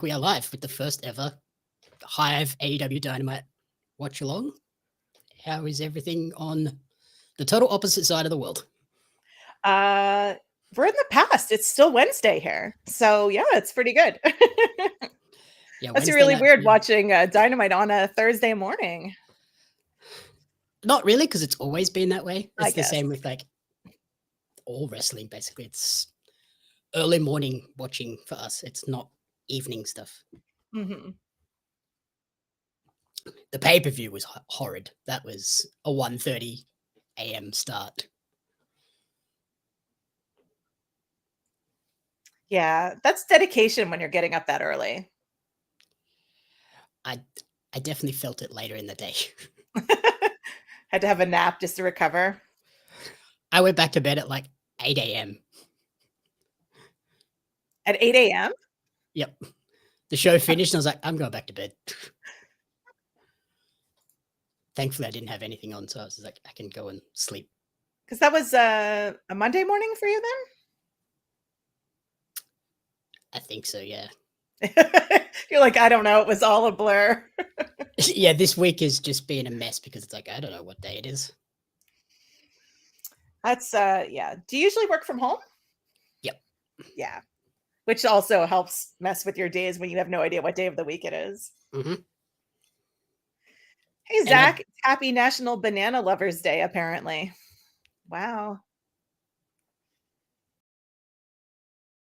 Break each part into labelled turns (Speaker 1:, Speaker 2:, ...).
Speaker 1: We are live with the first ever Hive AEW Dynamite Watchalong. How is everything on the total opposite side of the world?
Speaker 2: We're in the past. It's still Wednesday here. So yeah, it's pretty good.
Speaker 1: Yeah,
Speaker 2: That's really weird watching Dynamite on a Thursday morning.
Speaker 1: Not really, because it's always been that way.
Speaker 2: I
Speaker 1: It's the
Speaker 2: guess.
Speaker 1: same with like all wrestling, basically. It's early morning watching for us. It's not evening stuff.
Speaker 2: Mm-hmm.
Speaker 1: The pay-per-view was horrid. That was a 1:30 a.m. start.
Speaker 2: Yeah, that's dedication when you're getting up that early.
Speaker 1: I definitely felt it later in the day.
Speaker 2: Had to have a nap just to recover.
Speaker 1: I went back to bed at like 8 a.m.
Speaker 2: At 8 a.m.?
Speaker 1: Yep. The show finished and I was like, I'm going back to bed. Thankfully, I didn't have anything on, so I was just like, I can go and sleep.
Speaker 2: Because that was a Monday morning for you then?
Speaker 1: I think so, yeah.
Speaker 2: You're like, I don't know. It was all a blur.
Speaker 1: Yeah, this week is just being a mess because it's like, I don't know what day it is.
Speaker 2: That's, yeah. Do you usually work from home?
Speaker 1: Yep.
Speaker 2: Yeah. Which also helps mess with your days when you have no idea what day of the week it is.
Speaker 1: Mm-hmm.
Speaker 2: Hey, Zach, happy National Banana Lovers Day, apparently. Wow.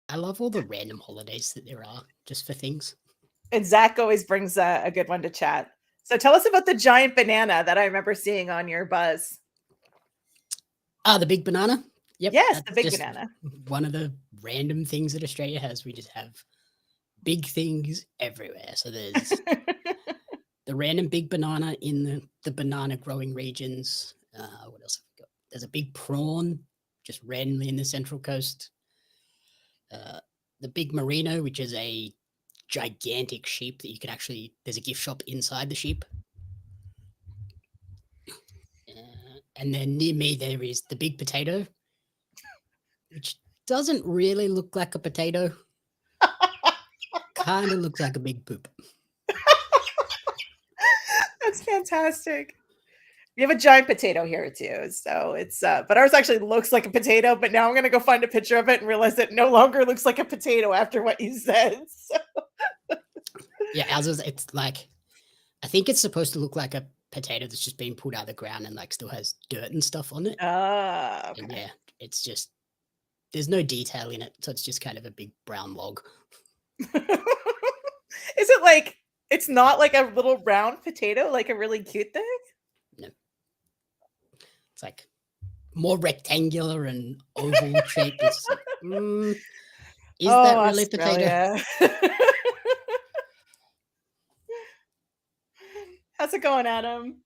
Speaker 1: I love all the random holidays that there are just for things.
Speaker 2: And Zach always brings a good one to chat. So tell us about the giant banana that I remember seeing on your buzz.
Speaker 1: The big banana? Yep.
Speaker 2: Yes, the big banana.
Speaker 1: One of the random things that Australia has. We just have big things everywhere. So there's the random big banana in the banana growing regions. What else have we got? There's a big prawn just randomly in the Central Coast. The big merino, which is a gigantic sheep that you can actually, there's a gift shop inside the sheep. And then near me, there is the big potato, which doesn't really look like a potato. Kind of looks like a big poop.
Speaker 2: That's fantastic. We have a giant potato here too. So it's, but ours actually looks like a potato, but now I'm going to go find a picture of it and realize it no longer looks like a potato after what you said. So.
Speaker 1: Yeah, ours is, it's like, I think it's supposed to look like a potato that's just being pulled out of the ground and like still has dirt and stuff on it.
Speaker 2: Okay.
Speaker 1: And yeah, it's just, there's no detail in it. So it's just kind of a big brown log.
Speaker 2: Is it like, it's not like a little round potato, like a really cute thing?
Speaker 1: No. It's like more rectangular and oval shaped. It's like, is that really
Speaker 2: Australia.
Speaker 1: potato?
Speaker 2: How's it going, Adam?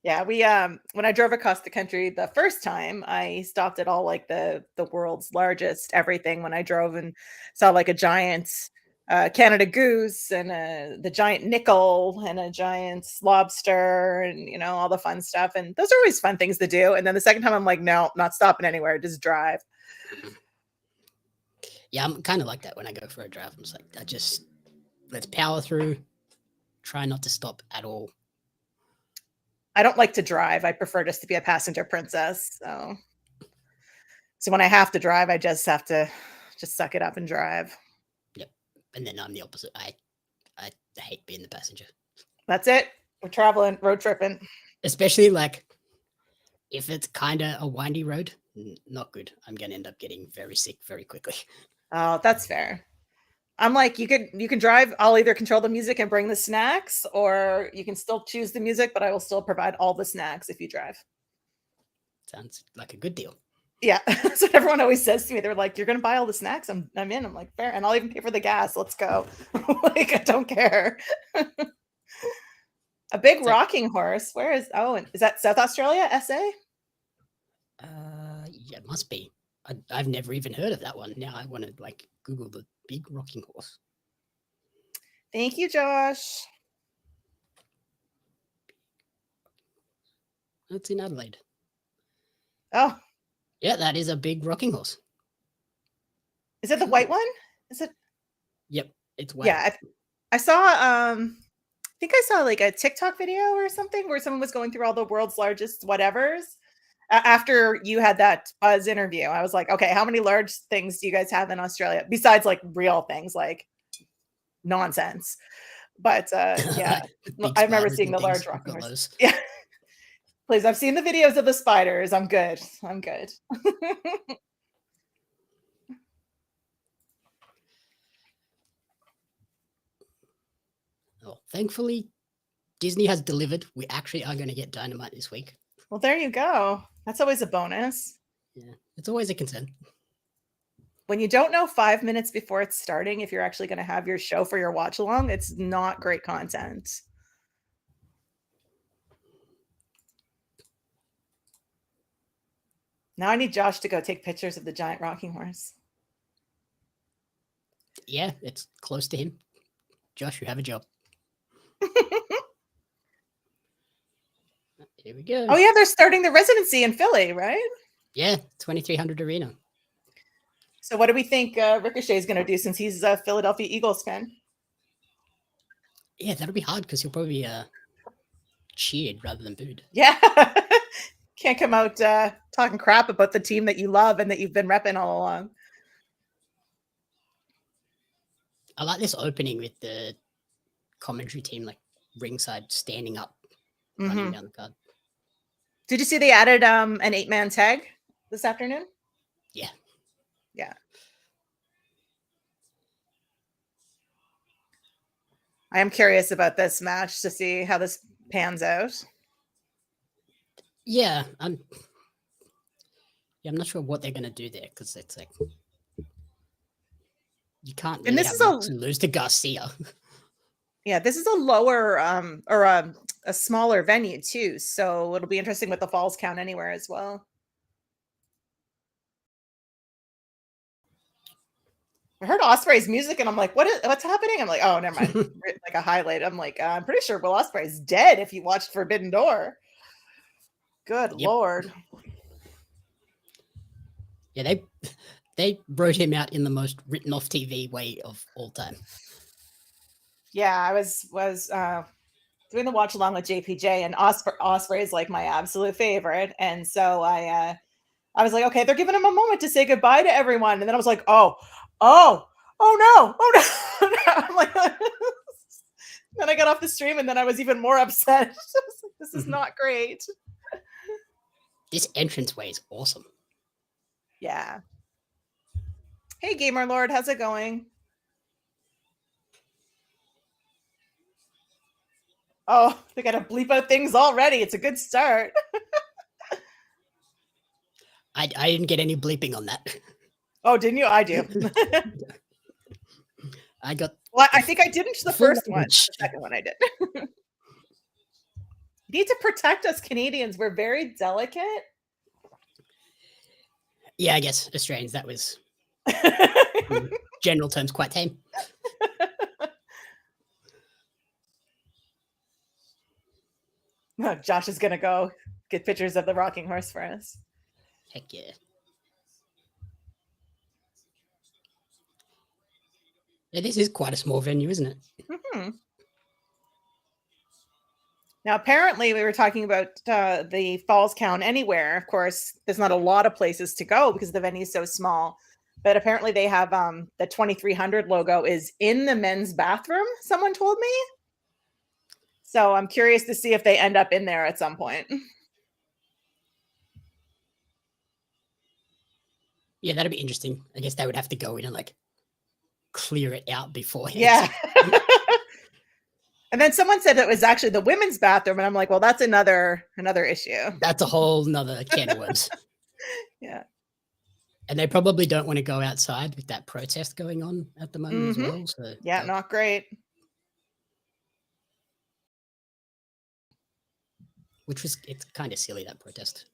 Speaker 2: Yeah, we when I drove across the country the first time, I stopped at all like the world's largest everything when I drove and saw like a giant Canada goose and the giant nickel and a giant lobster and you know all the fun stuff, and those are always fun things to do. And then the second time I'm like, no, not stopping anywhere, just drive.
Speaker 1: Yeah, I'm kind of like that when I go for a drive. I'm just like, let's power through, try not to stop at all.
Speaker 2: I don't like to drive. I prefer just to be a passenger princess. So when I have to drive, I just have to just suck it up and drive.
Speaker 1: Yep. And then I'm the opposite. I hate being the passenger.
Speaker 2: That's it. We're traveling, road tripping.
Speaker 1: Especially like if it's kind of a windy road, not good. I'm going to end up getting very sick very quickly.
Speaker 2: Oh, that's fair. I'm like, you can drive. I'll either control the music and bring the snacks, or you can still choose the music, but I will still provide all the snacks if you drive.
Speaker 1: Sounds like a good deal.
Speaker 2: Yeah, that's what everyone always says to me. They're like, "You're gonna buy all the snacks. I'm in." I'm like, "Fair," and I'll even pay for the gas. Let's go. Like, I don't care. A big it's rocking like, horse. Where is? Oh, is that South Australia? SA?
Speaker 1: Yeah, it must be. I've never even heard of that one. Now I want to like Google the big rocking horse.
Speaker 2: Thank you, Josh.
Speaker 1: That's in Adelaide.
Speaker 2: Oh.
Speaker 1: Yeah, that is a big rocking horse.
Speaker 2: Is it the white one? Is it?
Speaker 1: Yep, it's WAG.
Speaker 2: Yeah, I saw. I think I saw like a TikTok video or something where someone was going through all the world's largest whatevers. After you had that Buzz interview, I was like, okay, how many large things do you guys have in Australia besides like real things like nonsense? But yeah,
Speaker 1: Big
Speaker 2: I remember
Speaker 1: spiders
Speaker 2: seeing
Speaker 1: and
Speaker 2: the
Speaker 1: things.
Speaker 2: large
Speaker 1: We've
Speaker 2: rocking
Speaker 1: got
Speaker 2: horse.
Speaker 1: those.
Speaker 2: Yeah, please. I've seen the videos of the spiders. I'm good. I'm good.
Speaker 1: Oh, thankfully, Disney has delivered. We actually are going to get Dynamite this week.
Speaker 2: Well, there you go. That's always a bonus.
Speaker 1: Yeah, it's always a concern.
Speaker 2: When you don't know 5 minutes before it's starting if you're actually going to have your show for your watch along, it's not great content. Now I need Josh to go take pictures of the giant rocking horse.
Speaker 1: Yeah, it's close to him. Josh, you have a job. Here we go.
Speaker 2: Oh yeah, they're starting the residency in Philly, right?
Speaker 1: Yeah, 2300 Arena.
Speaker 2: So what do we think Ricochet is going to do since he's a Philadelphia Eagles fan?
Speaker 1: Yeah, that'll be hard because he'll probably be cheered rather than booed.
Speaker 2: Yeah. Can't come out talking crap about the team that you love and that you've been repping all along.
Speaker 1: I like this opening with the commentary team like ringside standing up, running down the card.
Speaker 2: Did you see they added an 8-man tag this afternoon?
Speaker 1: Yeah.
Speaker 2: Yeah. I am curious about this match to see how this pans out.
Speaker 1: Yeah, I'm not sure what they're gonna do there because it's like you can't really have much to lose to Garcia.
Speaker 2: Yeah, this is a lower or a smaller venue too, so it'll be interesting with the Falls Count Anywhere as well. I heard Osprey's music and I'm like, what's happening? I'm like, oh, never mind. Like a highlight. I'm like, I'm pretty sure Will Osprey's dead if you watched Forbidden Door. Good Lord.
Speaker 1: Yeah, they wrote him out in the most written off TV way of all time.
Speaker 2: Yeah, I was doing the watch along with JPJ, and Osprey is like my absolute favorite, and so I was like, okay, they're giving him a moment to say goodbye to everyone, and then I was like, oh no, I'm like, then I got off the stream, and then I was even more upset. This is not great.
Speaker 1: This entranceway is awesome.
Speaker 2: Yeah. Hey, Gamer Lord, how's it going? Oh, they got to bleep out things already. It's a good start.
Speaker 1: I didn't get any bleeping on that.
Speaker 2: Oh, didn't you? I do.
Speaker 1: I got.
Speaker 2: Well, I think I didn't the first one. The second one I did. You need to protect us Canadians. We're very delicate.
Speaker 1: Yeah, I guess Australians, that was in general terms quite tame.
Speaker 2: Josh is going to go get pictures of the rocking horse for us.
Speaker 1: Heck yeah. Yeah, this is quite a small venue, isn't it?
Speaker 2: Mm-hmm. Now, apparently, we were talking about the Falls Count Anywhere. Of course, there's not a lot of places to go because the venue is so small. But apparently, they have the 2300 logo is in the men's bathroom, someone told me. So I'm curious to see if they end up in there at some point.
Speaker 1: Yeah, that'd be interesting. I guess they would have to go in and like clear it out beforehand.
Speaker 2: Yeah. And then someone said it was actually the women's bathroom, and I'm like, well, that's another issue.
Speaker 1: That's a whole nother can of worms.
Speaker 2: Yeah.
Speaker 1: And they probably don't want to go outside with that protest going on at the moment as well. So
Speaker 2: yeah, not great.
Speaker 1: It's kind of silly, that protest.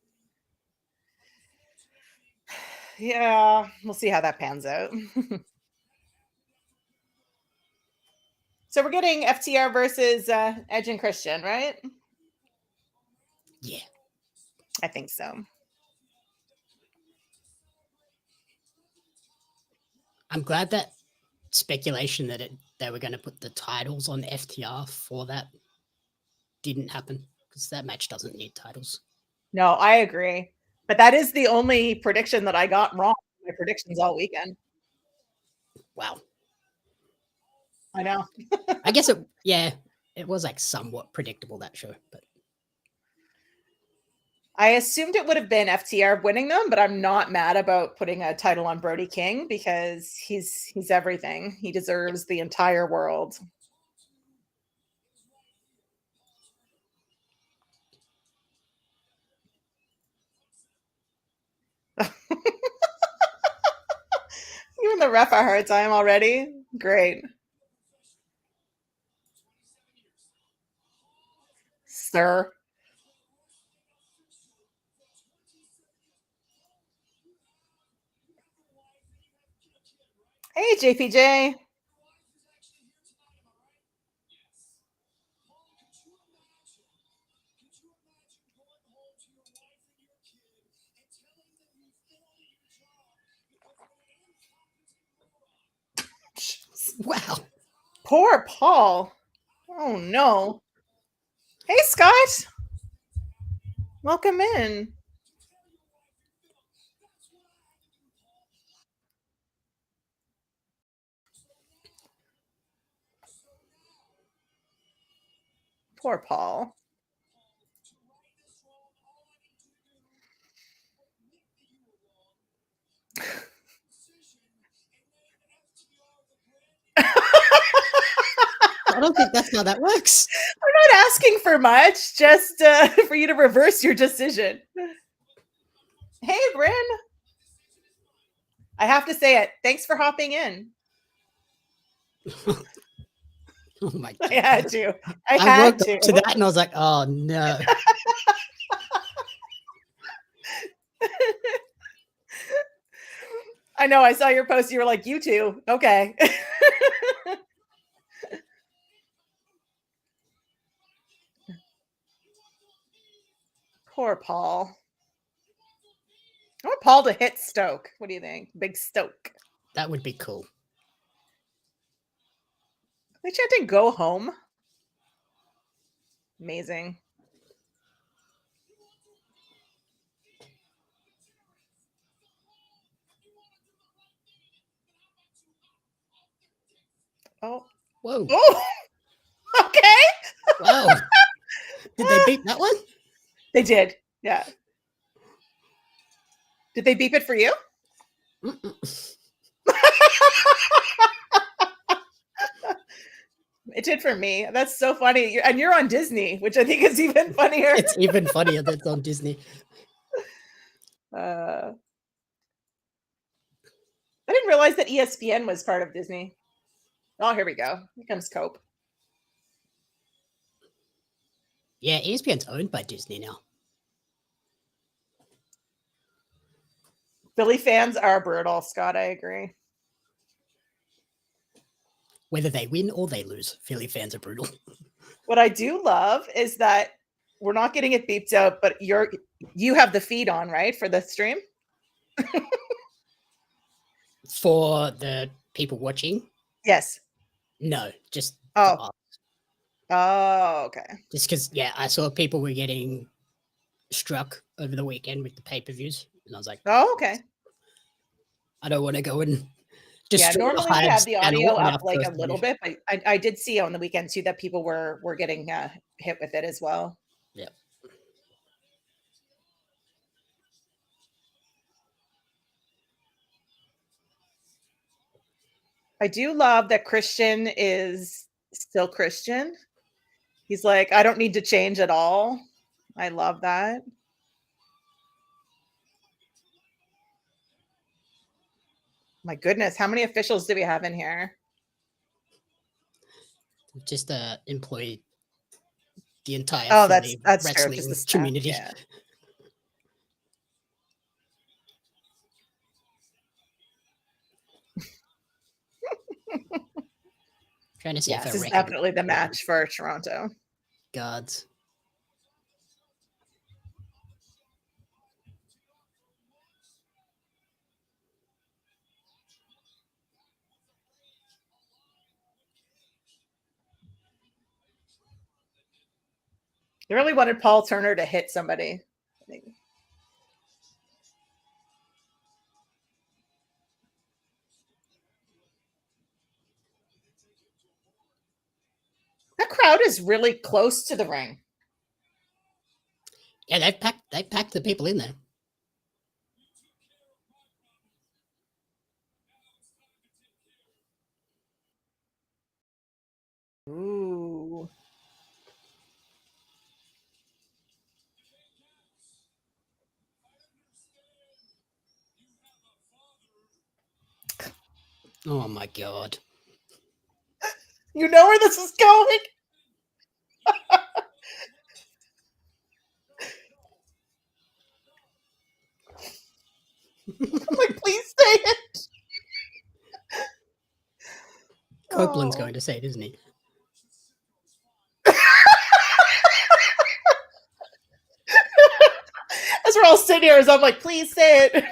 Speaker 2: Yeah, we'll see how that pans out. So we're getting FTR versus Edge and Christian, right?
Speaker 1: Yeah.
Speaker 2: I think so.
Speaker 1: I'm glad that speculation that they were going to put the titles on FTR for that didn't happen because that match doesn't need titles.
Speaker 2: No, I agree. But that is the only prediction that I got wrong. My predictions all weekend.
Speaker 1: Wow.
Speaker 2: I know.
Speaker 1: I guess it was like somewhat predictable, that show, but
Speaker 2: I assumed it would have been FTR winning them, but I'm not mad about putting a title on Brody King because he's everything. He deserves the entire world. Giving the ref a hard time already. Great. Sir. Hey, JPJ.
Speaker 1: wow.
Speaker 2: Poor Paul. Oh, no. Hey, Scott. Welcome in. Poor Paul.
Speaker 1: I don't think that's how that works.
Speaker 2: I'm not asking for much, just for you to reverse your decision. Hey, Bryn. I have to say it. Thanks for hopping in.
Speaker 1: Oh my god.
Speaker 2: I had to. I
Speaker 1: I
Speaker 2: had
Speaker 1: woke
Speaker 2: to.
Speaker 1: up to that and I was like, oh no.
Speaker 2: I know. I saw your post. You were like, you too. Okay. Poor Paul. I want Paul to hit Stoke. What do you think? Big Stoke.
Speaker 1: That would be cool.
Speaker 2: They chanting "Go home." Amazing. Oh.
Speaker 1: Whoa.
Speaker 2: Oh. Okay.
Speaker 1: Wow. Did they beat that one?
Speaker 2: They did. Yeah. Did they beep it for you? It did for me. That's so funny. And you're on Disney, which I think is even funnier.
Speaker 1: It's even funnier that it's on Disney.
Speaker 2: I didn't realize that ESPN was part of Disney. Oh, here we go. Here comes Cope.
Speaker 1: Yeah, ESPN's owned by Disney now.
Speaker 2: Philly fans are brutal, Scott. I agree.
Speaker 1: Whether they win or they lose, Philly fans are brutal.
Speaker 2: What I do love is that we're not getting it beeped out, but you have the feed on, right, for the stream?
Speaker 1: For the people watching?
Speaker 2: Yes.
Speaker 1: No, just
Speaker 2: Oh. Oh, okay.
Speaker 1: Just because, yeah, I saw people were getting struck over the weekend with the pay-per-views, and I was like,
Speaker 2: oh, okay.
Speaker 1: I don't want to go and
Speaker 2: Yeah,
Speaker 1: destroy
Speaker 2: normally we have the audio up like a
Speaker 1: first
Speaker 2: little bit, but I did see on the weekend too that people were getting hit with it as well.
Speaker 1: Yeah.
Speaker 2: I do love that Christian is still Christian. He's like, I don't need to change at all. I love that. My goodness, how many officials do we have in here?
Speaker 1: Just employ the entire
Speaker 2: that's
Speaker 1: wrestling
Speaker 2: true. Just the staff,
Speaker 1: community.
Speaker 2: yeah.
Speaker 1: Trying to see if
Speaker 2: this is definitely the match for Toronto.
Speaker 1: Guards.
Speaker 2: They really wanted Paul Turner to hit somebody. I think. That crowd is really close to the ring.
Speaker 1: Yeah, they packed the people in there.
Speaker 2: Ooh.
Speaker 1: Oh my god.
Speaker 2: You know where this is going? I'm like, please say it.
Speaker 1: Copeland's
Speaker 2: Oh.
Speaker 1: going to say it, isn't he?
Speaker 2: As we're all sitting here, as I'm like, please say it.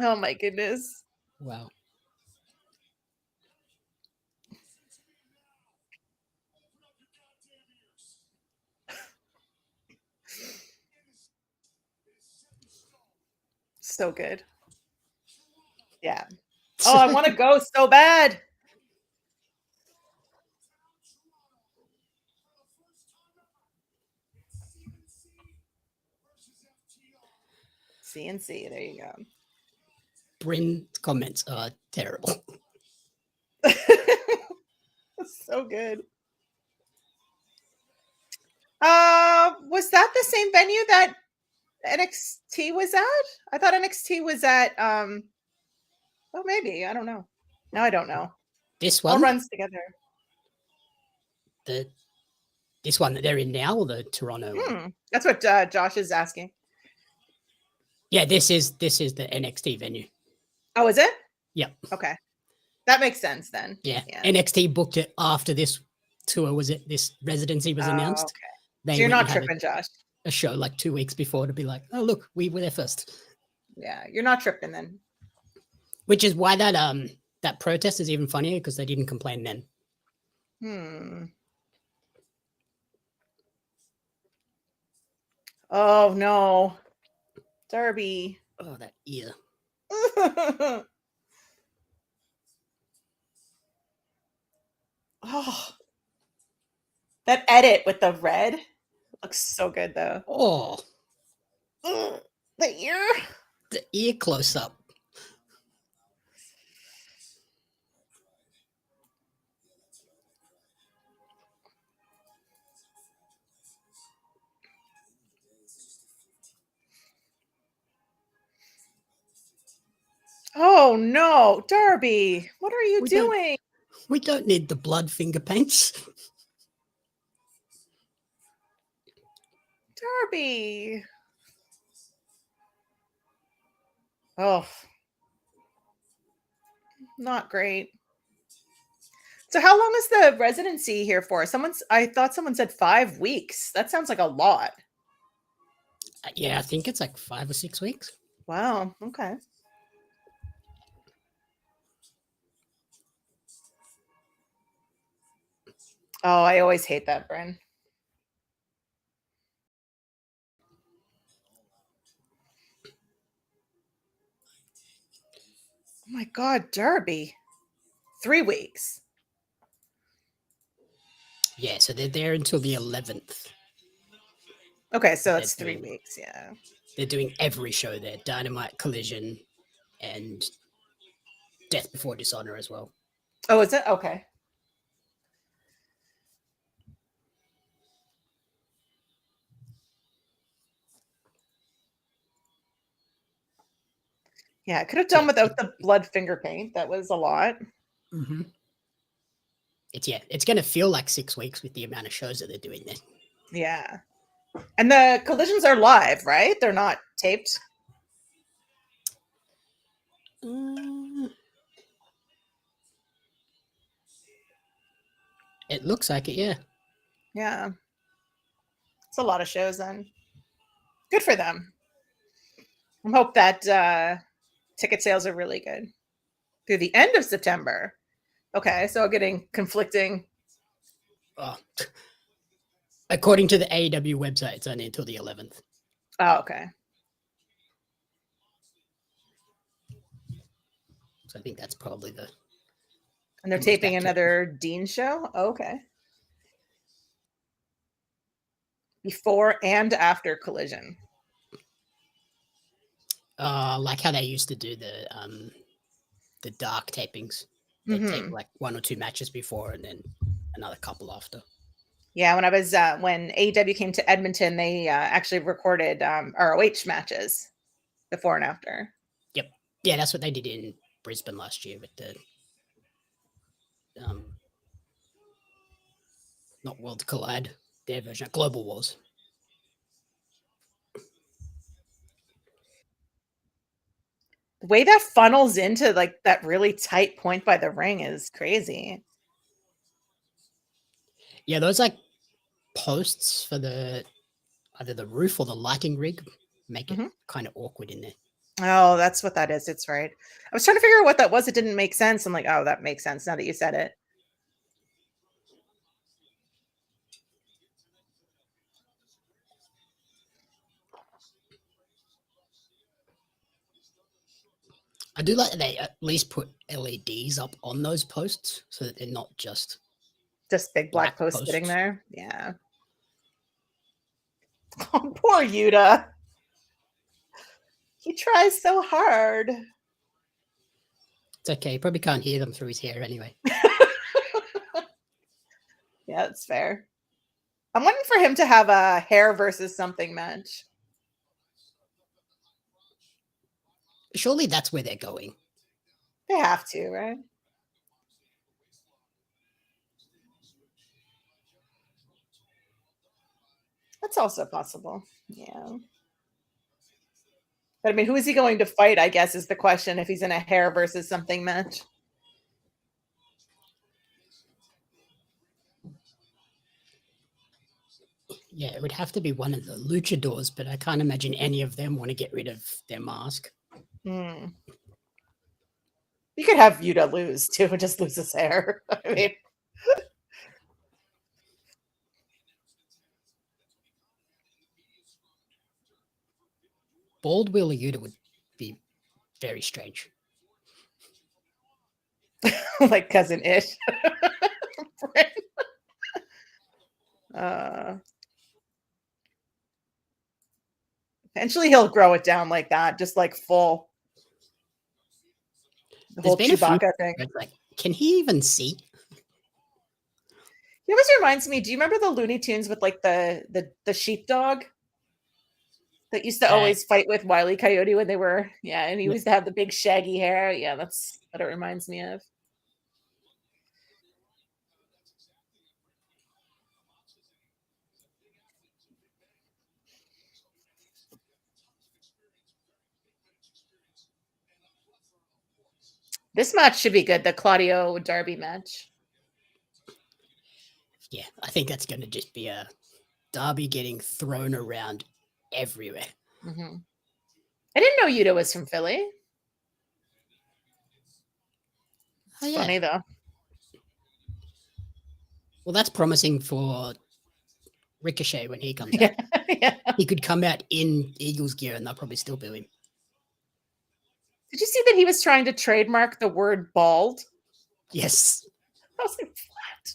Speaker 2: Oh my goodness.
Speaker 1: Wow.
Speaker 2: So good. Yeah. Oh, I want to go so bad. CNC. There you go.
Speaker 1: Bryn's comments are terrible.
Speaker 2: So good. Was that the same venue that NXT was at? I thought NXT was at oh maybe. I don't know. No, I don't know.
Speaker 1: This
Speaker 2: All
Speaker 1: one?
Speaker 2: runs together.
Speaker 1: This one that they're in now, or the Toronto one?
Speaker 2: That's what Josh is asking.
Speaker 1: Yeah, this is the NXT venue.
Speaker 2: Oh, is it?
Speaker 1: Yep.
Speaker 2: Okay. That makes sense then.
Speaker 1: Yeah. NXT booked it after this tour was it this residency was announced.
Speaker 2: Okay. So you're not tripping, Josh.
Speaker 1: A show like 2 weeks before to be like, oh look, we were there first.
Speaker 2: Yeah, you're not tripping then.
Speaker 1: Which is why that protest is even funnier, because they didn't complain then.
Speaker 2: Oh no. Darby.
Speaker 1: Oh, that ear.
Speaker 2: Oh. That edit with the red looks so good though.
Speaker 1: Oh.
Speaker 2: The ear.
Speaker 1: The ear close up.
Speaker 2: Oh no, Darby. What are you doing?
Speaker 1: We don't need the blood finger paints.
Speaker 2: Darby. Oh. Not great. So how long is the residency here for? I thought someone said 5 weeks. That sounds like a lot.
Speaker 1: Yeah, I think it's like 5 or 6 weeks.
Speaker 2: Wow. Okay. Oh, I always hate that, Bryn. Oh my God, Darby. 3 weeks.
Speaker 1: Yeah, so they're there until the 11th.
Speaker 2: Okay, so it's 3 weeks, yeah.
Speaker 1: They're doing every show there. Dynamite, Collision, and Death Before Dishonor as well.
Speaker 2: Oh, is it? Okay. Yeah, I could have done without the blood finger paint. That was a lot.
Speaker 1: Mm-hmm. It's going to feel like 6 weeks with the amount of shows that they're doing there.
Speaker 2: Yeah. And the collisions are live, right? They're not taped.
Speaker 1: It looks like it, yeah.
Speaker 2: Yeah. It's a lot of shows then. Good for them. I hope that ticket sales are really good through the end of September. Okay, so getting conflicting.
Speaker 1: Oh. According to the AEW website, it's only until the 11th.
Speaker 2: Oh, okay.
Speaker 1: So I think that's probably the.
Speaker 2: And they're taping another Dean show? Oh, okay. Before and after Collision.
Speaker 1: Like how they used to do the dark tapings. They tape like 1 or 2 matches before and then another couple after.
Speaker 2: Yeah, when I was when AEW came to Edmonton, they actually recorded ROH matches before and after.
Speaker 1: Yep. Yeah, that's what they did in Brisbane last year with the not World Collide, their version of Global Wars.
Speaker 2: The way that funnels into like that really tight point by the ring is crazy.
Speaker 1: Yeah, those like posts for the either the roof or the lighting rig make it kind of awkward in there.
Speaker 2: Oh, that's what that is. It's right. I was trying to figure out what that was. It didn't make sense. I'm like, oh, that makes sense now that you said it.
Speaker 1: I do like that they at least put LEDs up on those posts so that they're not just
Speaker 2: big black posts sitting there. Yeah. Oh, poor Yuta. He tries so hard.
Speaker 1: It's okay. He probably can't hear them through his hair anyway.
Speaker 2: Yeah, that's fair. I'm waiting for him to have a hair versus something match.
Speaker 1: Surely that's where they're going.
Speaker 2: They have to, right? That's also possible. Yeah. But I mean, who is he going to fight, I guess, is the question if he's in a hair versus something match.
Speaker 1: Yeah, it would have to be one of the luchadors, but I can't imagine any of them want to get rid of their mask.
Speaker 2: You could have Yuta lose too, and just lose his hair. I mean,
Speaker 1: Bald Wheeler Yuta would be very strange.
Speaker 2: like Cousin Ish. Eventually he'll grow it down like that, just like full. The whole Chewbacca thing.
Speaker 1: Like, can he even see?
Speaker 2: It always reminds me, do you remember the Looney Tunes with like the sheepdog that used to always fight with Wile E. Coyote when they were, and he used to have the big shaggy hair. Yeah, that's what it reminds me of. This match should be good, the Claudio Darby match.
Speaker 1: Yeah, I think that's going to just be a Darby getting thrown around everywhere.
Speaker 2: I didn't know Yuta was from Philly. It's funny, though.
Speaker 1: Well, that's promising for Ricochet when he comes out. He could come out in Eagles gear and they'll probably still boo him.
Speaker 2: Did you see that he was trying to trademark the word bald?
Speaker 1: Yes.
Speaker 2: I was like, what?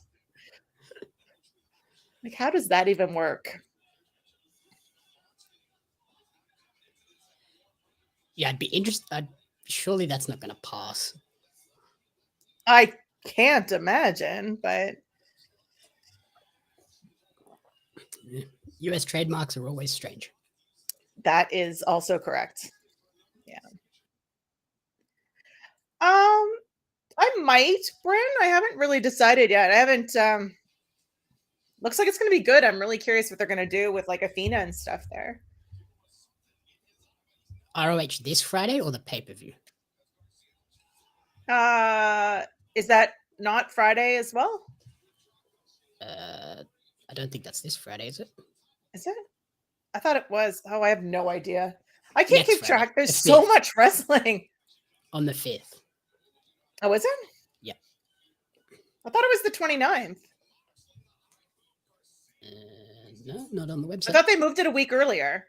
Speaker 2: Like, how does that even work?
Speaker 1: Yeah, I'd be interested. Surely that's not going to pass.
Speaker 2: I can't imagine, but
Speaker 1: US trademarks are always strange.
Speaker 2: That is also correct. Yeah. I might, Bryn. I haven't really decided yet. I haven't. Looks like it's going to be good. I'm really curious what they're going to do with like Athena and stuff there.
Speaker 1: ROH this Friday or the pay-per-view?
Speaker 2: Is that not Friday as well?
Speaker 1: I don't think that's this Friday, is it?
Speaker 2: Is it? I thought it was. Oh, I have no idea. I can't keep track. There's
Speaker 1: the
Speaker 2: so much wrestling.
Speaker 1: On the 5th.
Speaker 2: Oh, is it?
Speaker 1: Yeah.
Speaker 2: I thought it was the 29th.
Speaker 1: No, not on the website.
Speaker 2: I thought they moved it a week earlier.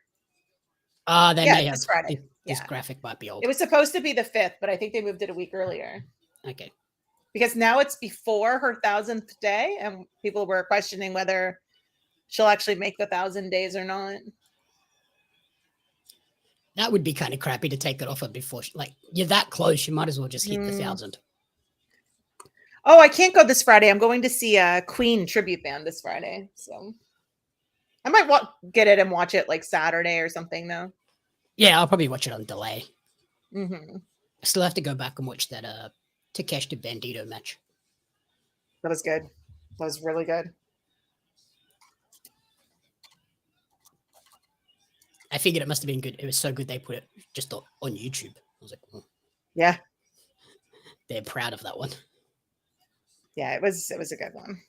Speaker 1: They may have.
Speaker 2: This Friday.
Speaker 1: This graphic might be old.
Speaker 2: It was supposed to be the 5th, but I think they moved it a week earlier.
Speaker 1: Okay.
Speaker 2: Because now it's before her 1,000th day, and people were questioning whether she'll actually make the 1,000 days or not.
Speaker 1: That would be kind of crappy to take it off her before. You're that close, you might as well just hit the 1,000.
Speaker 2: Oh, I can't go this Friday. I'm going to see a Queen tribute band this Friday, so I might get it and watch it like Saturday or something. Though.
Speaker 1: Yeah, I'll probably watch it on delay.
Speaker 2: Mm-hmm.
Speaker 1: I still have to go back and watch that Takeshita Bandito match.
Speaker 2: That was good. That was really good.
Speaker 1: I figured it must have been good. It was so good they put it just on YouTube. I was like, oh.
Speaker 2: Yeah,
Speaker 1: they're proud of that one.
Speaker 2: Yeah, it was a good one.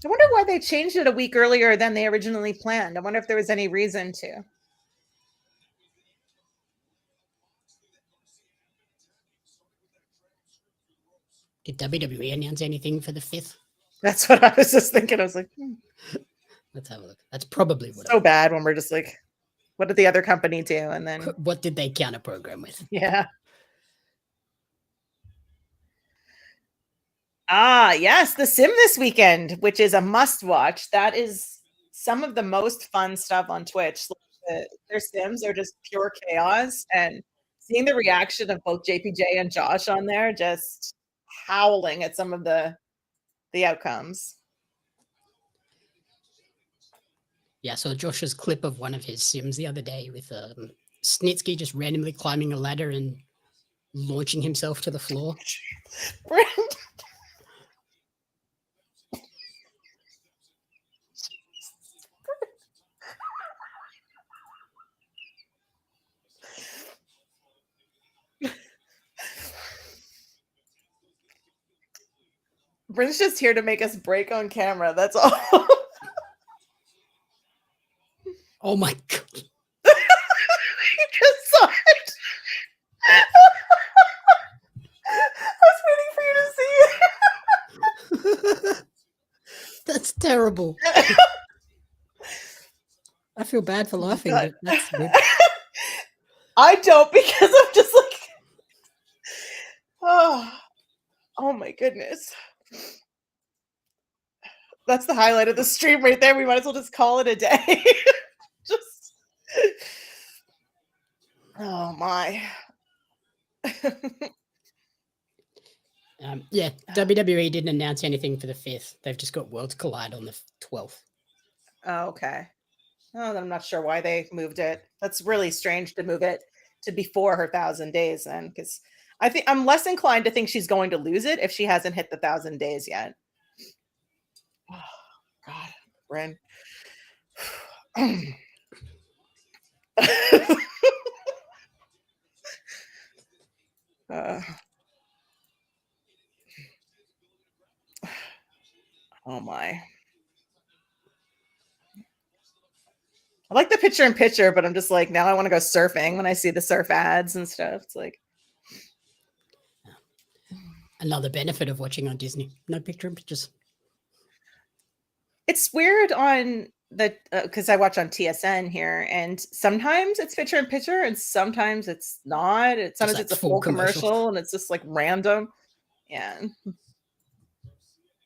Speaker 2: I wonder why they changed it a week earlier than they originally planned. I wonder if there was any reason to.
Speaker 1: Did WWE announce anything for the 5th?
Speaker 2: That's what I was just thinking. I was like,
Speaker 1: let's have a look. That's probably what.
Speaker 2: So bad when we're just like, what did the other company do? And then
Speaker 1: what did they counter program with?
Speaker 2: Yeah. Yes, The Sim this weekend, which is a must watch. That is some of the most fun stuff on Twitch. Their Sims are just pure chaos, and seeing the reaction of both JPJ and Josh on there, just howling at some of the outcomes.
Speaker 1: Yeah, so Josh's clip of one of his Sims the other day with Snitsky just randomly climbing a ladder and launching himself to the floor.
Speaker 2: Bryn's just here to make us break on camera. That's all.
Speaker 1: Oh my God.
Speaker 2: You just saw it. I was waiting for you to see it.
Speaker 1: That's terrible. I feel bad for laughing, but that's good.
Speaker 2: I don't, because I'm just like, oh my goodness. That's the highlight of the stream right there. We might as well just call it a day. Just, oh my.
Speaker 1: Yeah, WWE didn't announce anything for the 5th. They've just got Worlds Collide on the 12th.
Speaker 2: Oh, okay. Oh, I'm not sure why they moved it. That's really strange to move it to before her 1,000 days then, because I think I'm less inclined to think she's going to lose it if she hasn't hit the 1,000 days yet. Oh, God, Bryn. Oh my. I like the picture in picture, but I'm just like, now I want to go surfing when I see the surf ads and stuff. It's like
Speaker 1: another benefit of watching on Disney. No picture in pictures.
Speaker 2: It's weird on the because I watch on TSN here, and sometimes it's picture in picture, and sometimes it's not. Sometimes it's a full commercial, and it's just like random. Yeah.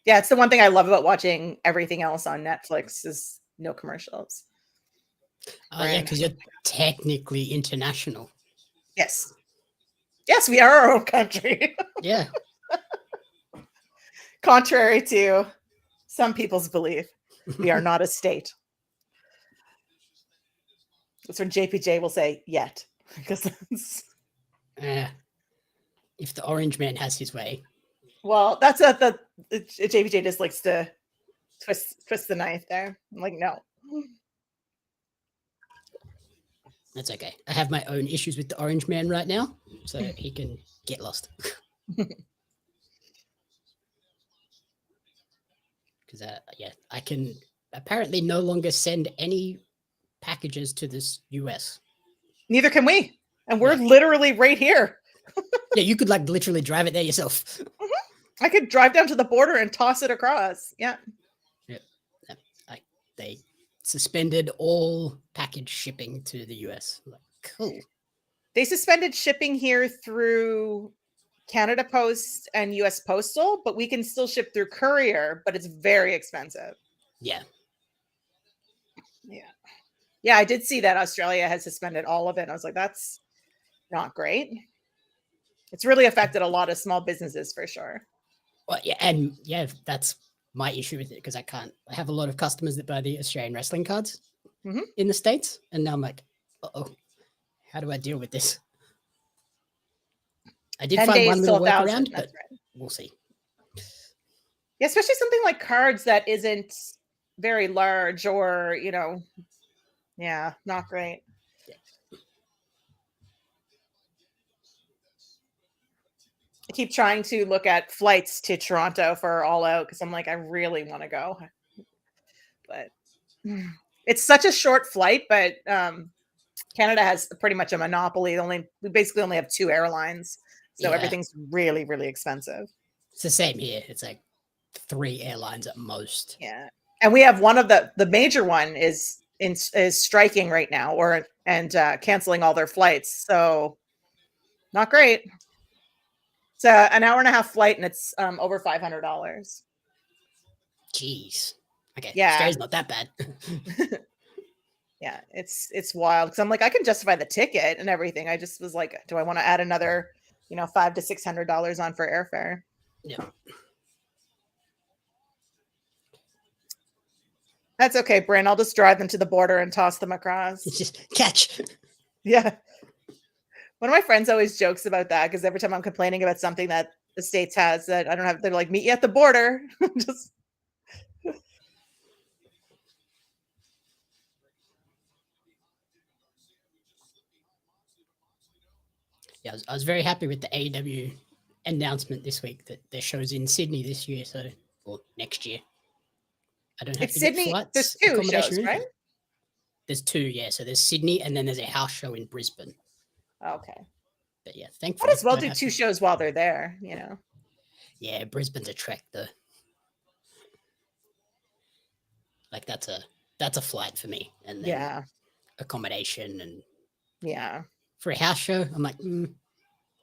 Speaker 2: Yeah, it's the one thing I love about watching everything else on Netflix is no commercials.
Speaker 1: Yeah, because you're technically international.
Speaker 2: Yes. Yes, we are our own country.
Speaker 1: Yeah.
Speaker 2: Contrary to some people's belief, we are not a state. That's what JPJ will say, yet. Because
Speaker 1: if the orange man has his way.
Speaker 2: Well, that's what the JPJ just likes to twist the knife there. I'm like, no.
Speaker 1: That's okay. I have my own issues with the orange man right now, so he can get lost. Because, yeah, I can apparently no longer send any packages to this US.
Speaker 2: Neither can we. And we're literally right here.
Speaker 1: Yeah, you could like literally drive it there yourself.
Speaker 2: I could drive down to the border and toss it across. Yeah.
Speaker 1: Yep. They suspended all package shipping to the US. Like, cool.
Speaker 2: They suspended shipping here through Canada Post and US Postal, but we can still ship through courier, but it's very expensive.
Speaker 1: Yeah.
Speaker 2: Yeah. Yeah, I did see that Australia has suspended all of it. I was like, that's not great. It's really affected a lot of small businesses for sure.
Speaker 1: Well, yeah, and yeah, that's my issue with it because I have a lot of customers that buy the Australian wrestling cards in the States. And now I'm like, oh, how do I deal with this? I did
Speaker 2: 10
Speaker 1: find
Speaker 2: days
Speaker 1: one little
Speaker 2: till 1,000.
Speaker 1: workaround, but we'll see.
Speaker 2: Yeah, especially something like cards that isn't very large or, yeah, not great.
Speaker 1: Yeah.
Speaker 2: I keep trying to look at flights to Toronto for All Out because I'm like, I really want to go. But it's such a short flight, but Canada has pretty much a monopoly. We basically only have 2 airlines. So everything's really, really expensive.
Speaker 1: It's the same here. It's like 3 airlines at most.
Speaker 2: Yeah. And we have one of the major one is striking right now and canceling all their flights. So not great. It's an hour and a half flight and it's over $500.
Speaker 1: Jeez. Okay.
Speaker 2: Yeah.
Speaker 1: Australia's not that bad.
Speaker 2: Yeah, it's wild because I'm like, I can justify the ticket and everything. I just was like, do I want to add another, $500 to $600 on for airfare?
Speaker 1: Yeah.
Speaker 2: That's okay, Bryn. I'll just drive them to the border and toss them across.
Speaker 1: It's just catch.
Speaker 2: Yeah. One of my friends always jokes about that because every time I'm complaining about something that the States has that I don't have, they're like, meet you at the border. Just
Speaker 1: Yeah, I was very happy with the AEW announcement this week that their show's in Sydney this year, or next year. I don't have to
Speaker 2: Sydney.
Speaker 1: get flights.
Speaker 2: There's 2 shows, right?
Speaker 1: There's 2, yeah. So there's Sydney, and then there's a house show in Brisbane.
Speaker 2: Okay.
Speaker 1: But yeah, thankfully.
Speaker 2: Might as well do 2 shows while they're there,
Speaker 1: Yeah, Brisbane's a trek though. Like that's a flight for me, and then accommodation and for a house show, I'm like,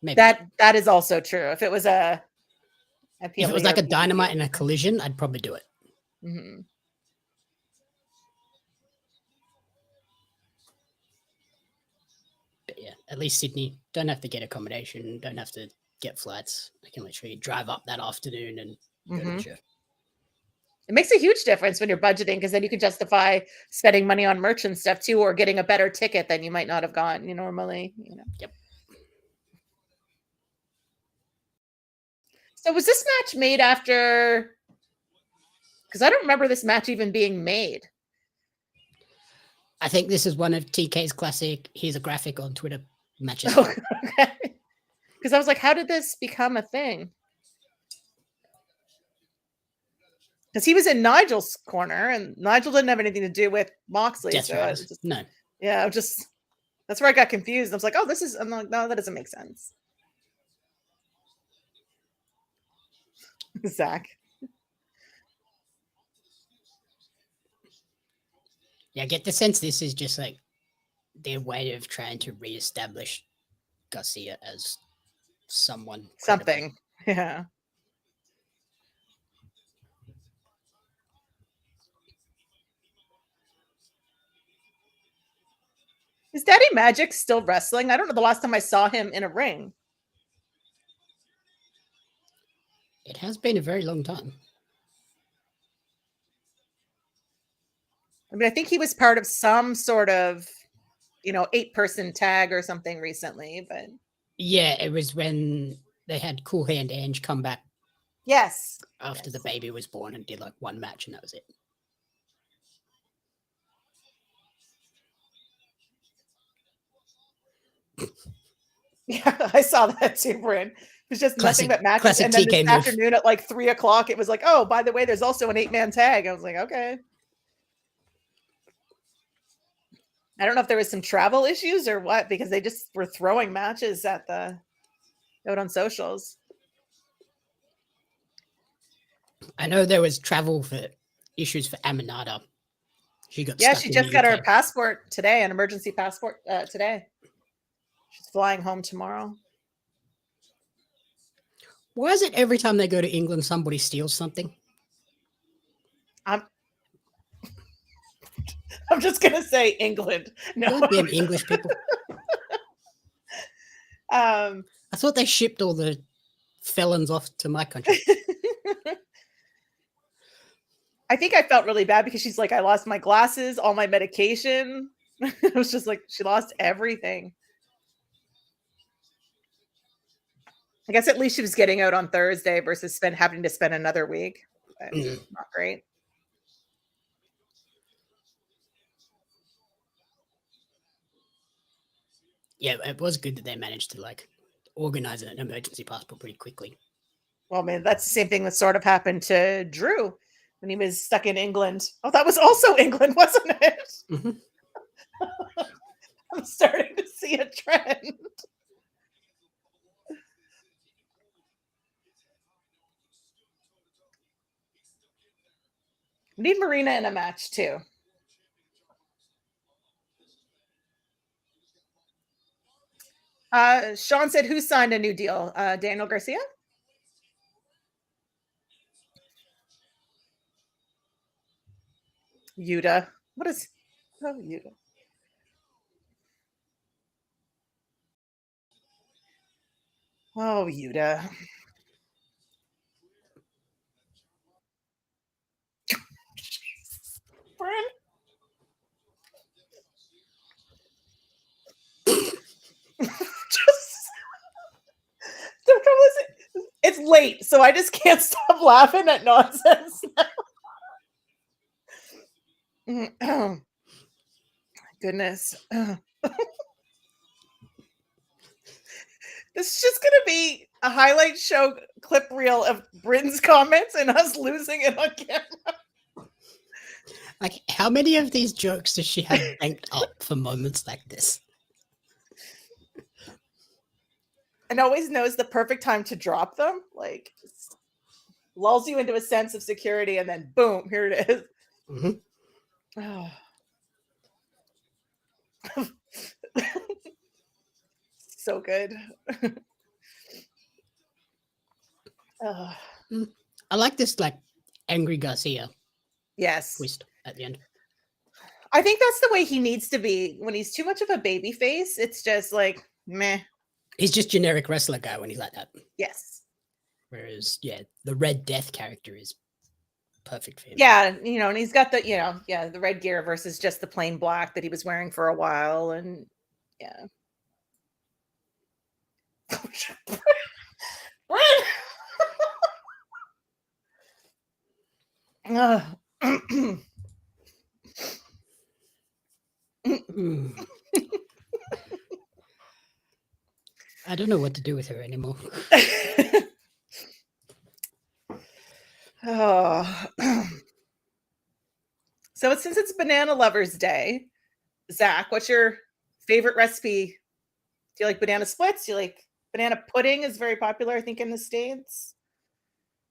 Speaker 1: maybe
Speaker 2: that is also true. If it was if
Speaker 1: it was like a Dynamite and a Collision, I'd probably do it.
Speaker 2: Mm-hmm.
Speaker 1: But yeah, at least Sydney, don't have to get accommodation, don't have to get flights. I can literally drive up that afternoon and go to the show.
Speaker 2: It makes a huge difference when you're budgeting because then you can justify spending money on merch and stuff too, or getting a better ticket than you might not have gotten normally.
Speaker 1: Yep.
Speaker 2: So was this match made after? Because I don't remember this match even being made.
Speaker 1: I think this is one of TK's classic, here's a graphic on Twitter matches.
Speaker 2: Oh, okay. Because I was like, how did this become a thing? Because he was in Nigel's corner and Nigel didn't have anything to do with Moxley.
Speaker 1: No.
Speaker 2: Yeah, that's where I got confused. I was like, oh, I'm like, no, that doesn't make sense. Zach.
Speaker 1: Yeah, I get the sense this is just like their way of trying to reestablish Garcia as someone.
Speaker 2: Something. Yeah. Is Daddy Magic still wrestling? I don't know the last time I saw him in a ring.
Speaker 1: It has been a very long time.
Speaker 2: I mean, I think he was part of some sort of, 8-person tag or something recently, but
Speaker 1: yeah, it was when they had Cool Hand Ange come back.
Speaker 2: Yes.
Speaker 1: After the baby was born and did like one match and that was it.
Speaker 2: Yeah, I saw that too, Bryn. It was just nothing but matches. And then this afternoon at like 3:00, it was like, oh, by the way, there's also an 8-man tag. I was like, okay. I don't know if there was some travel issues or what, because they just were throwing matches at the out on socials.
Speaker 1: I know there was travel for issues for Aminata. She got
Speaker 2: Yeah,
Speaker 1: stuck
Speaker 2: she
Speaker 1: in
Speaker 2: just
Speaker 1: the
Speaker 2: got her
Speaker 1: UK.
Speaker 2: passport today, an emergency passport today. She's flying home tomorrow.
Speaker 1: Why is it every time they go to England, somebody steals something?
Speaker 2: I'm just gonna say England. No.
Speaker 1: Goddamn English people.
Speaker 2: I
Speaker 1: thought they shipped all the felons off to my country.
Speaker 2: I think I felt really bad because she's like, I lost my glasses, all my medication. It was just like she lost everything. I guess at least she was getting out on Thursday versus having to spend another week. Not great.
Speaker 1: Yeah, it was good that they managed to like organize an emergency passport pretty quickly.
Speaker 2: Well, man, that's the same thing that sort of happened to Drew when he was stuck in England. Oh, that was also England, wasn't it?
Speaker 1: Mm-hmm.
Speaker 2: I'm starting to see a trend. We need Marina in a match too. Sean said, who signed a new deal? Daniel Garcia? Yuta. What is... Oh, Yuta. Oh, Yuta. Bryn? Just... The trouble is, it's late, so I just can't stop laughing at nonsense now. Oh, goodness. This is just going to be a highlight show clip reel of Bryn's comments and us losing it on camera.
Speaker 1: Like, how many of these jokes does she have banked up for moments like this?
Speaker 2: And always knows the perfect time to drop them. Like, lulls you into a sense of security, and then boom, here it is.
Speaker 1: Mm-hmm.
Speaker 2: Oh. So good. Oh.
Speaker 1: I like this like angry Garcia
Speaker 2: Yes.
Speaker 1: twist at the end.
Speaker 2: I think that's the way he needs to be. When he's too much of a baby face, it's just like meh.
Speaker 1: He's just generic wrestler guy when he's like that.
Speaker 2: Yes.
Speaker 1: Whereas, yeah, the Red Death character is perfect for him.
Speaker 2: Yeah, you know, and he's got the, the red gear versus just the plain black that he was wearing for a while, and yeah.
Speaker 1: I don't know what to do with her anymore.
Speaker 2: Oh. So since it's Banana Lovers Day, Zach, what's your favorite recipe? Do you like banana splits? Do you like banana pudding? Is very popular, I think, in the States.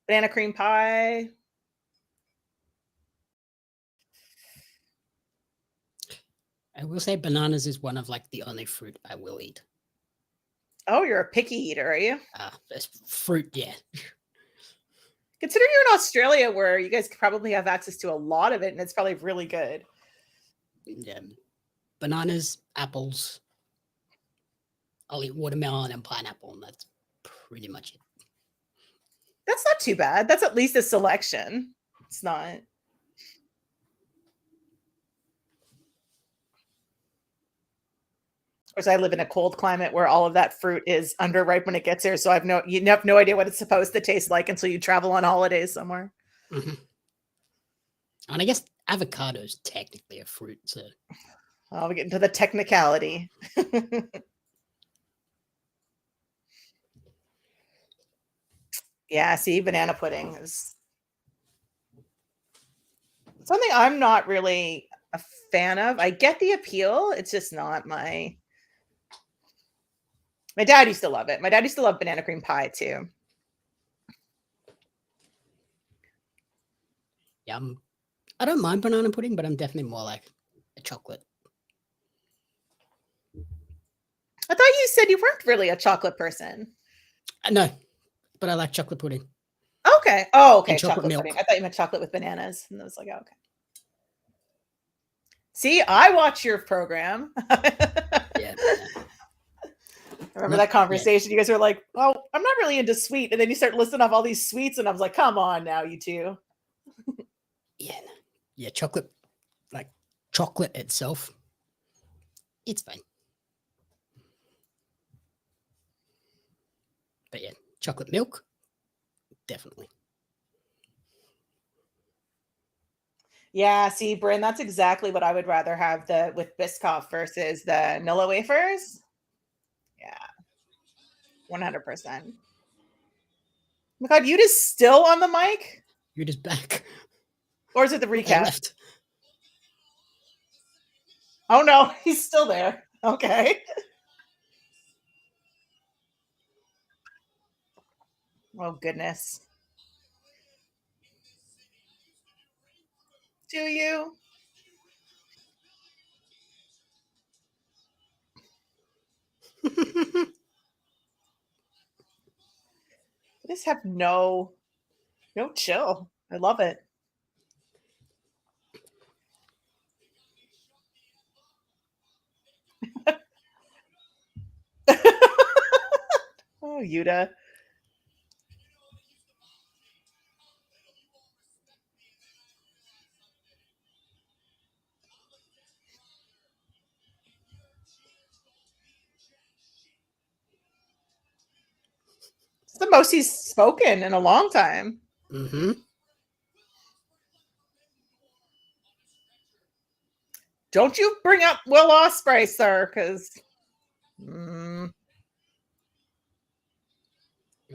Speaker 2: Banana cream pie.
Speaker 1: I will say bananas is one of like the only fruit I will eat.
Speaker 2: Oh, you're a picky eater, are you?
Speaker 1: Fruit, yeah.
Speaker 2: Consider you're in Australia where you guys probably have access to a lot of it, and it's probably really good.
Speaker 1: Yeah. Bananas, apples. I'll eat watermelon and pineapple, and that's pretty much it.
Speaker 2: That's not too bad. That's at least a selection. It's not. Of course, I live in a cold climate where all of that fruit is underripe when it gets here, so you have no idea what it's supposed to taste like until you travel on holidays somewhere.
Speaker 1: Mm-hmm. And I guess avocado is technically a fruit, so.
Speaker 2: Oh, we get into the technicality. Yeah, see, banana pudding is something I'm not really a fan of. I get the appeal. It's just not my... My dad used to love it. My dad used to love banana cream pie too.
Speaker 1: Yeah, I don't mind banana pudding, but I'm definitely more like a chocolate.
Speaker 2: I thought you said you weren't really a chocolate person.
Speaker 1: No, but I like chocolate pudding.
Speaker 2: Okay. Oh, okay.
Speaker 1: And chocolate milk.
Speaker 2: pudding. I thought you meant chocolate with bananas. And I was like, oh, okay. See, I watch your program.
Speaker 1: Yeah.
Speaker 2: I remember that conversation. You guys were like, "Oh, I'm not really into sweet," and then you start listing off all these sweets, and I was like, "Come on, now, you two."
Speaker 1: Yeah, chocolate, like chocolate itself, it's fine. But yeah, chocolate milk, definitely.
Speaker 2: Yeah, see, Bryn, that's exactly what I would rather have with Biscoff versus the Nilla wafers. Yeah, 100%. Oh my God, you just still on the mic?
Speaker 1: You're just back.
Speaker 2: Or is it the
Speaker 1: They
Speaker 2: recap?
Speaker 1: left.
Speaker 2: Oh no, he's still there. Okay. Oh goodness. Do you? I just have no chill. I love it. Oh, Yuta. It's the most he's spoken in a long time.
Speaker 1: Mm-hmm.
Speaker 2: Don't you bring up Will Ospreay, sir, because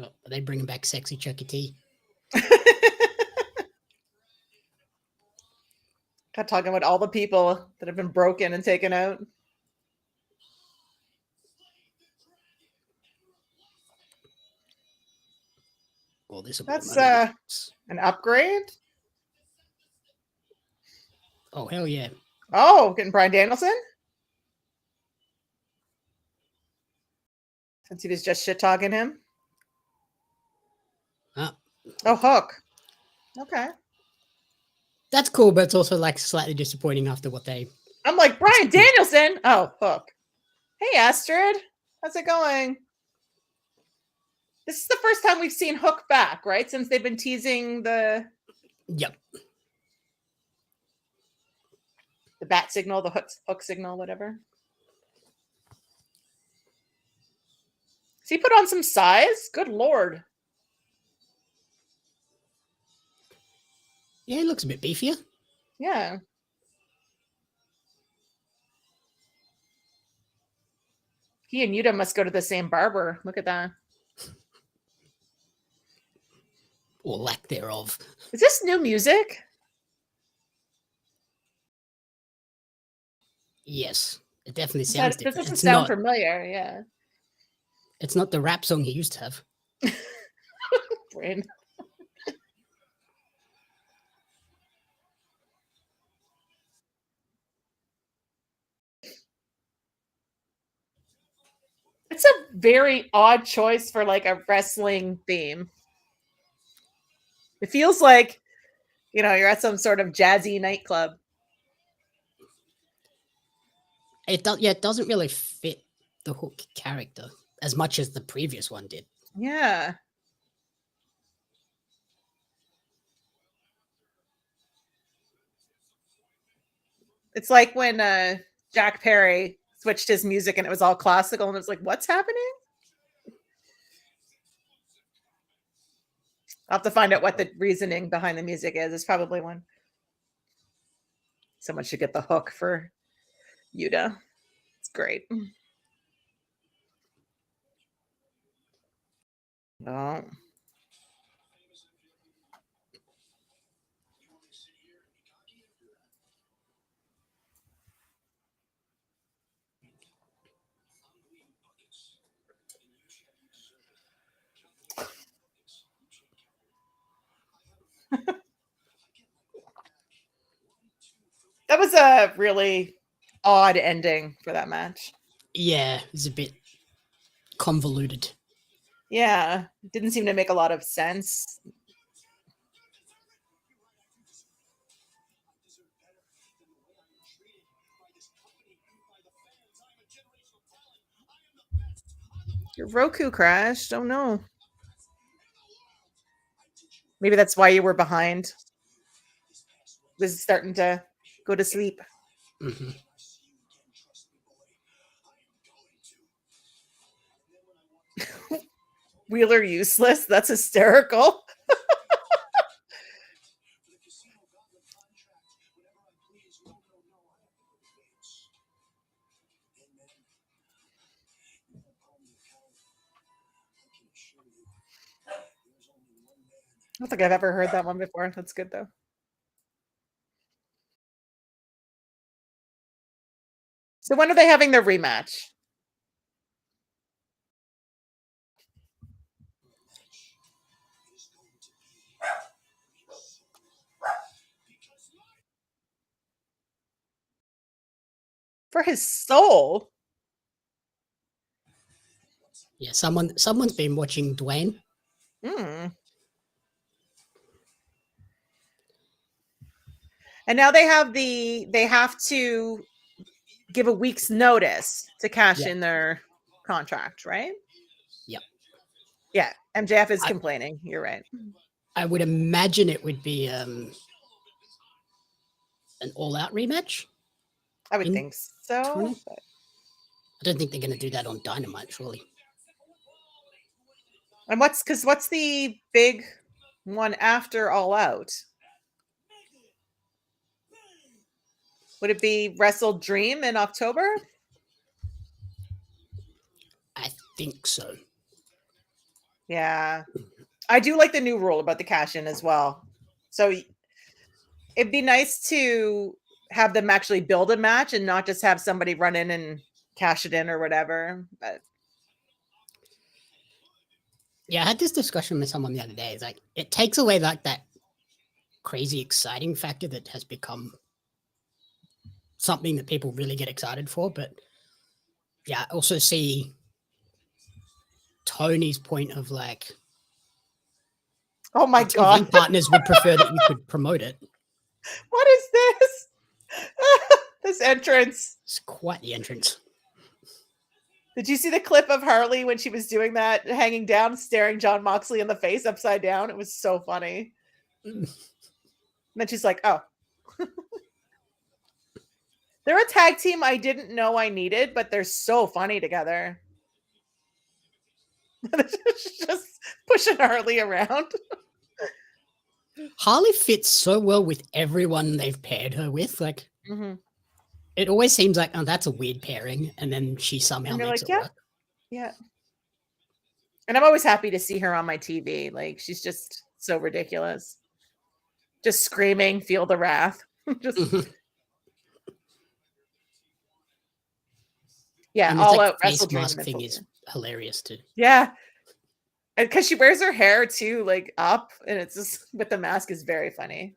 Speaker 1: Are they bringing back sexy Chucky T?
Speaker 2: Got talking about all the people that have been broken and taken out.
Speaker 1: Well, this will
Speaker 2: That's
Speaker 1: be money.
Speaker 2: an upgrade.
Speaker 1: Oh, hell yeah.
Speaker 2: Oh, getting Bryan Danielson? Since he was just shit talking him. Oh, Hook. Okay.
Speaker 1: That's cool, but it's also like slightly disappointing after what they.
Speaker 2: I'm like, Bryan Danielson? Oh, Hook. Hey, Astrid. How's it going? This is the first time we've seen Hook back, right? Since they've been teasing the
Speaker 1: Yep.
Speaker 2: bat signal, the hook signal, whatever. Has he put on some size? Good Lord.
Speaker 1: Yeah, he looks a bit beefier.
Speaker 2: Yeah. He and Yuta must go to the same barber. Look at that.
Speaker 1: Or lack thereof.
Speaker 2: Is this new music?
Speaker 1: Yes. It definitely sounds different.
Speaker 2: This doesn't sound familiar, yeah.
Speaker 1: It's not the rap song he used to have.
Speaker 2: Brain. It's a very odd choice for like a wrestling theme. It feels like, you're at some sort of jazzy nightclub.
Speaker 1: It doesn't really fit the Hook character as much as the previous one did.
Speaker 2: Yeah. It's like when Jack Perry switched his music and it was all classical and it was like, what's happening? I'll have to find out what the reasoning behind the music is. It's probably one. Someone should get the hook for Yuta. It's great. Oh. That was a really odd ending for that match.
Speaker 1: Yeah, it's a bit convoluted.
Speaker 2: Yeah, it didn't seem to make a lot of sense. Your Roku crashed. Oh no. Maybe that's why you were behind. Was starting to go to sleep.
Speaker 1: Mm-hmm.
Speaker 2: Wheeler useless. That's hysterical. I don't think I've ever heard that one before. That's good though. So when are they having their rematch? For his soul.
Speaker 1: Yeah, someone's been watching Dwayne.
Speaker 2: Mm. And now they have to give a week's notice to cash
Speaker 1: Yep.
Speaker 2: in their contract, right?
Speaker 1: Yep.
Speaker 2: Yeah, MJF is complaining. You're right.
Speaker 1: I would imagine it would be an all-out rematch.
Speaker 2: I would think so. But...
Speaker 1: I don't think they're going to do that on Dynamite, surely.
Speaker 2: And what's the big one after All Out? Would it be Wrestle Dream in October?
Speaker 1: I think so.
Speaker 2: Yeah. I do like the new rule about the cash in as well. So it'd be nice to have them actually build a match and not just have somebody run in and cash it in or whatever. But
Speaker 1: yeah, I had this discussion with someone the other day. It's like it takes away like that crazy exciting factor that has become something that people really get excited for. But yeah, I also see Tony's point of like,
Speaker 2: oh my god,
Speaker 1: TV partners would prefer that you could promote it.
Speaker 2: what is this? This entrance.
Speaker 1: It's quite the entrance.
Speaker 2: Did you see the clip of Harley when she was doing that, hanging down, staring John Moxley in the face upside down? It was so funny. And then she's like, oh. They're a tag team I didn't know I needed, but they're so funny together. Just pushing Harley around.
Speaker 1: Harley fits so well with everyone they've paired her with. Like, it always seems like, oh, that's a weird pairing. And then she somehow makes it work.
Speaker 2: Yeah. And I'm always happy to see her on my TV. Like, she's just so ridiculous. Just screaming, feel the wrath. Just yeah,
Speaker 1: and
Speaker 2: all
Speaker 1: like
Speaker 2: out
Speaker 1: face mask thing is hilarious too.
Speaker 2: Yeah. And because she wears her hair too, like up, and it's just with the mask is very funny.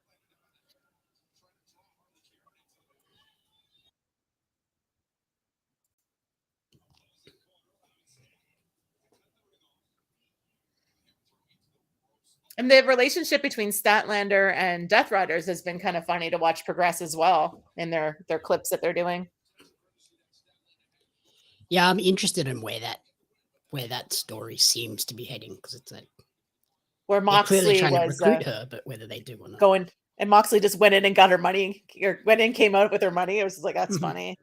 Speaker 2: And the relationship between Statlander and Death Riders has been kind of funny to watch progress as well in their clips that they're doing.
Speaker 1: Yeah, I'm interested in where that story seems to be heading, because it's like
Speaker 2: where Moxley
Speaker 1: they're clearly trying
Speaker 2: was
Speaker 1: to recruit her, but whether they do or not.
Speaker 2: Going and Moxley just went in and got her money, or went in, came out with her money. It was like, that's funny.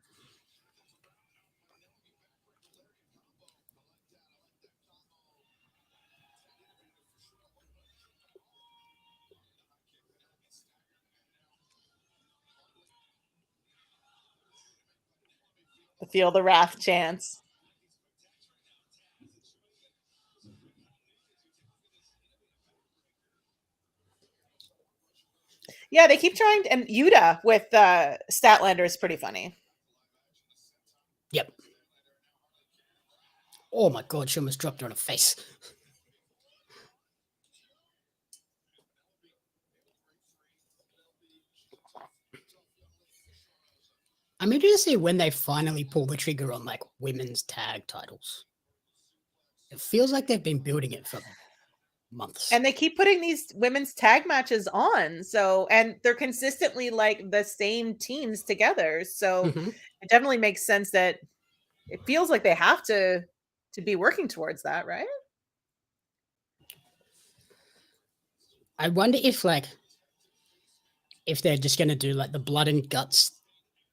Speaker 2: The feel the wrath chance. Yeah, they keep trying to, and Yuta with Statlander is pretty funny.
Speaker 1: Yep. Oh my god, she almost dropped her on her face. I'm interested to see when they finally pull the trigger on like women's tag titles. It feels like they've been building it for months.
Speaker 2: And they keep putting these women's tag matches on. So, and they're consistently like the same teams together. So
Speaker 1: Mhm.
Speaker 2: it definitely makes sense that it feels like they have to be working towards that, right?
Speaker 1: I wonder if like if they're just gonna do like the blood and guts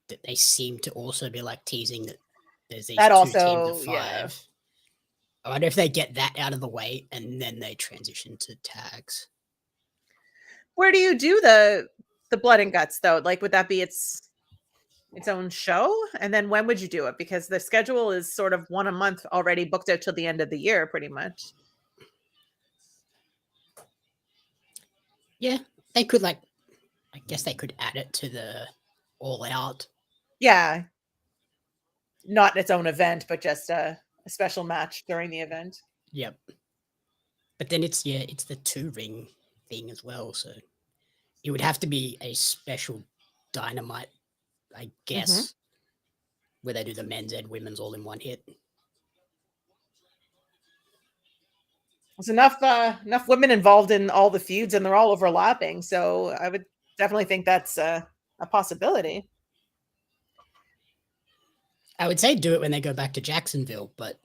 Speaker 1: that they seem to also be like teasing that there's these
Speaker 2: That
Speaker 1: two teams
Speaker 2: also,
Speaker 1: of
Speaker 2: yeah.
Speaker 1: 5. I wonder if they get that out of the way and then they transition to tags.
Speaker 2: Where do you do the blood and guts though? Like, would that be its own show? And then when would you do it? Because the schedule is sort of one a month already booked out till the end of the year, pretty much.
Speaker 1: Yeah, they could like I guess they could add it to the All Out.
Speaker 2: Yeah. Not its own event, but just a special match during the event.
Speaker 1: Yep. But then it's the 2-ring thing as well, so it would have to be a special Dynamite, I
Speaker 2: Mhm.
Speaker 1: guess, where they do the men's and women's all in one hit.
Speaker 2: There's enough women involved in all the feuds, and they're all overlapping. So I would definitely think that's a possibility.
Speaker 1: I would say do it when they go back to Jacksonville, but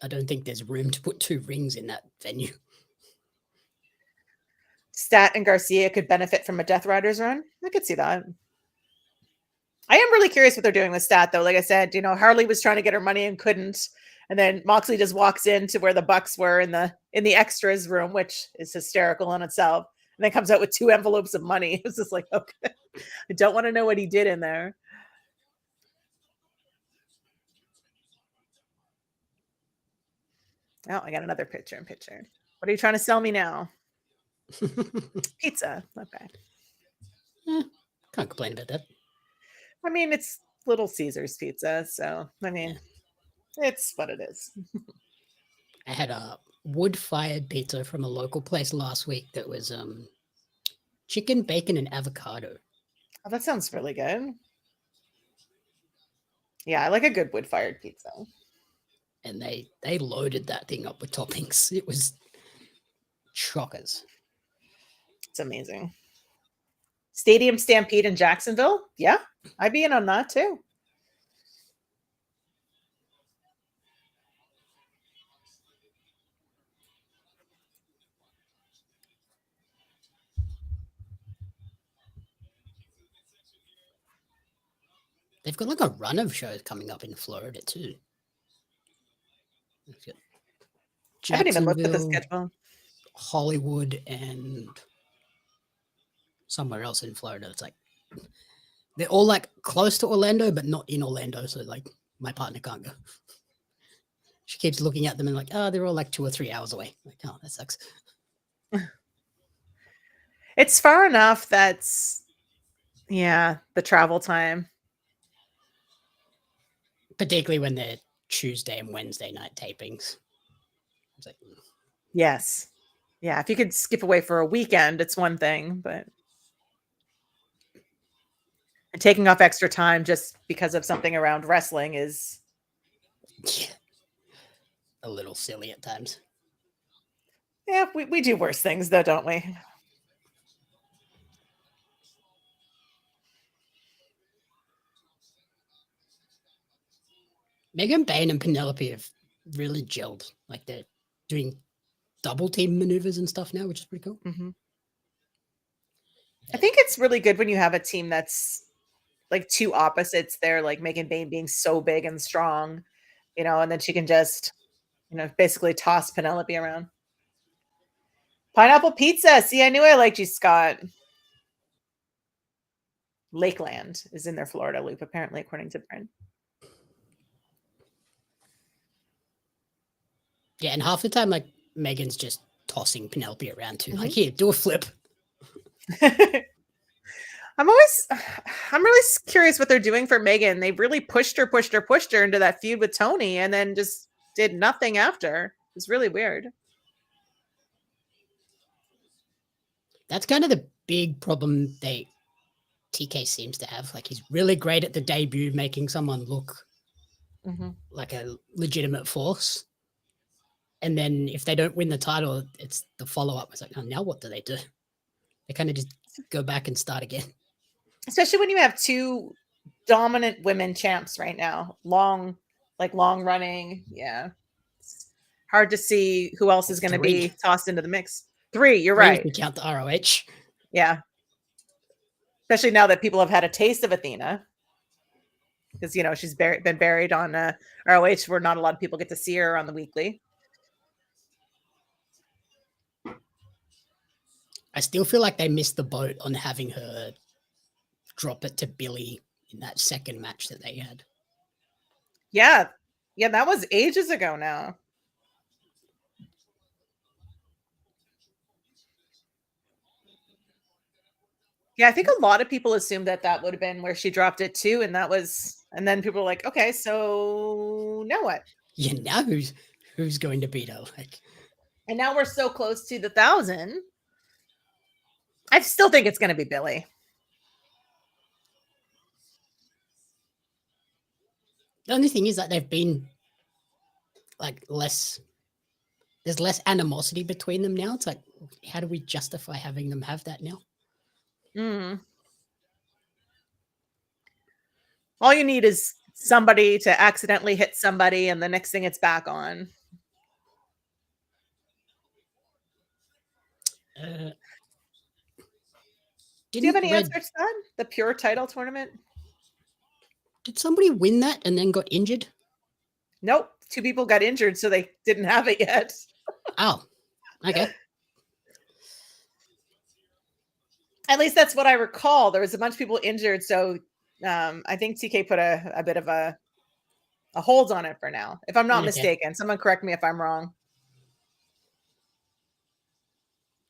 Speaker 1: I don't think there's room to put 2 rings in that venue.
Speaker 2: Stat and Garcia could benefit from a Death Riders run. I could see that. I am really curious what they're doing with Stat, though. Like I said, Harley was trying to get her money and couldn't, and then Moxley just walks into where the Bucks were in the extras room, which is hysterical in itself, and then comes out with 2 envelopes of money. It was just like, okay, I don't want to know what he did in there. Oh, I got another picture in picture. What are you trying to sell me now? Pizza. Okay.
Speaker 1: Can't complain about that.
Speaker 2: I mean, it's Little Caesars pizza, so I mean, it's what it is.
Speaker 1: I had a wood-fired pizza from a local place last week that was chicken, bacon, and avocado.
Speaker 2: Oh, that sounds really good. Yeah, I like a good wood-fired pizza.
Speaker 1: And they loaded that thing up with toppings. It was chockers.
Speaker 2: It's amazing. Stadium Stampede in Jacksonville? Yeah, I'd be in on that too.
Speaker 1: They've got like a run of shows coming up in Florida too.
Speaker 2: I haven't even looked at the
Speaker 1: Jacksonville,
Speaker 2: schedule.
Speaker 1: Hollywood, and somewhere else in Florida. It's like they're all like close to Orlando, but not in Orlando. So like my partner can't go. She keeps looking at them and like, oh, they're all like 2 or 3 hours away. Like, oh, that sucks.
Speaker 2: It's far enough that's, yeah, the travel time.
Speaker 1: Particularly when they're Tuesday and Wednesday night tapings. It's like,
Speaker 2: Yes. Yeah, if you could skip away for a weekend, it's one thing, but and taking off extra time just because of something around wrestling is
Speaker 1: yeah, a little silly at times.
Speaker 2: yeah, we do worse things though, don't we?
Speaker 1: Megan Bain and Penelope have really gelled. Like they're doing double team maneuvers and stuff now, which is pretty cool.
Speaker 2: Mm-hmm. I think it's really good when you have a team that's like 2 opposites there, like Megan Bain being so big and strong, and then she can just, basically toss Penelope around. Pineapple pizza. See, I knew I liked you, Scott. Lakeland is in their Florida loop, apparently, according to Brent.
Speaker 1: Yeah, and half the time, like Megan's just tossing Penelope around too. Like,
Speaker 2: Mhm.
Speaker 1: here, do a flip.
Speaker 2: I'm really curious what they're doing for Megan. They really pushed her into that feud with Tony and then just did nothing after. It's really weird.
Speaker 1: That's kind of the big problem they TK seems to have. Like, he's really great at the debut, making someone look like a legitimate force. And then if they don't win the title, it's the follow-up. It's like, oh, now what do? They kind of just go back and start again.
Speaker 2: Especially when you have two dominant women champs right now. Long running. Yeah. It's hard to see who else is going to be tossed into the mix. 3, you're right.
Speaker 1: If we count the ROH.
Speaker 2: Yeah. Especially now that people have had a taste of Athena. Because, she's been buried on ROH where not a lot of people get to see her on the weekly.
Speaker 1: I still feel like they missed the boat on having her drop it to Billy in that second match that they had.
Speaker 2: Yeah. Yeah, that was ages ago now. Yeah, I think a lot of people assumed that would have been where she dropped it too, and then people were like, okay, so now what?
Speaker 1: Yeah, now who's going to beat her? Like,
Speaker 2: and now we're so close to the 1,000. I still think it's going to be Billy.
Speaker 1: The only thing is that they've been like there's less animosity between them now. It's like, how do we justify having them have that now?
Speaker 2: All you need is somebody to accidentally hit somebody, and the next thing it's back on. Do you have any answers to that? The Pure title tournament?
Speaker 1: Did somebody win that and then got injured?
Speaker 2: Nope. 2 people got injured, so they didn't have it yet.
Speaker 1: Oh, okay.
Speaker 2: At least that's what I recall. There was a bunch of people injured, so I think TK put a bit of a hold on it for now, if I'm not mistaken. Someone correct me if I'm wrong.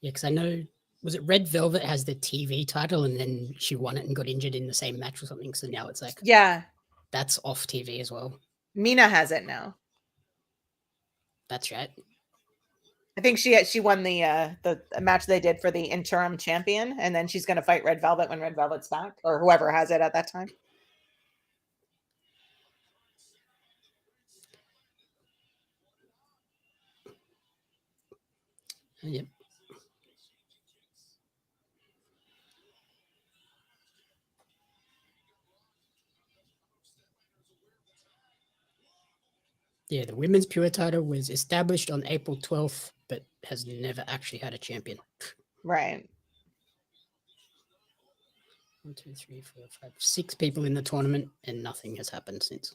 Speaker 1: Yeah, because I know, was it Red Velvet has the TV title and then she won it and got injured in the same match or something? So now it's like,
Speaker 2: yeah,
Speaker 1: that's off TV as well.
Speaker 2: Mina has it now.
Speaker 1: That's right.
Speaker 2: I think she won the match they did for the interim champion, and then she's going to fight Red Velvet when Red Velvet's back, or whoever has it at that time.
Speaker 1: Yep. Yeah, the women's pure title was established on April 12th, but has never actually had a champion.
Speaker 2: Right.
Speaker 1: 1, 2, 3, 4, 5, 6 people in the tournament, and nothing has happened since.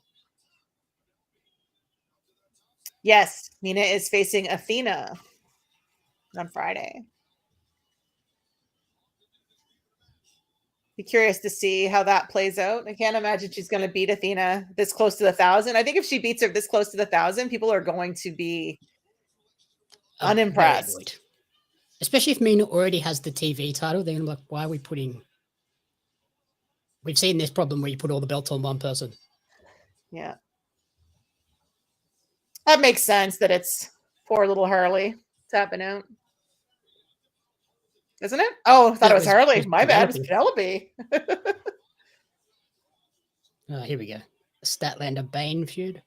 Speaker 2: Yes, Mina is facing Athena on Friday. Be curious to see how that plays out. I can't imagine she's going to beat Athena this close to the 1,000. I think if she beats her this close to the 1,000, people are going to be unimpressed.
Speaker 1: Especially if Mina already has the TV title, they're going to be like, why are we putting... We've seen this problem where you put all the belts on one person.
Speaker 2: Yeah. That makes sense that it's poor little Harley tapping out. Isn't it? Oh, I thought it was Harley. My bad. It's Penelope.
Speaker 1: Here we go. Statlander Bane feud.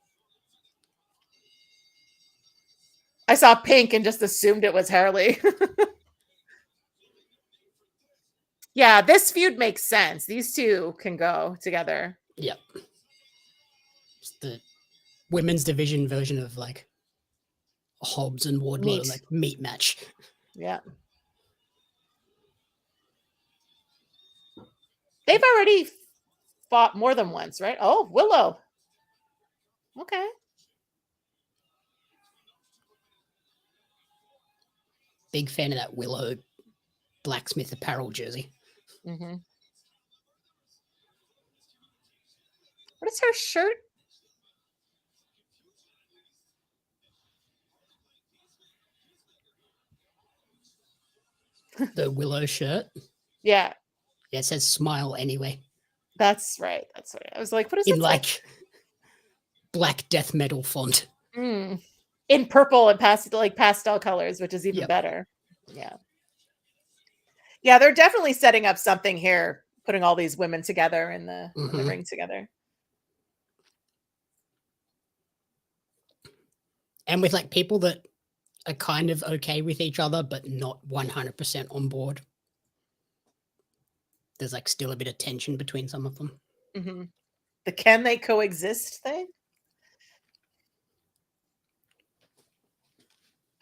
Speaker 2: I saw pink and just assumed it was Harley. Yeah, this feud makes sense. These two can go together.
Speaker 1: Yep. It's the women's division version of like Hobbs and Wardlow, like meat match.
Speaker 2: Yeah. They've already fought more than once, right? Oh, Willow. Okay.
Speaker 1: Big fan of that Willow blacksmith apparel jersey.
Speaker 2: Mm-hmm. What is her shirt?
Speaker 1: The Willow shirt.
Speaker 2: Yeah.
Speaker 1: Yeah, it says smile anyway.
Speaker 2: That's right. That's right. I was like, what is it?
Speaker 1: In like black death metal font.
Speaker 2: In purple and pastel colors, which is even better. Yeah. Yeah, they're definitely setting up something here putting all these women together in the
Speaker 1: Mhm.
Speaker 2: ring together.
Speaker 1: And with like people that are kind of okay with each other, but not 100% on board. There's like still a bit of tension between some of them.
Speaker 2: Mhm. The can they coexist thing?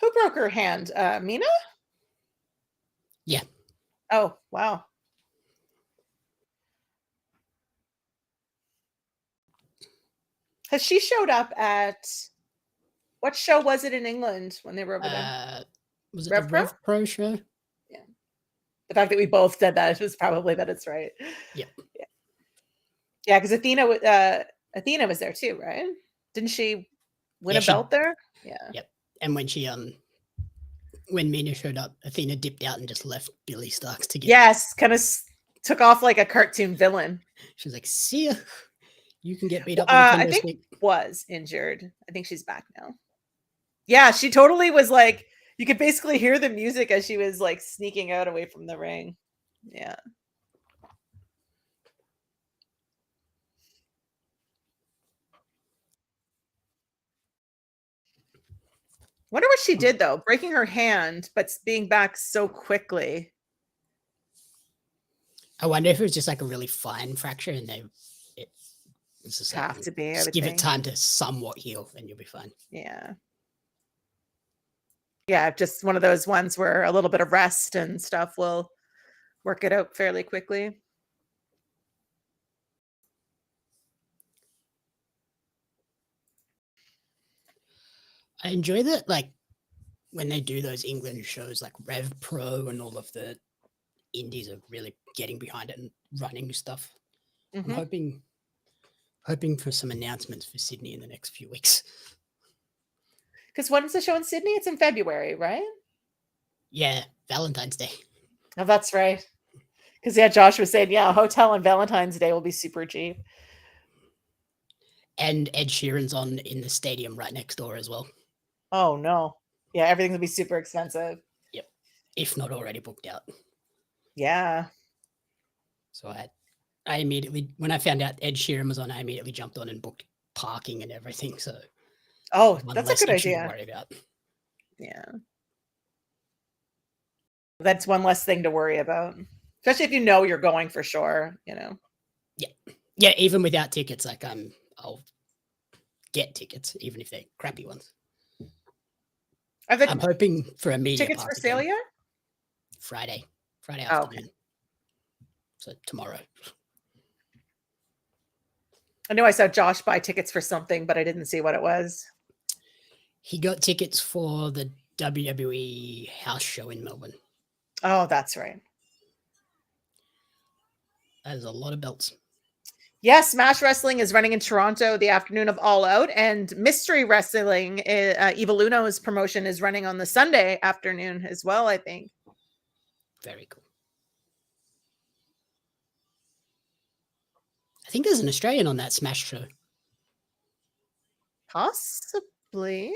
Speaker 2: Who broke her hand? Mina?
Speaker 1: Yeah.
Speaker 2: Oh, wow. Has she showed up at what show was it in England when they were over there?
Speaker 1: Was it the
Speaker 2: Rev Pro?
Speaker 1: Rev Pro show?
Speaker 2: Yeah. The fact that we both said that is probably that it's right.
Speaker 1: Yep.
Speaker 2: Yeah. Yeah, because Athena was there too, right? Didn't she win
Speaker 1: Yeah,
Speaker 2: a belt there? Yeah.
Speaker 1: Yep. And when Mina showed up, Athena dipped out and just left Billy Starks to get.
Speaker 2: Yes, kind of took off like a cartoon villain.
Speaker 1: She was like, "See ya. You can get beat up."
Speaker 2: I think was injured. I think she's back now. Yeah, she totally was like. You could basically hear the music as she was like sneaking out away from the ring. Yeah. Wonder what she did though, breaking her hand, but being back so quickly.
Speaker 1: I wonder if it was just like a really fine fracture, and it's just
Speaker 2: Have
Speaker 1: like,
Speaker 2: to be.
Speaker 1: just give it time to somewhat heal, and you'll be fine.
Speaker 2: Yeah. Yeah, just one of those ones where a little bit of rest and stuff will work it out fairly quickly.
Speaker 1: I enjoy that, like when they do those England shows, like Rev Pro and all of the indies are really getting behind it and running stuff. I'm hoping for some announcements for Sydney in the next few weeks.
Speaker 2: Because when's the show in Sydney? It's in February, right?
Speaker 1: Yeah, Valentine's Day.
Speaker 2: Oh, that's right. Because yeah, Josh was saying, yeah, a hotel on Valentine's Day will be super cheap.
Speaker 1: And Ed Sheeran's on in the stadium right next door as well.
Speaker 2: Oh no. Yeah, everything's gonna be super expensive.
Speaker 1: Yep. If not already booked out.
Speaker 2: Yeah.
Speaker 1: So I immediately, when I found out Ed Sheeran was on, I immediately jumped on and booked parking and everything. So
Speaker 2: that's a good idea.
Speaker 1: To worry about.
Speaker 2: Yeah. That's one less thing to worry about. Especially if you know you're going for sure,
Speaker 1: Yeah. Yeah, even without tickets, like I'll get tickets, even if they're crappy ones. I'm hoping for a media
Speaker 2: tickets for sale yet?
Speaker 1: Friday afternoon. Okay. So tomorrow.
Speaker 2: I know I saw Josh buy tickets for something, but I didn't see what it was.
Speaker 1: He got tickets for the WWE house show in Melbourne.
Speaker 2: Oh, that's right.
Speaker 1: There's a lot of belts.
Speaker 2: Yes, Smash Wrestling is running in Toronto the afternoon of All Out, and Mystery Wrestling, Eva Luno's promotion, is running on the Sunday afternoon as well, I think.
Speaker 1: Very cool. I think there's an Australian on that Smash show.
Speaker 2: Possibly.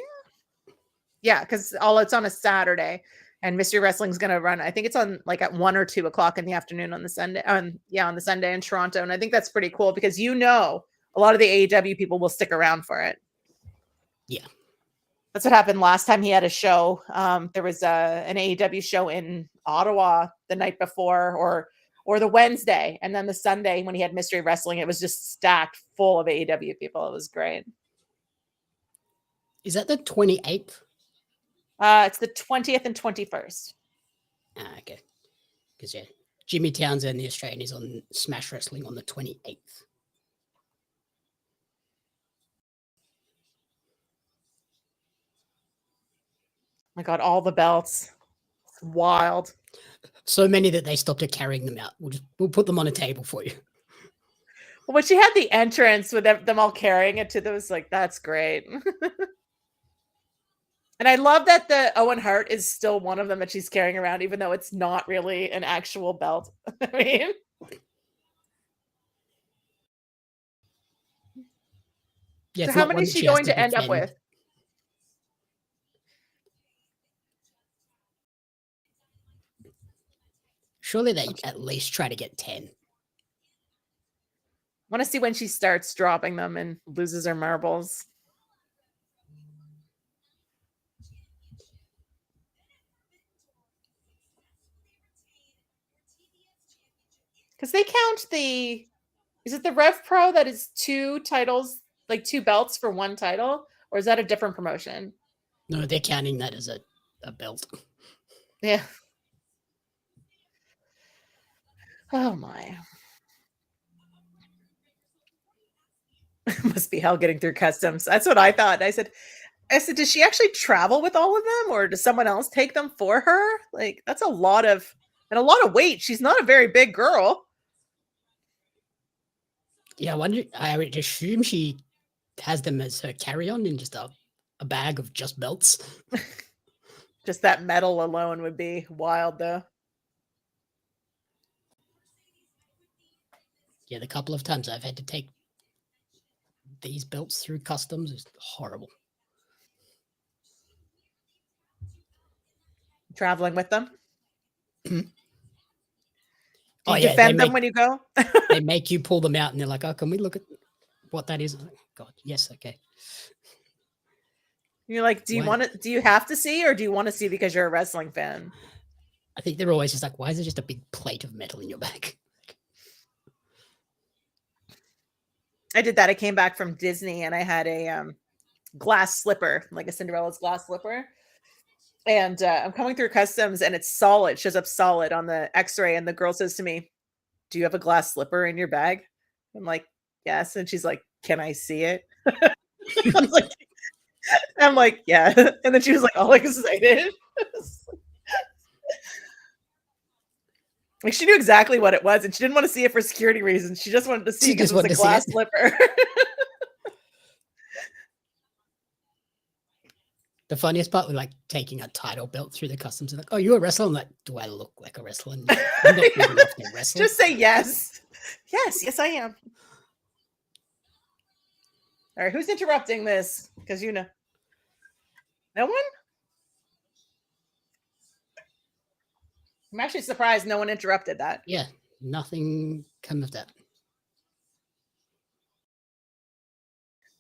Speaker 2: Yeah, because All Out's on a Saturday, and Mystery Wrestling's going to run. I think it's on like at 1 or 2 o'clock in the afternoon on the Sunday. On the Sunday in Toronto, and I think that's pretty cool because a lot of the AEW people will stick around for it.
Speaker 1: Yeah,
Speaker 2: that's what happened last time he had a show. There was an AEW show in Ottawa the night before, or the Wednesday, and then the Sunday when he had Mystery Wrestling, it was just stacked full of AEW people. It was great.
Speaker 1: Is that the 28th?
Speaker 2: It's the 20th and 21st.
Speaker 1: Okay. Because yeah, Jimmy Townsend, the Australian, is on Smash Wrestling on the 28th.
Speaker 2: My God, all the belts. It's wild.
Speaker 1: So many that they stopped carrying them out. We'll put them on a table for you.
Speaker 2: Well, when she had the entrance with them all carrying it to those, like, that's great. And I love that the Owen Hart is still one of them that she's carrying around, even though it's not really an actual belt. I mean,
Speaker 1: yeah.
Speaker 2: So how many is she going to end up with?
Speaker 1: Surely they at least try to get 10.
Speaker 2: Want to see when she starts dropping them and loses her marbles. Because they count is it the Rev Pro that is 2 titles, like 2 belts for 1 title? Or is that a different promotion?
Speaker 1: No, they're counting that as a belt.
Speaker 2: Yeah. Oh my. Must be hell getting through customs. That's what I thought. I said, does she actually travel with all of them, or does someone else take them for her? Like, that's a lot of weight. She's not a very big girl.
Speaker 1: Yeah, I would assume she has them as her carry-on in just a bag of just belts.
Speaker 2: Just that metal alone would be wild, though.
Speaker 1: Yeah, the couple of times I've had to take these belts through customs is horrible.
Speaker 2: Traveling with them? Do
Speaker 1: Oh,
Speaker 2: you
Speaker 1: yeah,
Speaker 2: defend them when you go?
Speaker 1: they make you pull them out, and they're like, "Oh, can we look at what that is?" I'm like, God, yes, okay.
Speaker 2: You're like, do you have to see, or do you want to see because you're a wrestling fan?
Speaker 1: I think they're always just like, why is there just a big plate of metal in your bag?
Speaker 2: I did that. I came back from Disney and I had a glass slipper, like a Cinderella's glass slipper. And I'm coming through customs and it's solid, shows up solid on the x-ray. And the girl says to me, "Do you have a glass slipper in your bag?" I'm like, "Yes." And she's like, "Can I see it?" I'm like, "Yeah." And then she was like all excited. Like, she knew exactly what it was, and she didn't want to see it for security reasons. She just wanted to see because it was a glass slipper.
Speaker 1: The funniest part was like taking a title belt through the customs and like, "Oh, you're a wrestler?" I'm like, "Do I look like a wrestler?" I'm not big enough to wrestle.
Speaker 2: Just say yes. Yes, I am. All right, who's interrupting this? Because no one? I'm actually surprised no one interrupted that.
Speaker 1: Yeah, nothing come of that.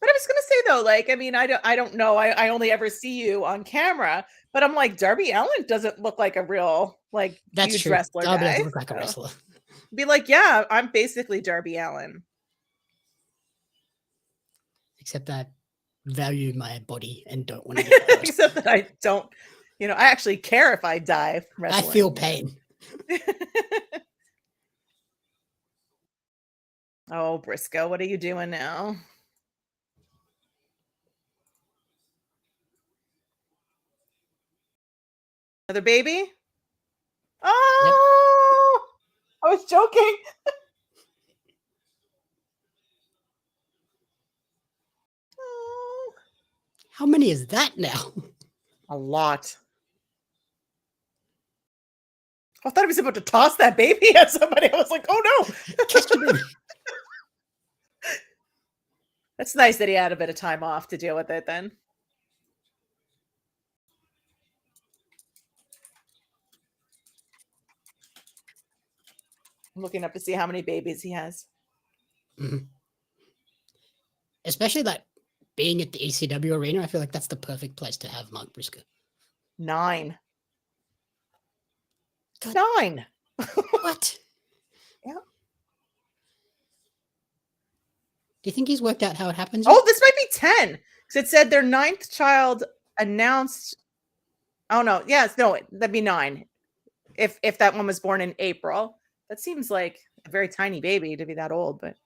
Speaker 2: But I was gonna say though, like, I mean, I don't know. I only ever see you on camera, but I'm like, Darby Allin doesn't look like a real
Speaker 1: That's
Speaker 2: huge
Speaker 1: true.
Speaker 2: wrestler
Speaker 1: Darby
Speaker 2: guy.
Speaker 1: doesn't look like a wrestler.
Speaker 2: Be like, yeah, I'm basically Darby Allin.
Speaker 1: Except I value my body and don't want to get hurt.
Speaker 2: Except that I don't, I actually care if I die wrestling.
Speaker 1: I feel pain.
Speaker 2: Oh, Briscoe, what are you doing now? Another baby? Oh, yep. I was joking.
Speaker 1: Oh. How many is that now?
Speaker 2: A lot. I thought he was about to toss that baby at somebody. I was like, oh no. That's nice that he had a bit of time off to deal with it then. I'm looking up to see how many babies he has.
Speaker 1: Mm-hmm. Especially like being at the ECW arena, I feel like that's the perfect place to have Mark Briscoe.
Speaker 2: 9.
Speaker 1: God.
Speaker 2: 9.
Speaker 1: What?
Speaker 2: Yeah.
Speaker 1: Do you think he's worked out how it happens?
Speaker 2: Oh, this might be 10. Because it said their 9th child announced. Oh no, yes, no, that'd be 9. If that one was born in April. That seems like a very tiny baby to be that old, but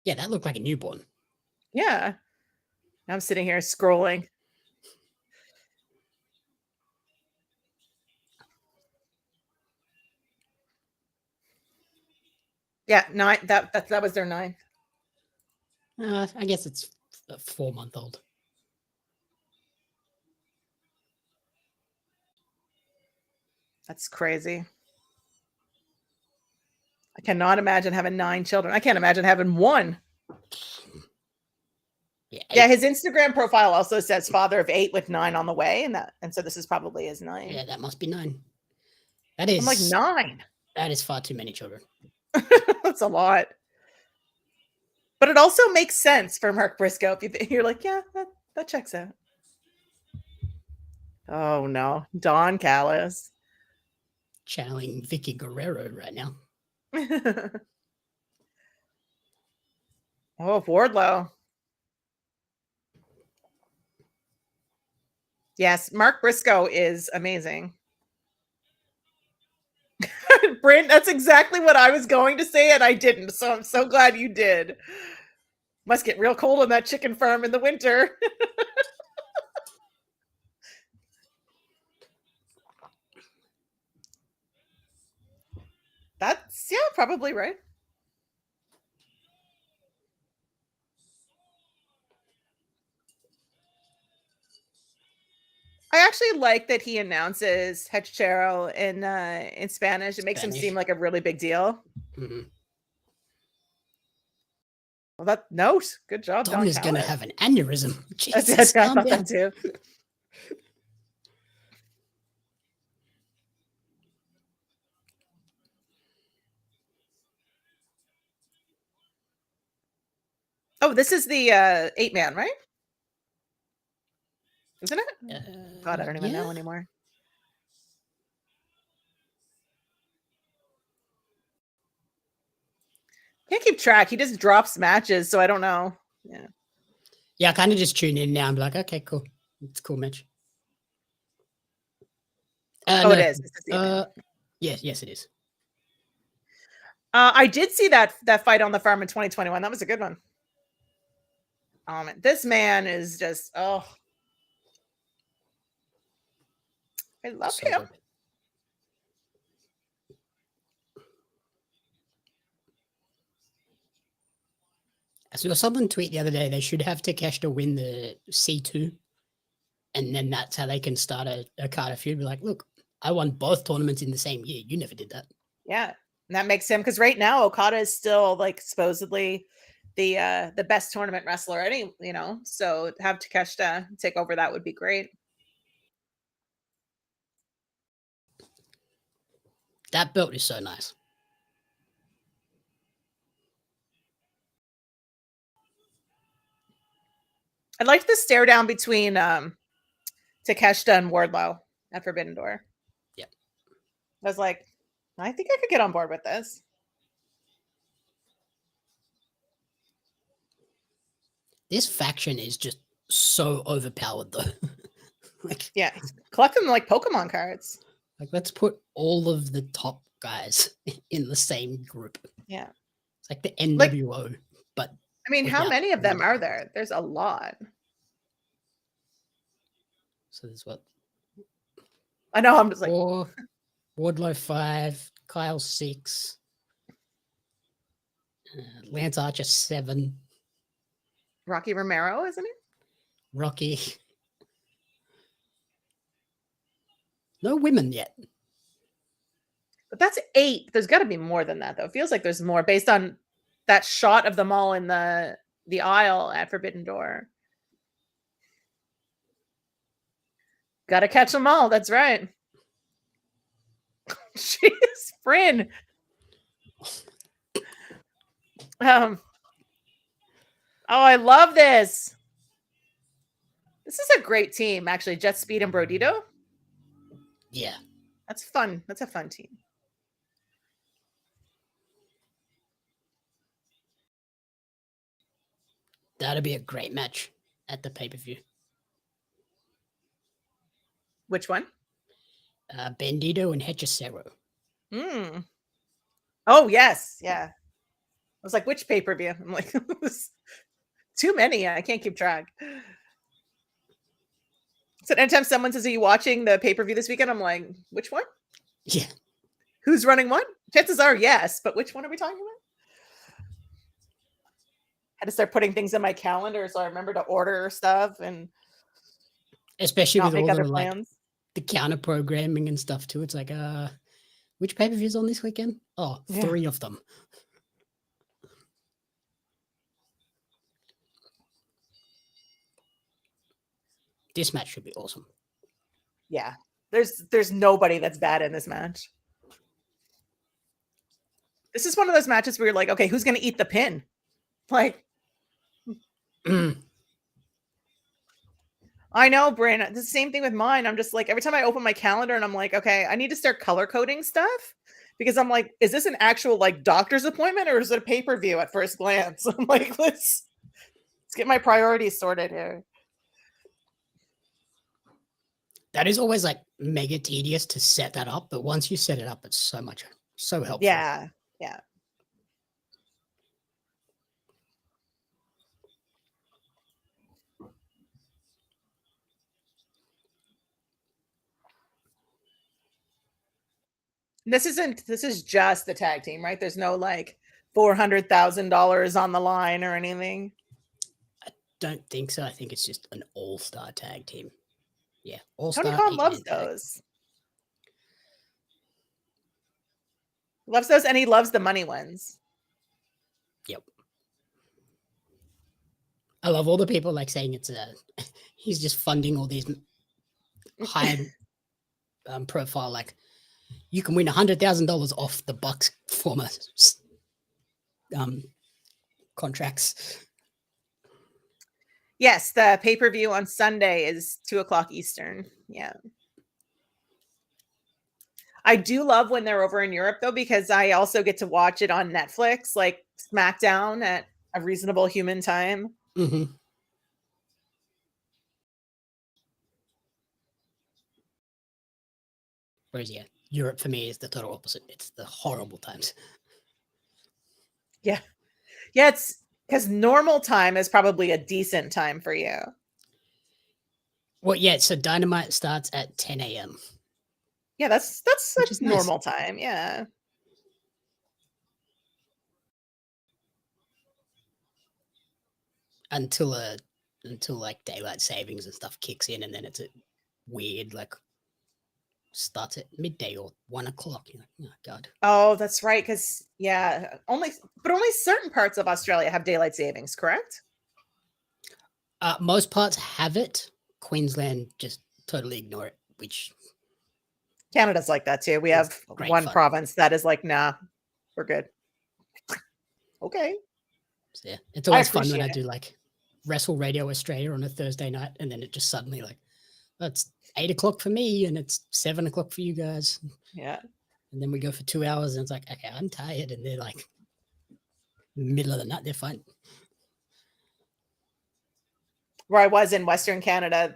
Speaker 1: yeah, that looked like a newborn.
Speaker 2: Yeah. I'm sitting here scrolling. Yeah, 9. That was their 9th.
Speaker 1: I guess it's a 4-month-old.
Speaker 2: That's crazy. I cannot imagine having 9 children. I can't imagine having 1. Yeah, his Instagram profile also says father of 8 with 9 on the way, and so this is probably his 9.
Speaker 1: Yeah, that must be 9. That is.
Speaker 2: I'm like 9.
Speaker 1: That is far too many children.
Speaker 2: That's a lot. But it also makes sense for Mark Briscoe. If you're like, yeah, that checks out. Oh no, Don Callis.
Speaker 1: Channeling Vicky Guerrero right now.
Speaker 2: Oh, Wardlow. Yes, Mark Briscoe is amazing. Brent, that's exactly what I was going to say, and I didn't. So I'm so glad you did. Must get real cold on that chicken farm in the winter. That's, yeah, probably right. I actually like that he announces Hechicero in Spanish. It makes him seem like a really big deal.
Speaker 1: Mm-hmm.
Speaker 2: Well, that note. Good job,
Speaker 1: Don is going to have an aneurysm. Jesus,
Speaker 2: I thought that too. Oh, this is the 8-man, right? Isn't it? God, I don't even know anymore. Can't keep track. He just drops matches, so I don't know. Yeah.
Speaker 1: Yeah, I kind of just tune in now. I'm like, okay, cool. It's a cool match.
Speaker 2: Oh,
Speaker 1: no,
Speaker 2: it is.
Speaker 1: Yes, it is.
Speaker 2: I did see that fight on the farm in 2021. That was a good one. This man is just, oh, I love him. Good.
Speaker 1: I saw someone tweet the other day they should have Takeshita win the C2, and then that's how they can start a Carter feud. Be like, look, I won both tournaments in the same year. You never did that.
Speaker 2: Yeah, and that makes him, because right now Okada is still like supposedly the best tournament wrestler. So to have Takeshita take over, that would be great.
Speaker 1: That belt is so nice.
Speaker 2: I liked the stare down between Takeshita and Wardlow at Forbidden Door.
Speaker 1: Yeah.
Speaker 2: I was like, I think I could get on board with this.
Speaker 1: This faction is just so overpowered, though.
Speaker 2: Like, yeah, collect them like Pokemon cards.
Speaker 1: Like, let's put all of the top guys in the same group.
Speaker 2: Yeah.
Speaker 1: It's like the NWO, but
Speaker 2: I mean, how many of them are there? There's a lot.
Speaker 1: So there's what?
Speaker 2: I know, I'm just like
Speaker 1: 4, Wardlow 5, Kyle 6, Lance Archer 7.
Speaker 2: Rocky Romero, isn't it?
Speaker 1: Rocky. No women yet.
Speaker 2: But that's 8. There's got to be more than that, though. It feels like there's more based on that shot of them all in the aisle at Forbidden Door. Got to catch them all. That's right. Jeez, Bryn. Oh, I love this. This is a great team, actually. Jet Speed and Brodito.
Speaker 1: Yeah.
Speaker 2: That's fun. That's a fun team.
Speaker 1: That'll be a great match at the pay-per-view.
Speaker 2: Which one?
Speaker 1: Bandito and Hechicero.
Speaker 2: Oh, yes. Yeah. I was like, which pay-per-view? I'm like, too many. I can't keep track. So anytime someone says, are you watching the pay-per-view this weekend? I'm like, which one?
Speaker 1: Yeah.
Speaker 2: Who's running what? Chances are yes, but which one are we talking about? I had to start putting things in my calendar so I remember to order stuff, and
Speaker 1: especially with all the
Speaker 2: plans.
Speaker 1: Like, the counter programming and stuff too. It's like, which pay-per-views on this weekend? Oh, 3 of them. This match should be awesome.
Speaker 2: Yeah. There's nobody that's bad in this match. This is one of those matches where you're like, okay, who's going to eat the pin? Like, I know, Bryn. It's the same thing with mine. I'm just like, every time I open my calendar and I'm like, okay, I need to start color coding stuff because I'm like, is this an actual like doctor's appointment or is it a pay-per-view at first glance? I'm like, let's get my priorities sorted here.
Speaker 1: That is always like mega tedious to set that up, but once you set it up, it's so helpful.
Speaker 2: Yeah. Yeah. This is just the tag team, right? There's no like $400,000 on the line or anything.
Speaker 1: I don't think so. I think it's just an all-star tag team. Yeah, all-star.
Speaker 2: Tony Khan loves those. Loves those, and he loves the money ones.
Speaker 1: Yep. I love all the people like saying it's he's just funding all these high profile, like you can win $100,000 off the Bucks former contracts.
Speaker 2: Yes, the pay-per-view on Sunday is 2:00 Eastern. Yeah. I do love when they're over in Europe though, because I also get to watch it on Netflix, like SmackDown at a reasonable human time.
Speaker 1: Mm-hmm. Whereas, yeah, Europe for me is the total opposite. It's the horrible times.
Speaker 2: Yeah. Yeah, it's because normal time is probably a decent time for you.
Speaker 1: Well, yeah, so Dynamite starts at 10 a.m.
Speaker 2: Yeah, that's normal
Speaker 1: nice.
Speaker 2: time. Yeah.
Speaker 1: Until like daylight savings and stuff kicks in, and then it's a weird like starts at midday or 1:00. You're like, oh god.
Speaker 2: Oh, that's right. Because only certain parts of Australia have daylight savings, correct?
Speaker 1: Most parts have it. Queensland just totally ignore it, which
Speaker 2: Canada's like that too. We have one
Speaker 1: fun.
Speaker 2: province that is like, nah, we're good. Okay.
Speaker 1: So, yeah, it's always fun when I do like Wrestle Radio Australia on a Thursday night, and then it just suddenly like, it's 8:00 for me, and it's 7:00 for you guys.
Speaker 2: Yeah.
Speaker 1: And then we go for 2 hours, and it's like, okay, I'm tired, and they're like, middle of the night, they're fine.
Speaker 2: Where I was in Western Canada,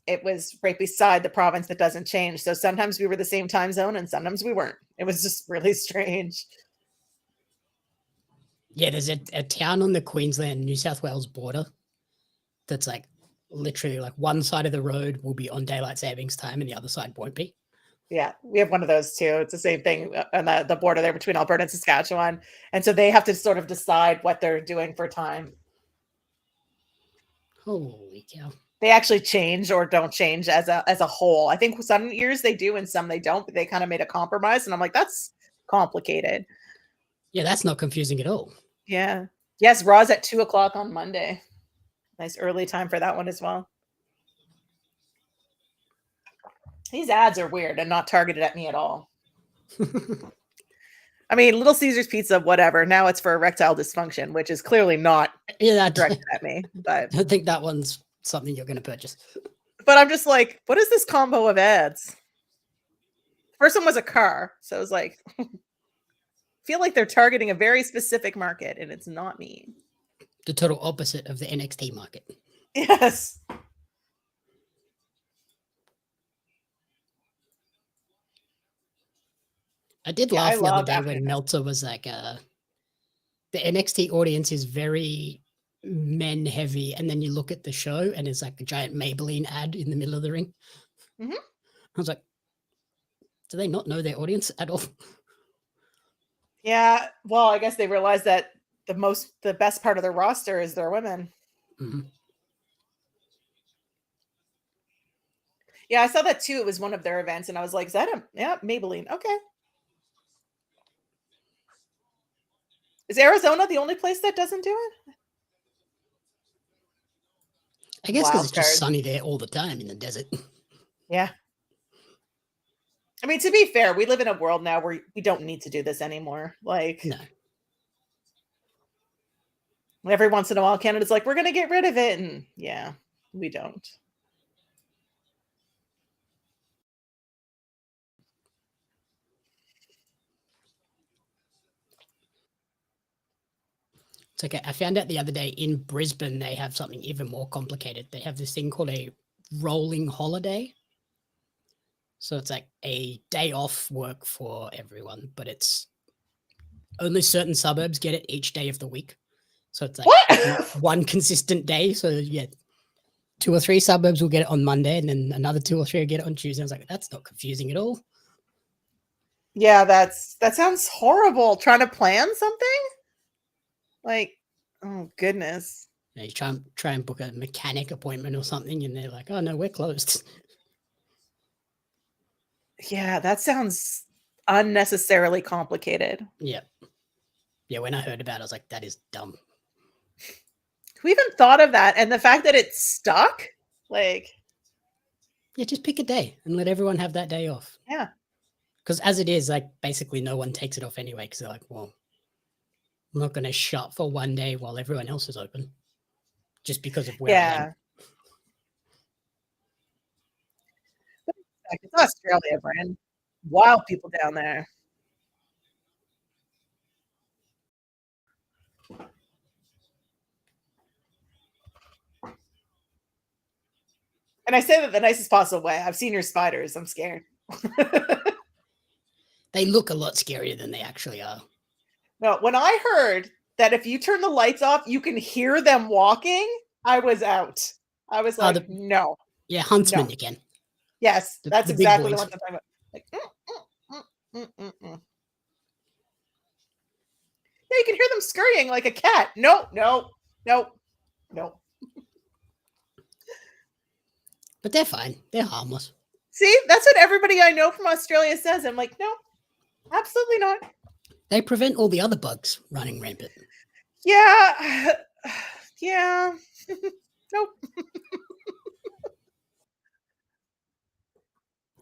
Speaker 2: it was right beside the province that doesn't change. So sometimes we were the same time zone, and sometimes we weren't. It was just really strange.
Speaker 1: Yeah, there's a town on the Queensland, New South Wales border that's like literally like one side of the road will be on daylight savings time and the other side won't be.
Speaker 2: Yeah, we have one of those too. It's the same thing on the border there between Alberta and Saskatchewan. And so they have to sort of decide what they're doing for time.
Speaker 1: Holy cow.
Speaker 2: They actually change or don't change as a whole. I think some years they do and some they don't, but they kind of made a compromise. And I'm like, that's complicated.
Speaker 1: Yeah, that's not confusing at all.
Speaker 2: Yeah. Yes, Raw's at 2:00 on Monday. Nice early time for that one as well. These ads are weird and not targeted at me at all. I mean, Little Caesars Pizza, whatever. Now it's for erectile dysfunction, which is clearly not directed at me. But
Speaker 1: I think that one's something you're going to purchase.
Speaker 2: But I'm just like, what is this combo of ads? First one was a car, so I was like, feel like they're targeting a very specific market, and it's not me.
Speaker 1: The total opposite of the NXT market.
Speaker 2: Yes.
Speaker 1: I did laugh the other day when Meltzer was like, the NXT audience is very men heavy, and then you look at the show and it's like a giant Maybelline ad in the middle of the ring.
Speaker 2: Mm-hmm.
Speaker 1: I was like, do they not know their audience at all?
Speaker 2: Yeah, well, I guess they realized that the best part of their roster is their women.
Speaker 1: Mm-hmm.
Speaker 2: Yeah, I saw that too. It was one of their events, and I was like, is that Maybelline? Okay. Is Arizona the only place that doesn't do it?
Speaker 1: I guess because it's just sunny there all the time in the desert.
Speaker 2: Yeah. I mean, to be fair, we live in a world now where we don't need to do this anymore. Like,
Speaker 1: No.
Speaker 2: every once in a while, Canada's like, we're going to get rid of it. And yeah, we don't.
Speaker 1: It's okay. I found out the other day in Brisbane, they have something even more complicated. They have this thing called a rolling holiday. So it's like a day off work for everyone, but it's only certain suburbs get it each day of the week. So it's like
Speaker 2: What?
Speaker 1: one consistent day. So yeah, 2 or 3 suburbs will get it on Monday, and then another 2 or 3 will get it on Tuesday. I was like, that's not confusing at all.
Speaker 2: Yeah, that sounds horrible. Trying to plan something? Like, oh goodness.
Speaker 1: You try and book a mechanic appointment or something, and they're like, oh no, we're closed.
Speaker 2: Yeah, that sounds unnecessarily complicated.
Speaker 1: Yeah. Yeah, when I heard about it, I was like, that is dumb.
Speaker 2: Who even thought of that? And the fact that it's stuck? Like,
Speaker 1: yeah, just pick a day and let everyone have that day off.
Speaker 2: Yeah.
Speaker 1: Because as it is, like, basically no one takes it off anyway, because they're like, well, I'm not going to shut for one day while everyone else is open just because of where I am.
Speaker 2: It's Australia, Brand. Wild people down there. And I say that the nicest possible way. I've seen your spiders. I'm scared.
Speaker 1: They look a lot scarier than they actually are.
Speaker 2: No, when I heard that if you turn the lights off, you can hear them walking, I was out. I was like, no.
Speaker 1: Yeah, huntsmen
Speaker 2: no.
Speaker 1: again.
Speaker 2: Yes, that's
Speaker 1: the
Speaker 2: exactly
Speaker 1: big
Speaker 2: the
Speaker 1: boys.
Speaker 2: one I'm talking about. Like, Yeah, you can hear them scurrying like a cat. No.
Speaker 1: But they're fine. They're harmless.
Speaker 2: See, that's what everybody I know from Australia says. I'm like, no, absolutely not.
Speaker 1: They prevent all the other bugs running rampant.
Speaker 2: Yeah. Yeah. Nope.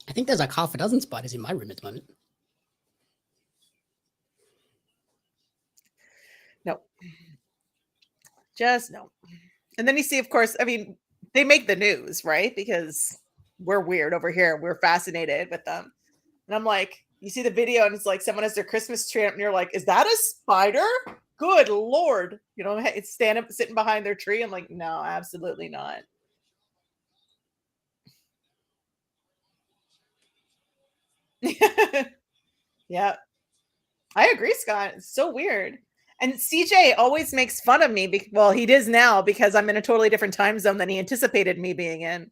Speaker 1: I think there's like half a dozen spiders in my room at the moment.
Speaker 2: No. Just no. And then you see, of course, I mean, they make the news, right? Because we're weird over here. We're fascinated with them. And I'm like, you see the video and it's like someone has their Christmas tree up and you're like, is that a spider? Good Lord. You know, it's sitting behind their tree. I'm like, no, absolutely not. Yeah. I agree, Scott. It's so weird. And CJ always makes fun of me. Well, he does now because I'm in a totally different time zone than he anticipated me being in.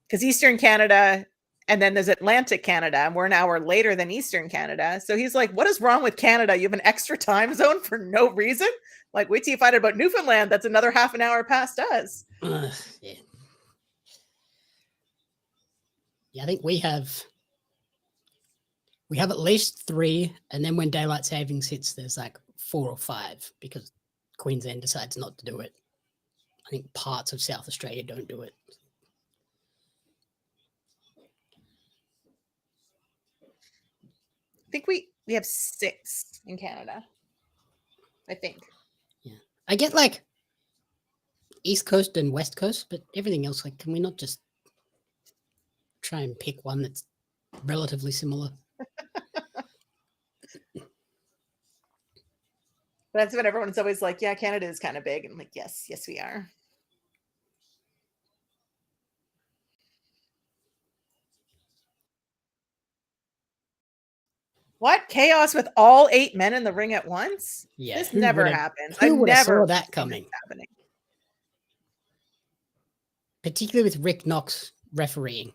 Speaker 2: Because Eastern Canada and then there's Atlantic Canada, and we're an hour later than Eastern Canada. So he's like, what is wrong with Canada? You have an extra time zone for no reason? Like, wait till you find out about Newfoundland. That's another half an hour past us.
Speaker 1: Yeah. Yeah, I think we have at least 3, and then when daylight savings hits, there's like 4 or 5 because Queensland decides not to do it. I think parts of South Australia don't do it.
Speaker 2: I think we have 6 in Canada. I think.
Speaker 1: Yeah, I get like East Coast and West Coast, but everything else, like, can we not just try and pick one that's relatively similar?
Speaker 2: But that's what everyone's always like, yeah, Canada is kind of big. And I'm like, yes, we are. What? Chaos with all 8 men in the ring at once?
Speaker 1: Yeah.
Speaker 2: This never happens.
Speaker 1: Who would have saw
Speaker 2: that
Speaker 1: coming?
Speaker 2: Happening.
Speaker 1: Particularly with Rick Knox refereeing.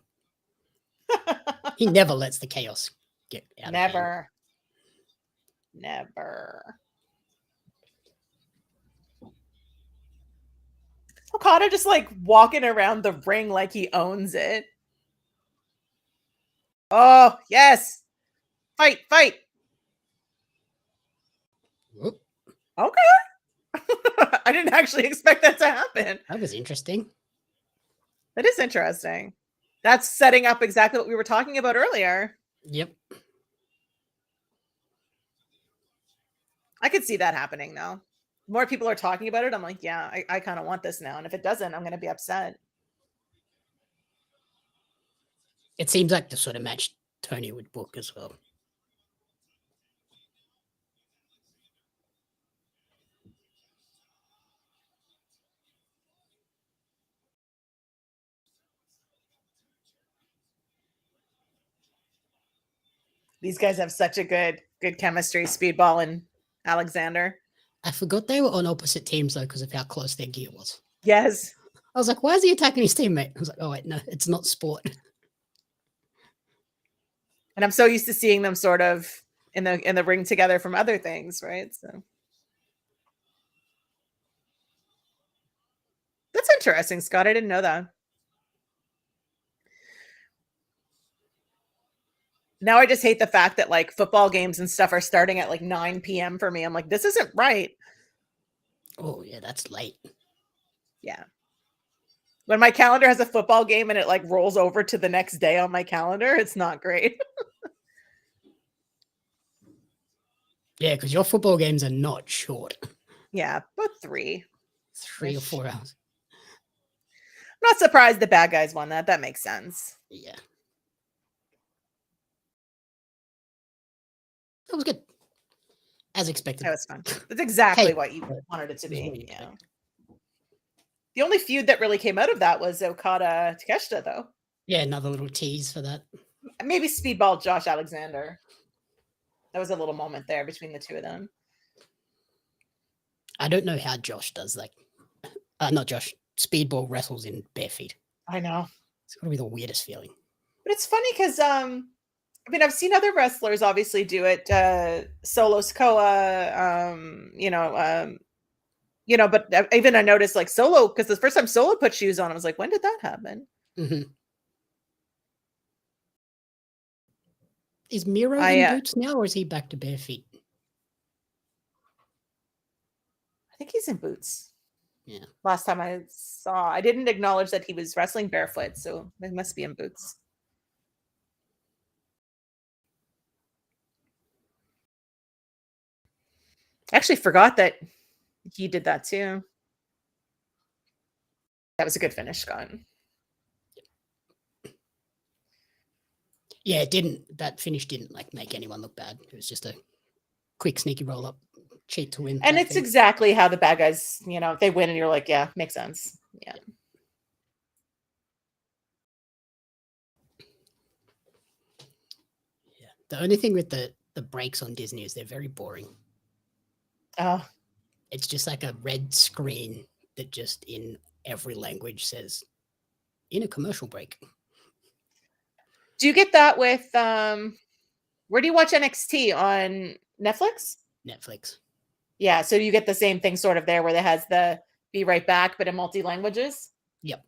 Speaker 1: He never lets the chaos get out of hand.
Speaker 2: Never. Okada just like walking around the ring like he owns it. Oh, yes. Fight.
Speaker 1: Whoop.
Speaker 2: Okay. I didn't actually expect that to happen.
Speaker 1: That was interesting.
Speaker 2: That is interesting. That's setting up exactly what we were talking about earlier.
Speaker 1: Yep.
Speaker 2: I could see that happening now. More people are talking about it. I'm like, yeah, I kind of want this now. And if it doesn't, I'm going to be upset.
Speaker 1: It seems like the sort of match Tony would book as well.
Speaker 2: These guys have such a good chemistry, Speedball and Alexander.
Speaker 1: I forgot they were on opposite teams though because of how close their gear was.
Speaker 2: Yes.
Speaker 1: I was like, why is he attacking his teammate? I was like, oh wait, no, it's not sport.
Speaker 2: And I'm so used to seeing them sort of in the ring together from other things, right? So that's interesting, Scott. I didn't know that. Now I just hate the fact that like football games and stuff are starting at like 9 p.m. for me. I'm like, this isn't right.
Speaker 1: Oh yeah, that's late.
Speaker 2: Yeah. When my calendar has a football game and it like rolls over to the next day on my calendar, it's not great.
Speaker 1: Yeah, because your football games are not short.
Speaker 2: Yeah, about 3
Speaker 1: or 4 hours.
Speaker 2: I'm not surprised the bad guys won that. That makes sense.
Speaker 1: Yeah. That was good. As expected.
Speaker 2: That was fun. That's exactly what you wanted it to be. Yeah. The only feud that really came out of that was Okada Takeshita, though.
Speaker 1: Yeah, another little tease for that.
Speaker 2: Maybe Speedball Josh Alexander. That was a little moment there between the two of them.
Speaker 1: I don't know how Josh does like not Josh. Speedball wrestles in bare feet.
Speaker 2: I know.
Speaker 1: It's gonna be the weirdest feeling.
Speaker 2: But it's funny because I mean, I've seen other wrestlers obviously do it. Solo Sikoa, but even I noticed like Solo, because the first time Solo put shoes on, I was like, when did that happen?
Speaker 1: Mm-hmm. Is Miro in boots now, or is he back to bare feet?
Speaker 2: I think he's in boots.
Speaker 1: Yeah.
Speaker 2: Last time I saw, I didn't acknowledge that he was wrestling barefoot, so they must be in boots. I actually forgot that he did that too. That was a good finish, Scott.
Speaker 1: Yeah, that finish didn't like make anyone look bad. It was just a quick sneaky roll up, cheat to win.
Speaker 2: And it's exactly how the bad guys, they win and you're like, yeah, makes sense. Yeah.
Speaker 1: Yeah. The only thing with the breaks on Disney is they're very boring.
Speaker 2: Oh.
Speaker 1: It's just like a red screen that just in every language says in a commercial break.
Speaker 2: Do you get that with where do you watch NXT? On Netflix?
Speaker 1: Netflix.
Speaker 2: Yeah, so you get the same thing sort of there where it has the be right back, but in multi-languages?
Speaker 1: Yep.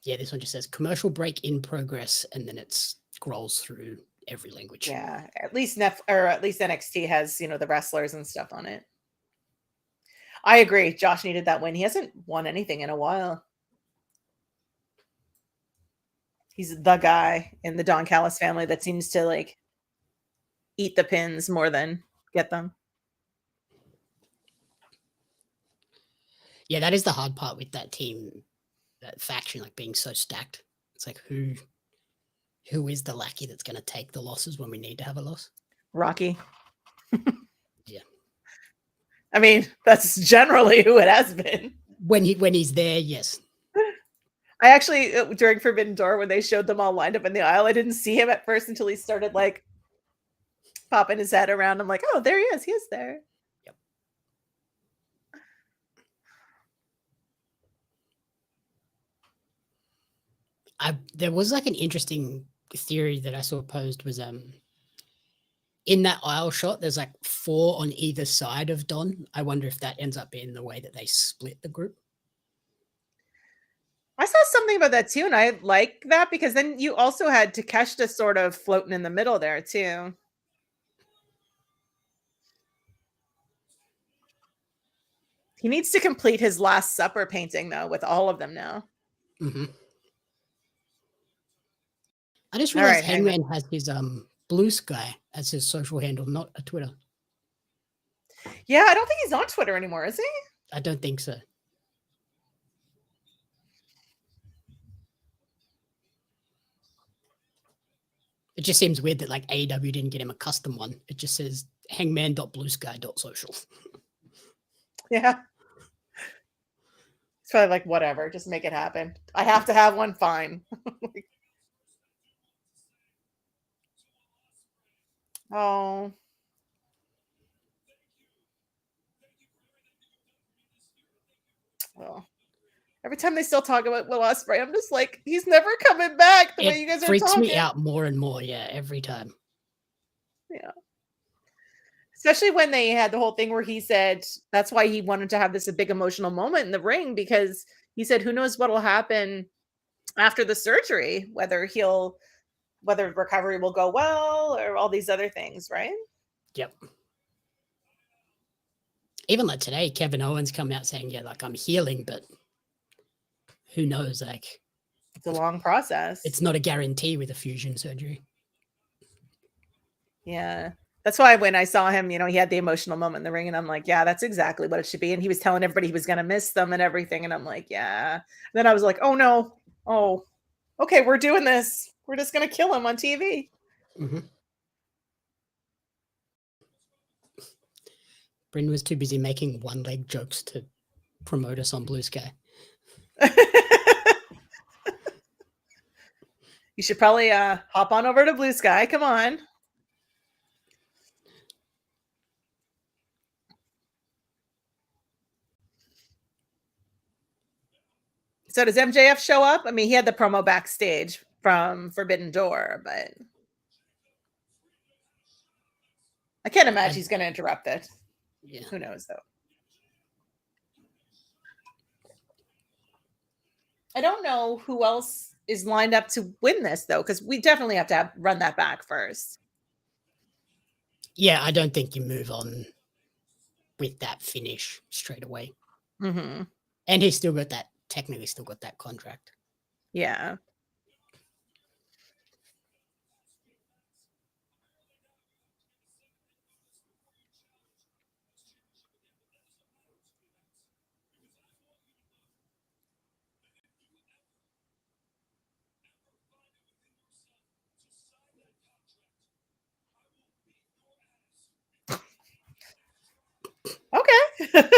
Speaker 1: Yeah, this one just says commercial break in progress, and then it scrolls through every language.
Speaker 2: Yeah, at least NXT has, the wrestlers and stuff on it. I agree. Josh needed that win. He hasn't won anything in a while. He's the guy in the Don Callis family that seems to like eat the pins more than get them.
Speaker 1: Yeah, that is the hard part with that team, that faction, like being so stacked. It's like who is the lackey that's going to take the losses when we need to have a loss?
Speaker 2: Rocky.
Speaker 1: Yeah.
Speaker 2: I mean, that's generally who it has been.
Speaker 1: When he's there, yes.
Speaker 2: I actually, during Forbidden Door, when they showed them all lined up in the aisle, I didn't see him at first until he started like popping his head around. I'm like, oh, there he is. He is there.
Speaker 1: Yep. There was like an interesting theory that I saw posed was in that aisle shot, there's like 4 on either side of Don. I wonder if that ends up being the way that they split the group.
Speaker 2: I saw something about that too, and I like that because then you also had Takeshita sort of floating in the middle there too. He needs to complete his Last Supper painting though with all of them now.
Speaker 1: Mm-hmm. I just
Speaker 2: All
Speaker 1: realized
Speaker 2: right, Hangman.
Speaker 1: Hangman has his Blue Sky as his social handle, not a Twitter.
Speaker 2: Yeah, I don't think he's on Twitter anymore, is he?
Speaker 1: I don't think so. It just seems weird that like AEW didn't get him a custom one. It just says hangman.bluesky.social.
Speaker 2: Yeah. It's probably like, whatever, just make it happen. I have to have one, fine. Oh. Well, every time they still talk about Will Ospreay, I'm just like, he's never coming back the way you guys are
Speaker 1: freaks
Speaker 2: talking.
Speaker 1: me out more and more, yeah, every time.
Speaker 2: Yeah. Especially when they had the whole thing where he said that's why he wanted to have this a big emotional moment in the ring, because he said, who knows what will happen after the surgery, whether recovery will go well or all these other things, right?
Speaker 1: Yep. Even like today, Kevin Owens come out saying, yeah, like I'm healing, but who knows? Like
Speaker 2: It's a long process.
Speaker 1: It's not a guarantee with a fusion surgery.
Speaker 2: Yeah. That's why when I saw him, he had the emotional moment in the ring, and I'm like, yeah, that's exactly what it should be. And he was telling everybody he was going to miss them and everything. And I'm like, yeah. And then I was like, oh no. Oh, okay. We're doing this. We're just going to kill him on TV.
Speaker 1: Mm-hmm. Bryn was too busy making one-leg jokes to promote us on Blue Sky.
Speaker 2: You should probably hop on over to Blue Sky. Come on. So does MJF show up? I mean, he had the promo backstage from Forbidden Door, but I can't imagine he's going to interrupt it.
Speaker 1: Yeah.
Speaker 2: Who knows, though? I don't know who else is lined up to win this, though, because we definitely have to run that back first.
Speaker 1: Yeah, I don't think you move on with that finish straight away.
Speaker 2: Mm-hmm.
Speaker 1: And he's technically still got that contract.
Speaker 2: Yeah. Okay.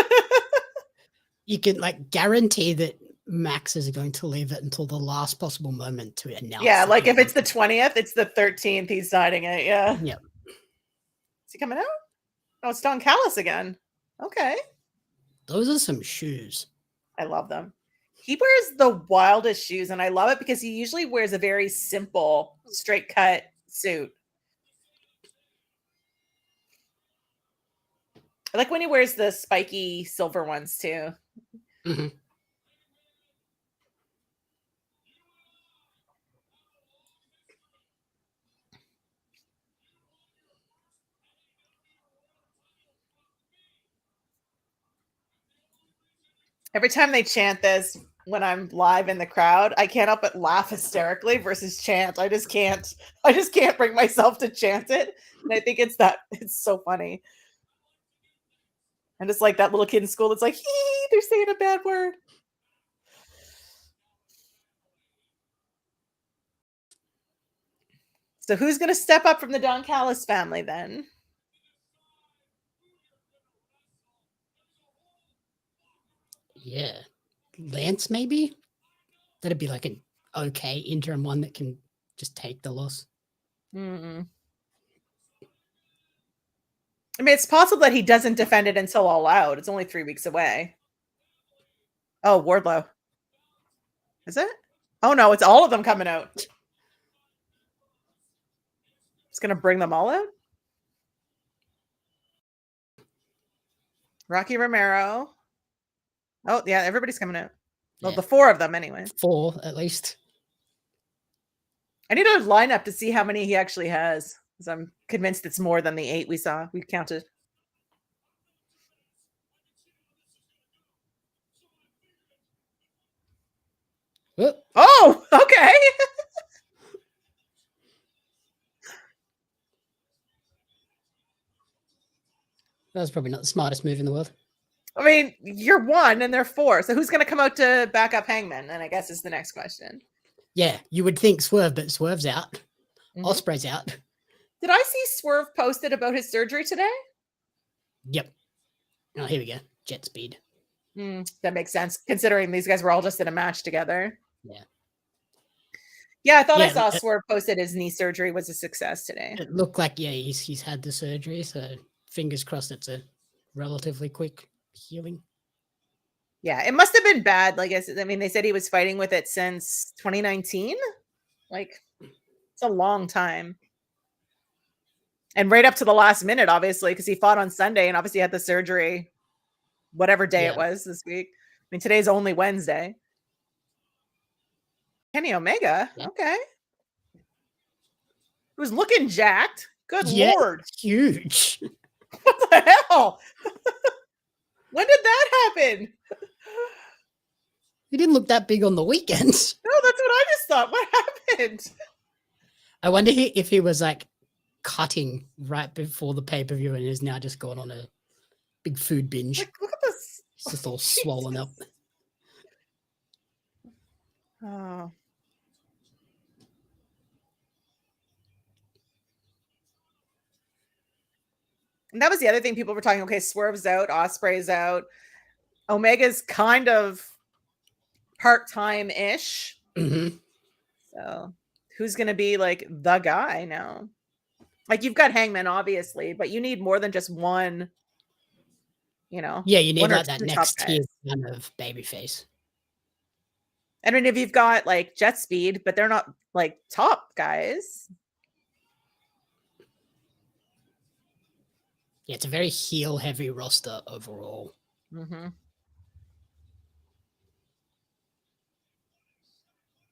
Speaker 1: You can guarantee that Max is going to leave it until the last possible moment to announce.
Speaker 2: Yeah, like if it's the 20th, it's the 13th. He's signing it. Yeah.
Speaker 1: Yep.
Speaker 2: Is he coming out? Oh, it's Don Callis again. Okay.
Speaker 1: Those are some shoes.
Speaker 2: I love them. He wears the wildest shoes, and I love it because he usually wears a very simple, straight cut suit. I like when he wears the spiky silver ones too.
Speaker 1: Mm-hmm.
Speaker 2: Every time they chant this when I'm live in the crowd, I can't help but laugh hysterically versus chant. I just can't bring myself to chant it. And I think it's so funny. And it's like that little kid in school that's like, hee, they're saying a bad word. So who's going to step up from the Don Callis family then?
Speaker 1: Yeah. Lance, maybe? That'd be like an okay interim one that can just take the loss.
Speaker 2: Mm-mm. I mean, it's possible that he doesn't defend it until All Out. It's only 3 weeks away. Oh, Wardlow. Is it? Oh, no, it's all of them coming out. It's going to bring them all out? Rocky Romero. Oh, yeah, everybody's coming out. Well,
Speaker 1: Yeah.
Speaker 2: the 4 of them anyway.
Speaker 1: 4, at least.
Speaker 2: I need a lineup to see how many he actually has, because I'm convinced it's more than the 8 we counted.
Speaker 1: Oh,
Speaker 2: Oh, okay.
Speaker 1: that was probably not the smartest move in the world.
Speaker 2: I mean, you're 1 and they're 4. So who's going to come out to back up Hangman? And I guess is the next question.
Speaker 1: Yeah, you would think Swerve, but Swerve's out.
Speaker 2: Mhm.
Speaker 1: Osprey's out.
Speaker 2: Did I see Swerve posted about his surgery today?
Speaker 1: Yep. Oh, here we go. Jet speed.
Speaker 2: That makes sense, considering these guys were all just in a match together.
Speaker 1: Yeah.
Speaker 2: Yeah, I thought I
Speaker 1: Yeah,
Speaker 2: saw Swerve posted his knee surgery was a success today.
Speaker 1: It looked like, yeah, he's had the surgery, so fingers crossed it's a relatively quick healing.
Speaker 2: Yeah, it must have been bad. Like I mean, they said he was fighting with it since 2019. Like, it's a long time. And right up to the last minute, obviously, because he fought on Sunday and obviously had the surgery, whatever day it was this week. I mean, today's only Wednesday. Kenny Omega, okay. He was looking jacked. Good Lord.
Speaker 1: Huge.
Speaker 2: What the hell? When did that happen?
Speaker 1: He didn't look that big on the weekends.
Speaker 2: No, that's what I just thought. What happened?
Speaker 1: I wonder if he was like cutting right before the pay-per-view and is now just gone on a big food binge.
Speaker 2: Like, look at this.
Speaker 1: It's just all swollen up.
Speaker 2: Oh. And that was the other thing people were talking. Okay, Swerve's out, Osprey's out. Omega's kind of part-time-ish.
Speaker 1: Mm-hmm.
Speaker 2: So who's going to be like the guy now? Like, you've got Hangman, obviously, but you need more than just one, you know.
Speaker 1: Yeah, you need like that next tier kind of babyface.
Speaker 2: I mean, if you've got like Jet Speed, but they're not like top guys.
Speaker 1: Yeah, it's a very heel-heavy roster overall.
Speaker 2: Mm-hmm.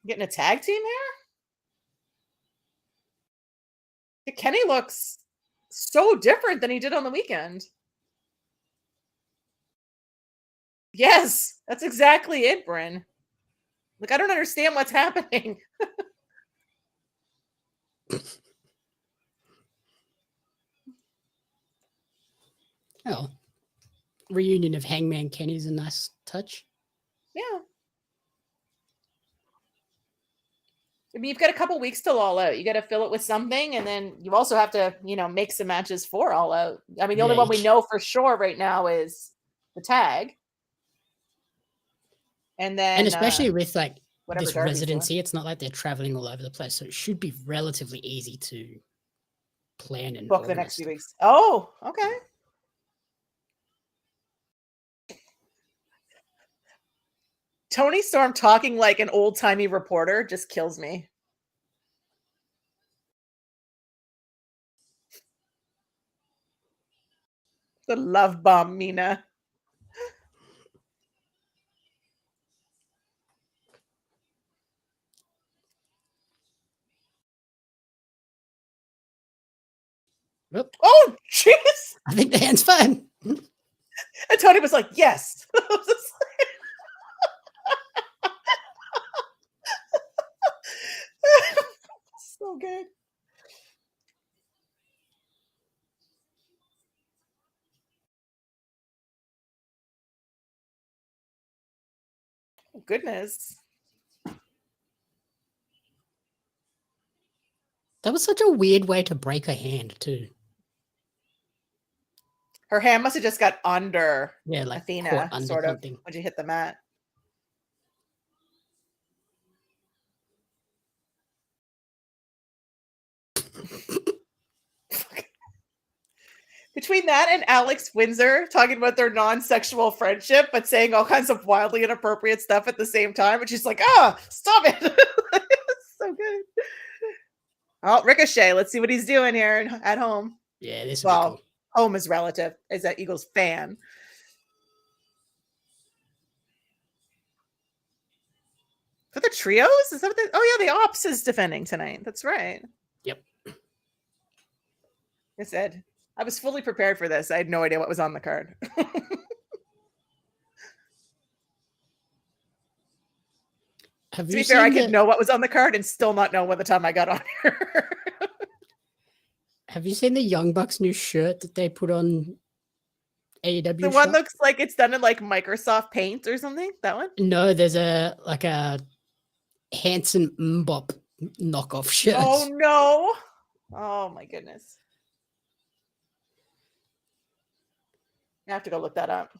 Speaker 2: Getting a tag team here? Kenny looks so different than he did on the weekend. Yes, that's exactly it, Bryn. Like, I don't understand what's happening.
Speaker 1: Oh, reunion of Hangman Kenny's a nice touch.
Speaker 2: Yeah. I mean, you've got a couple weeks till All Out. You got to fill it with something, and then you also have to, you know, make some matches for All Out. I mean, the only one we know for sure right now is the tag. And then,
Speaker 1: and especially with like this
Speaker 2: Darby's
Speaker 1: residency,
Speaker 2: doing.
Speaker 1: It's not like they're traveling all over the place, so it should be relatively easy to plan and
Speaker 2: book the next few weeks. Oh, okay. Tony Storm talking like an old-timey reporter just kills me. The love bomb, Mina.
Speaker 1: Oop.
Speaker 2: Oh, jeez.
Speaker 1: I think the hand's fine.
Speaker 2: And Tony was like, yes. So good. Oh, goodness.
Speaker 1: That was such a weird way to break a hand, too.
Speaker 2: Her hand must have just got under
Speaker 1: like
Speaker 2: Athena,
Speaker 1: under
Speaker 2: sort
Speaker 1: something.
Speaker 2: of, when she hit the mat. Between that and Alex Windsor talking about their non-sexual friendship, but saying all kinds of wildly inappropriate stuff at the same time, and she's like, stop it. So good. Oh, Ricochet. Let's see what he's doing here at home.
Speaker 1: Yeah, this would be cool.
Speaker 2: Home is relative. Is an Eagles fan. For the trios? Is that what oh, yeah, the Ops is defending tonight. That's right.
Speaker 1: Yep.
Speaker 2: I said, I was fully prepared for this. I had no idea what was on the card.
Speaker 1: Have
Speaker 2: To
Speaker 1: you
Speaker 2: be fair, I
Speaker 1: seen
Speaker 2: could
Speaker 1: the
Speaker 2: know what was on the card and still not know by the time I got on here.
Speaker 1: Have you seen the Young Bucks new shirt that they put on AEW
Speaker 2: The one
Speaker 1: shop?
Speaker 2: looks like it's done in like Microsoft Paint or something. That one?
Speaker 1: No, there's a Hanson Mbop knockoff shirt.
Speaker 2: Oh no. Oh my goodness. I have to go look that up.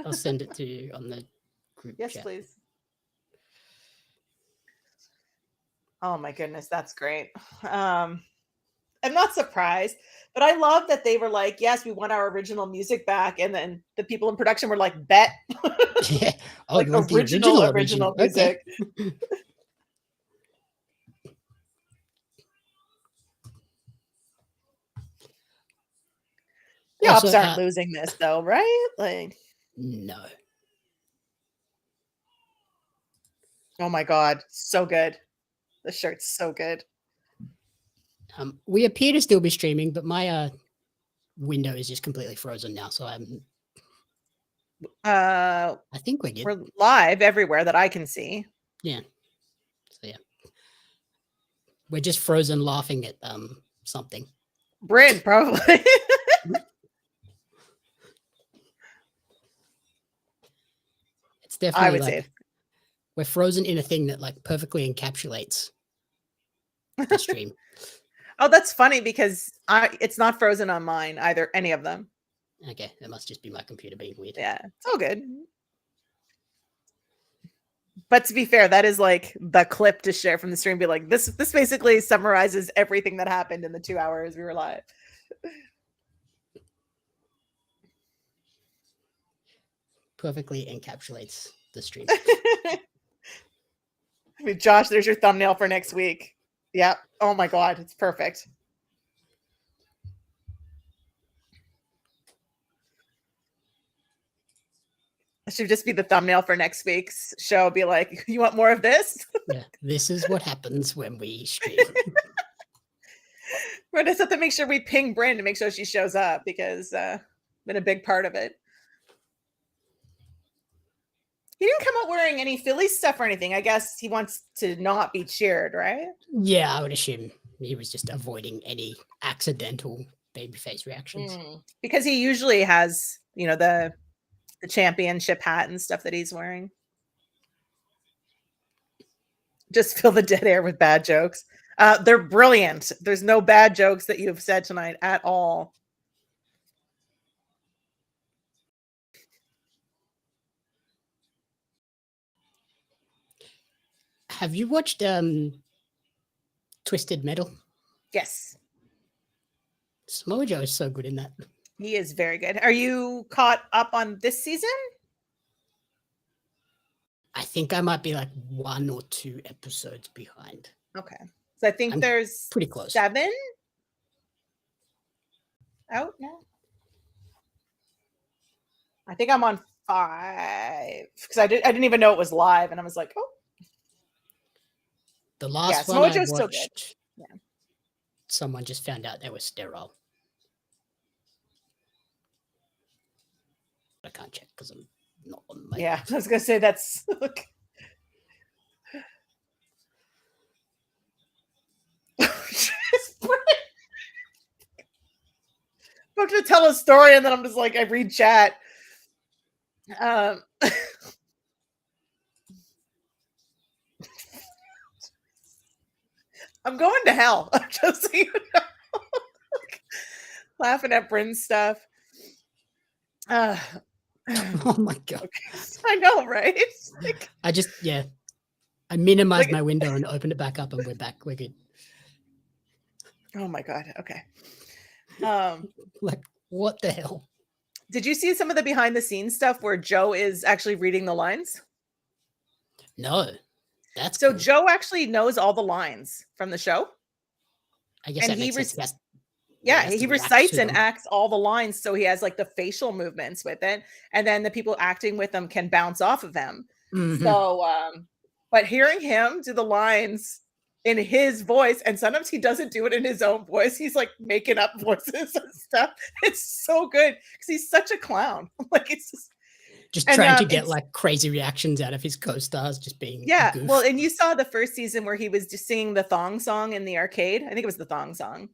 Speaker 1: I'll send it to you on the group
Speaker 2: Yes,
Speaker 1: chat.
Speaker 2: please. Oh my goodness, that's great. I'm not surprised, but I love that they were like, yes, we want our original music back. And then the people in production were like, bet.
Speaker 1: Yeah. Oh,
Speaker 2: Like
Speaker 1: you want the original
Speaker 2: music.
Speaker 1: Okay.
Speaker 2: The
Speaker 1: Also,
Speaker 2: Ops aren't losing this though, right? Like,
Speaker 1: no.
Speaker 2: oh my God, so good. The shirt's so good.
Speaker 1: We appear to still be streaming, but my window is just completely frozen now. So I think we're good.
Speaker 2: We're live everywhere that I can see.
Speaker 1: Yeah. So yeah. We're just frozen laughing at something.
Speaker 2: Bryn, probably.
Speaker 1: It's definitely
Speaker 2: I would
Speaker 1: like
Speaker 2: say
Speaker 1: we're frozen in a thing that like perfectly encapsulates the stream.
Speaker 2: Oh, that's funny because it's not frozen on mine either, any of them.
Speaker 1: Okay, that must just be my computer being weird.
Speaker 2: Yeah, it's all good. But to be fair, that is like the clip to share from the stream. Be like, this basically summarizes everything that happened in the 2 hours we were live.
Speaker 1: Perfectly encapsulates the stream.
Speaker 2: I mean, Josh, there's your thumbnail for next week. Yep. Oh my God, it's perfect. It should just be the thumbnail for next week's show. Be like, you want more of this?
Speaker 1: Yeah, this is what happens when we stream.
Speaker 2: We're just have to make sure we ping Bryn to make sure she shows up because been a big part of it. He didn't come out wearing any Philly stuff or anything. I guess he wants to not be cheered, right?
Speaker 1: Yeah, I would assume he was just avoiding any accidental babyface reactions.
Speaker 2: Because he usually has, you know, the championship hat and stuff that he's wearing. Just fill the dead air with bad jokes. They're brilliant. There's no bad jokes that you've said tonight at all.
Speaker 1: Have you watched Twisted Metal?
Speaker 2: Yes.
Speaker 1: Samoa Joe is so good in that.
Speaker 2: He is very good. Are you caught up on this season?
Speaker 1: I think I might be like 1 or 2 episodes behind.
Speaker 2: Okay. So I think there's
Speaker 1: pretty close.
Speaker 2: 7 out now. I think I'm on 5 because I didn't even know it was live, and I was like, oh.
Speaker 1: The last one I watched, still good. Yeah. Someone just found out they were sterile. I can't check because I'm not on my.
Speaker 2: Yeah, I was gonna say that's. I'm to tell a story and then I'm just like I read chat. I'm going to hell. Just so you know. Laughing at Bryn's stuff.
Speaker 1: Oh my God.
Speaker 2: Okay. I know, right? Like,
Speaker 1: I minimized my window and opened it back up and we're back. We're good.
Speaker 2: Oh my God. Okay.
Speaker 1: Like, what the hell?
Speaker 2: Did you see some of the behind the scenes stuff where Joe is actually reading the lines?
Speaker 1: No. That's
Speaker 2: so
Speaker 1: cool.
Speaker 2: Joe actually knows all the lines from the show.
Speaker 1: I guess that makes sense.
Speaker 2: He recites and acts all the lines, so he has like the facial movements with it, and then the people acting with him can bounce off of him. Mm-hmm. So, but hearing him do the lines in his voice, and sometimes he doesn't do it in his own voice. He's like making up voices and stuff. It's so good because he's such a clown. Like it's just,
Speaker 1: Just
Speaker 2: And,
Speaker 1: trying to get
Speaker 2: it's
Speaker 1: like crazy reactions out of his co-stars, just being a
Speaker 2: yeah,
Speaker 1: goof.
Speaker 2: well, and you saw the first season where he was just singing the thong song in the arcade. I think it was the thong song.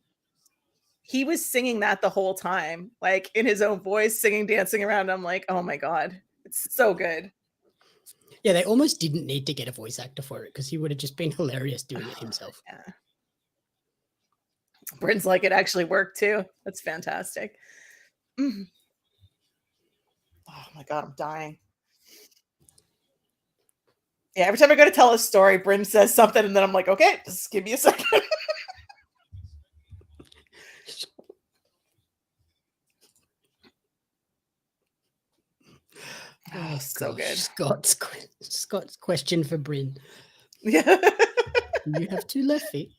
Speaker 2: He was singing that the whole time, like, in his own voice, singing, dancing around. I'm like, "Oh my god, it's so good."
Speaker 1: Yeah, they almost didn't need to get a voice actor for it because he would have just been hilarious doing it himself.
Speaker 2: Yeah. Bryn's like, "It actually worked too." That's fantastic. Mhm. Oh my god, I'm dying. Yeah, every time I go to tell a story, Bryn says something, and then I'm like, "Okay, just give me a second." Oh, so good.
Speaker 1: Scott's question for Bryn.
Speaker 2: Yeah.
Speaker 1: You have 2 left feet.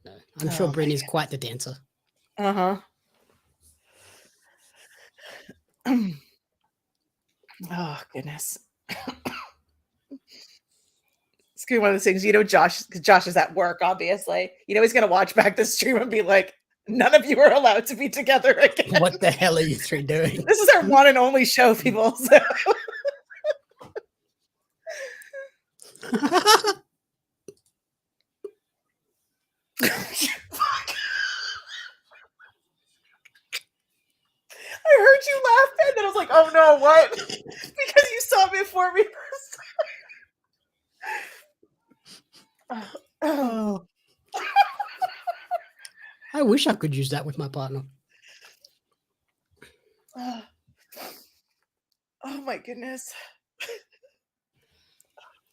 Speaker 1: No, I'm sure
Speaker 2: Oh
Speaker 1: Bryn
Speaker 2: my
Speaker 1: is quite the dancer.
Speaker 2: Uh-huh. Oh, goodness. It's gonna be one of those things, Josh, because Josh is at work, obviously. He's gonna watch back the stream and be like, "None of you are allowed to be together again."
Speaker 1: What the hell are you 3 doing?
Speaker 2: This is our one and only show, people. So. I heard you laugh, and then I was like, "Oh no, what?" Because you saw me before me first.
Speaker 1: Oh. I wish I could use that with my partner.
Speaker 2: Oh my goodness.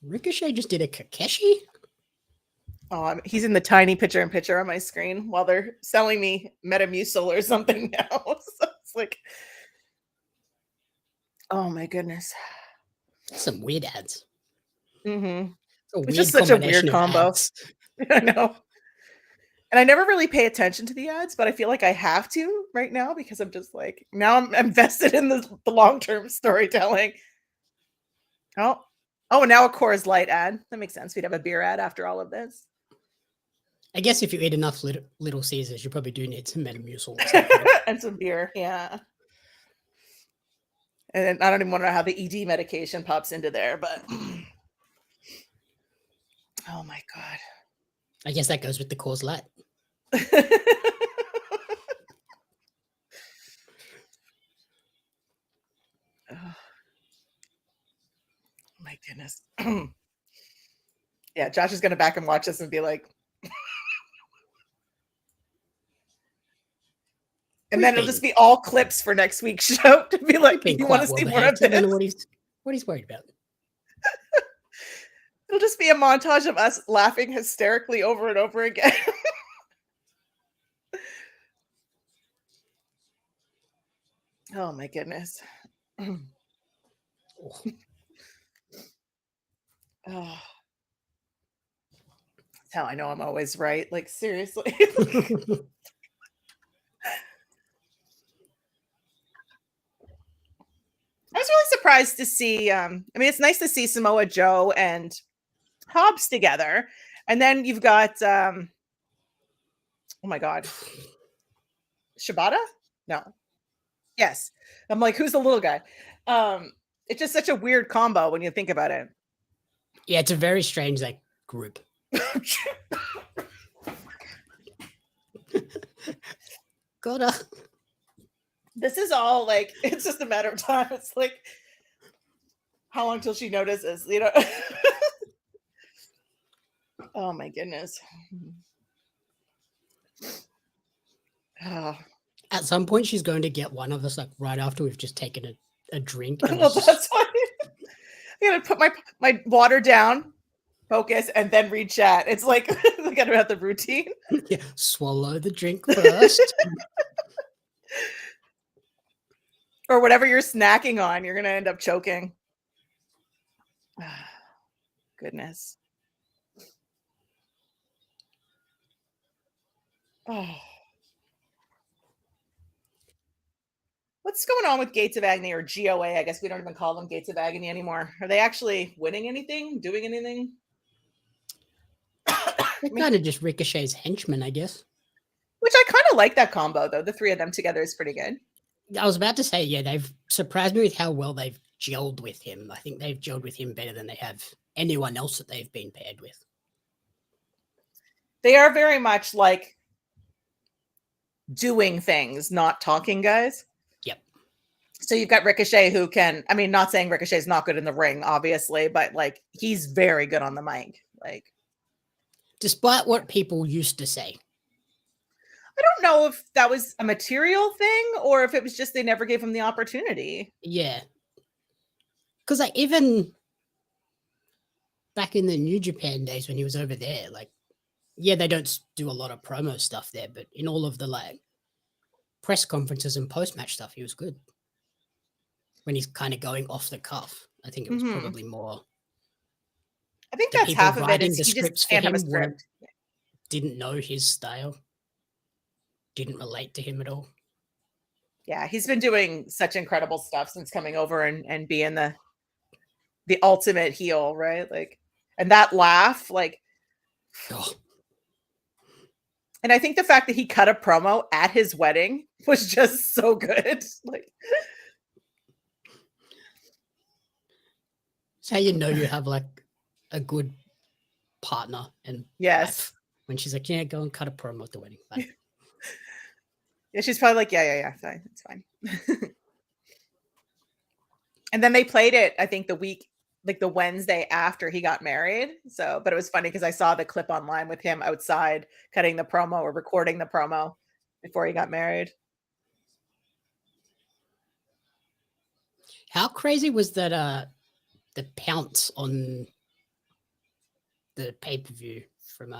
Speaker 1: Ricochet just did a Kakeshi?
Speaker 2: Oh, he's in the tiny picture-in-picture on my screen while they're selling me Metamucil or something now. So it's like, oh my goodness.
Speaker 1: Some weird ads.
Speaker 2: Mm-hmm.
Speaker 1: A
Speaker 2: It's
Speaker 1: weird
Speaker 2: just such a
Speaker 1: combination
Speaker 2: weird
Speaker 1: of
Speaker 2: combo.
Speaker 1: ads.
Speaker 2: I know. And I never really pay attention to the ads, but I feel like I have to right now because I'm just like, now I'm invested in the long-term storytelling. Oh, and now a Coors Light ad. That makes sense. We'd have a beer ad after all of this.
Speaker 1: I guess if you eat enough Little Caesars, you probably do need some Metamucil at some point.
Speaker 2: And some beer, yeah. And I don't even want to know how the ED medication pops into there, but oh my god.
Speaker 1: I guess that goes with the Coors Light.
Speaker 2: Oh my goodness. Yeah, Josh is gonna back and watch this and be like, and then it'll just be all clips for next week's show to be like, you want to see more of
Speaker 1: I don't know
Speaker 2: this?
Speaker 1: what he's worried about.
Speaker 2: It'll just be a montage of us laughing hysterically over and over again. Oh my goodness. Oh. That's how I know I'm always right. Like, seriously. I was really surprised to see. I mean, it's nice to see Samoa Joe and Hobbs together, and then you've got. Oh my god, Shibata? No. Yes, I'm like, who's the little guy? It's just such a weird combo when you think about it.
Speaker 1: Yeah, it's a very strange group. Gotta.
Speaker 2: This is all like, it's just a matter of time. It's like, how long till she notices, Oh my goodness. Oh.
Speaker 1: At some point, she's going to get one of us right after we've just taken a drink.
Speaker 2: Well, that's why I'm gonna put my water down, focus, and then read chat. It's like I gotta have the routine.
Speaker 1: Yeah, swallow the drink first.
Speaker 2: Or whatever you're snacking on, you're gonna end up choking. Goodness. Oh. What's going on with Gates of Agony, or GOA? I guess we don't even call them Gates of Agony anymore. Are they actually winning anything? Doing anything?
Speaker 1: They're kind of just Ricochet's henchmen, I guess.
Speaker 2: Which I kind of like that combo, though. The three of them together is pretty good.
Speaker 1: I was about to say, yeah, they've surprised me with how well they've gelled with him. I think they've gelled with him better than they have anyone else that they've been paired with.
Speaker 2: They are very much like doing things, not talking guys.
Speaker 1: Yep.
Speaker 2: So you've got Ricochet who can, I mean, not saying Ricochet's not good in the ring, obviously, but like he's very good on the mic. Like,
Speaker 1: despite what people used to say.
Speaker 2: I don't know if that was a material thing or if it was just they never gave him the opportunity.
Speaker 1: Yeah. Because like even back in the New Japan days when he was over there, like, yeah, they don't do a lot of promo stuff there, but in all of the like press conferences and post-match stuff, he was good. When he's kind of going off the cuff, I think it was probably more.
Speaker 2: I think that's half of it. Is
Speaker 1: the
Speaker 2: he
Speaker 1: scripts
Speaker 2: just can't have a
Speaker 1: for him
Speaker 2: script.
Speaker 1: didn't know his style, didn't relate to him at all.
Speaker 2: Yeah, he's been doing such incredible stuff since coming over and being the ultimate heel, right? Like, and that laugh, like,
Speaker 1: Oh.
Speaker 2: And I think the fact that he cut a promo at his wedding was just so good. Like,
Speaker 1: it's how you know you have like a good partner and
Speaker 2: yes,
Speaker 1: wife. When she's like, yeah, go and cut a promo at the wedding. Fine.
Speaker 2: Yeah, she's probably like, yeah, fine, it's fine. And then they played it, I think, the week, like the Wednesday after he got married. So, but it was funny because I saw the clip online with him outside cutting the promo or recording the promo before he got married.
Speaker 1: How crazy was that the pounce on the pay-per-view from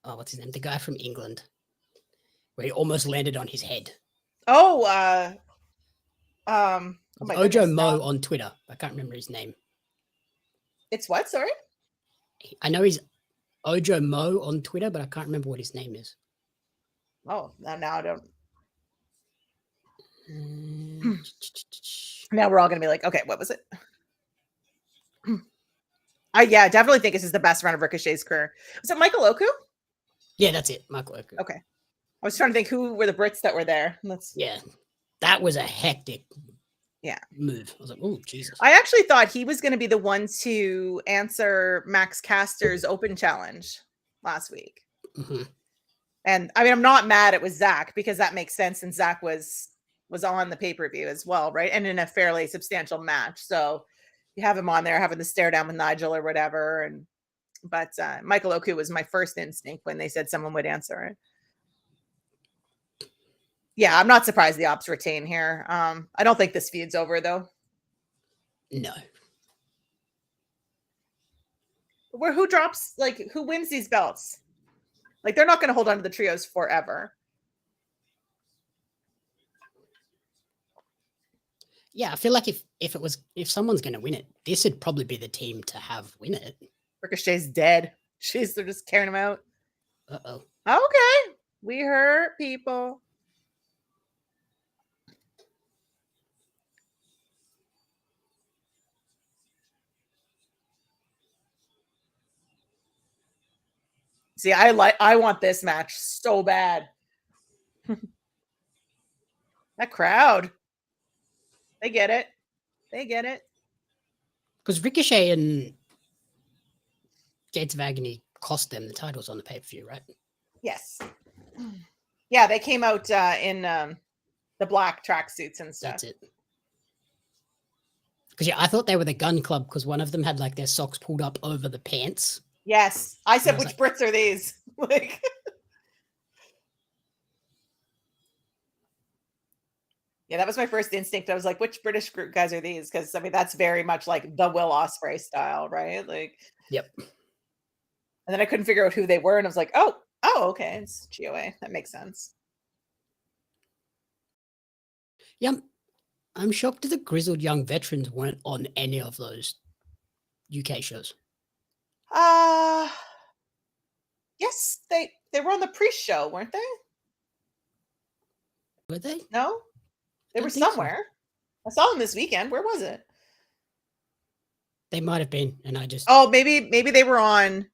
Speaker 1: what's his name? The guy from England. Where he almost landed on his head.
Speaker 2: Oh,
Speaker 1: Ojo Mo on Twitter. I can't remember his name.
Speaker 2: It's what? Sorry?
Speaker 1: I know he's Ojo Mo on Twitter, but I can't remember what his name is.
Speaker 2: Oh, now I don't. Now we're all going to be like, okay, what was it? I definitely think this is the best run of Ricochet's career. Was it Michael Oku?
Speaker 1: Yeah, that's it. Michael Oku.
Speaker 2: Okay. I was trying to think who were the Brits that were there.
Speaker 1: Yeah, that was a hectic move. I was like, oh, Jesus.
Speaker 2: I actually thought he was going to be the one to answer Max Caster's open challenge last week.
Speaker 1: Mm-hmm.
Speaker 2: And I mean, I'm not mad it was Zach because that makes sense. And Zach was on the pay-per-view as well, right? And in a fairly substantial match. So you have him on there having the stare down with Nigel or whatever. But Michael Oku was my first instinct when they said someone would answer it. Yeah, I'm not surprised the Ops retain here. I don't think this feud's over, though.
Speaker 1: No.
Speaker 2: Who drops, like, who wins these belts? Like, they're not going to hold on to the trios forever.
Speaker 1: Yeah, I feel like if someone's going to win it, this would probably be the team to have win it.
Speaker 2: Ricochet's dead. Jeez, they're just carrying him out.
Speaker 1: Uh-oh.
Speaker 2: Okay. We hurt people. See, I want this match so bad. That crowd. They get it. They get it.
Speaker 1: Because Ricochet and Gates of Agony cost them the titles on the pay-per-view, right?
Speaker 2: Yes. Yeah, they came out in the black tracksuits and stuff.
Speaker 1: That's it. Because I thought they were the Gun Club because one of them had like their socks pulled up over the pants.
Speaker 2: Yes. I said, which Brits are these? Like, yeah, that was my first instinct. I was like, which British group guys are these? Because I mean, that's very much like the Will Ospreay style, right? Like,
Speaker 1: yep.
Speaker 2: And then I couldn't figure out who they were, and I was like, oh, okay, it's GOA. That makes sense.
Speaker 1: Yeah, I'm shocked that the grizzled young veterans weren't on any of those UK shows.
Speaker 2: Yes, they were on the pre-show, weren't they?
Speaker 1: Were they?
Speaker 2: No, they were somewhere. So. I saw them this weekend. Where was it?
Speaker 1: They might have been, and I just
Speaker 2: maybe they were on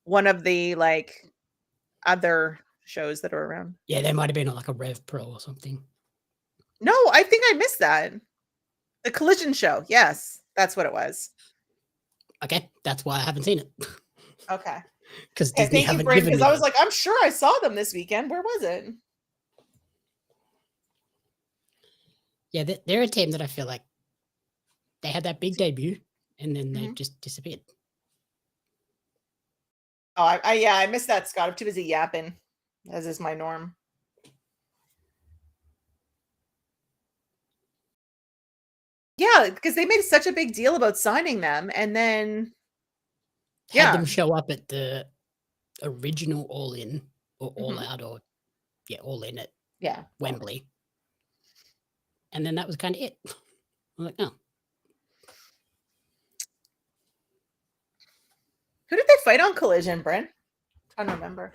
Speaker 2: one of the like other shows that are around.
Speaker 1: Yeah, there might have been like a Rev Pro or something.
Speaker 2: No, I think I missed that. The Collision show. Yes, that's what it was.
Speaker 1: Okay, that's why I haven't seen it.
Speaker 2: Okay.
Speaker 1: Because
Speaker 2: Okay,
Speaker 1: Disney
Speaker 2: thank you,
Speaker 1: haven't
Speaker 2: Bryn,
Speaker 1: given me
Speaker 2: because I was
Speaker 1: that.
Speaker 2: like, I'm sure I saw them this weekend. Where was it?
Speaker 1: Yeah, they're a team that I feel like they had that big debut and then they just disappeared.
Speaker 2: Oh, I missed that, Scott. I'm too busy yapping, as is my norm. Yeah, because they made such a big deal about signing them, and then
Speaker 1: Had them show up at the original All In or All Out or All In at Wembley. And then that was kind of it. I'm like, no.
Speaker 2: Who did they fight on Collision, Bryn? I don't remember.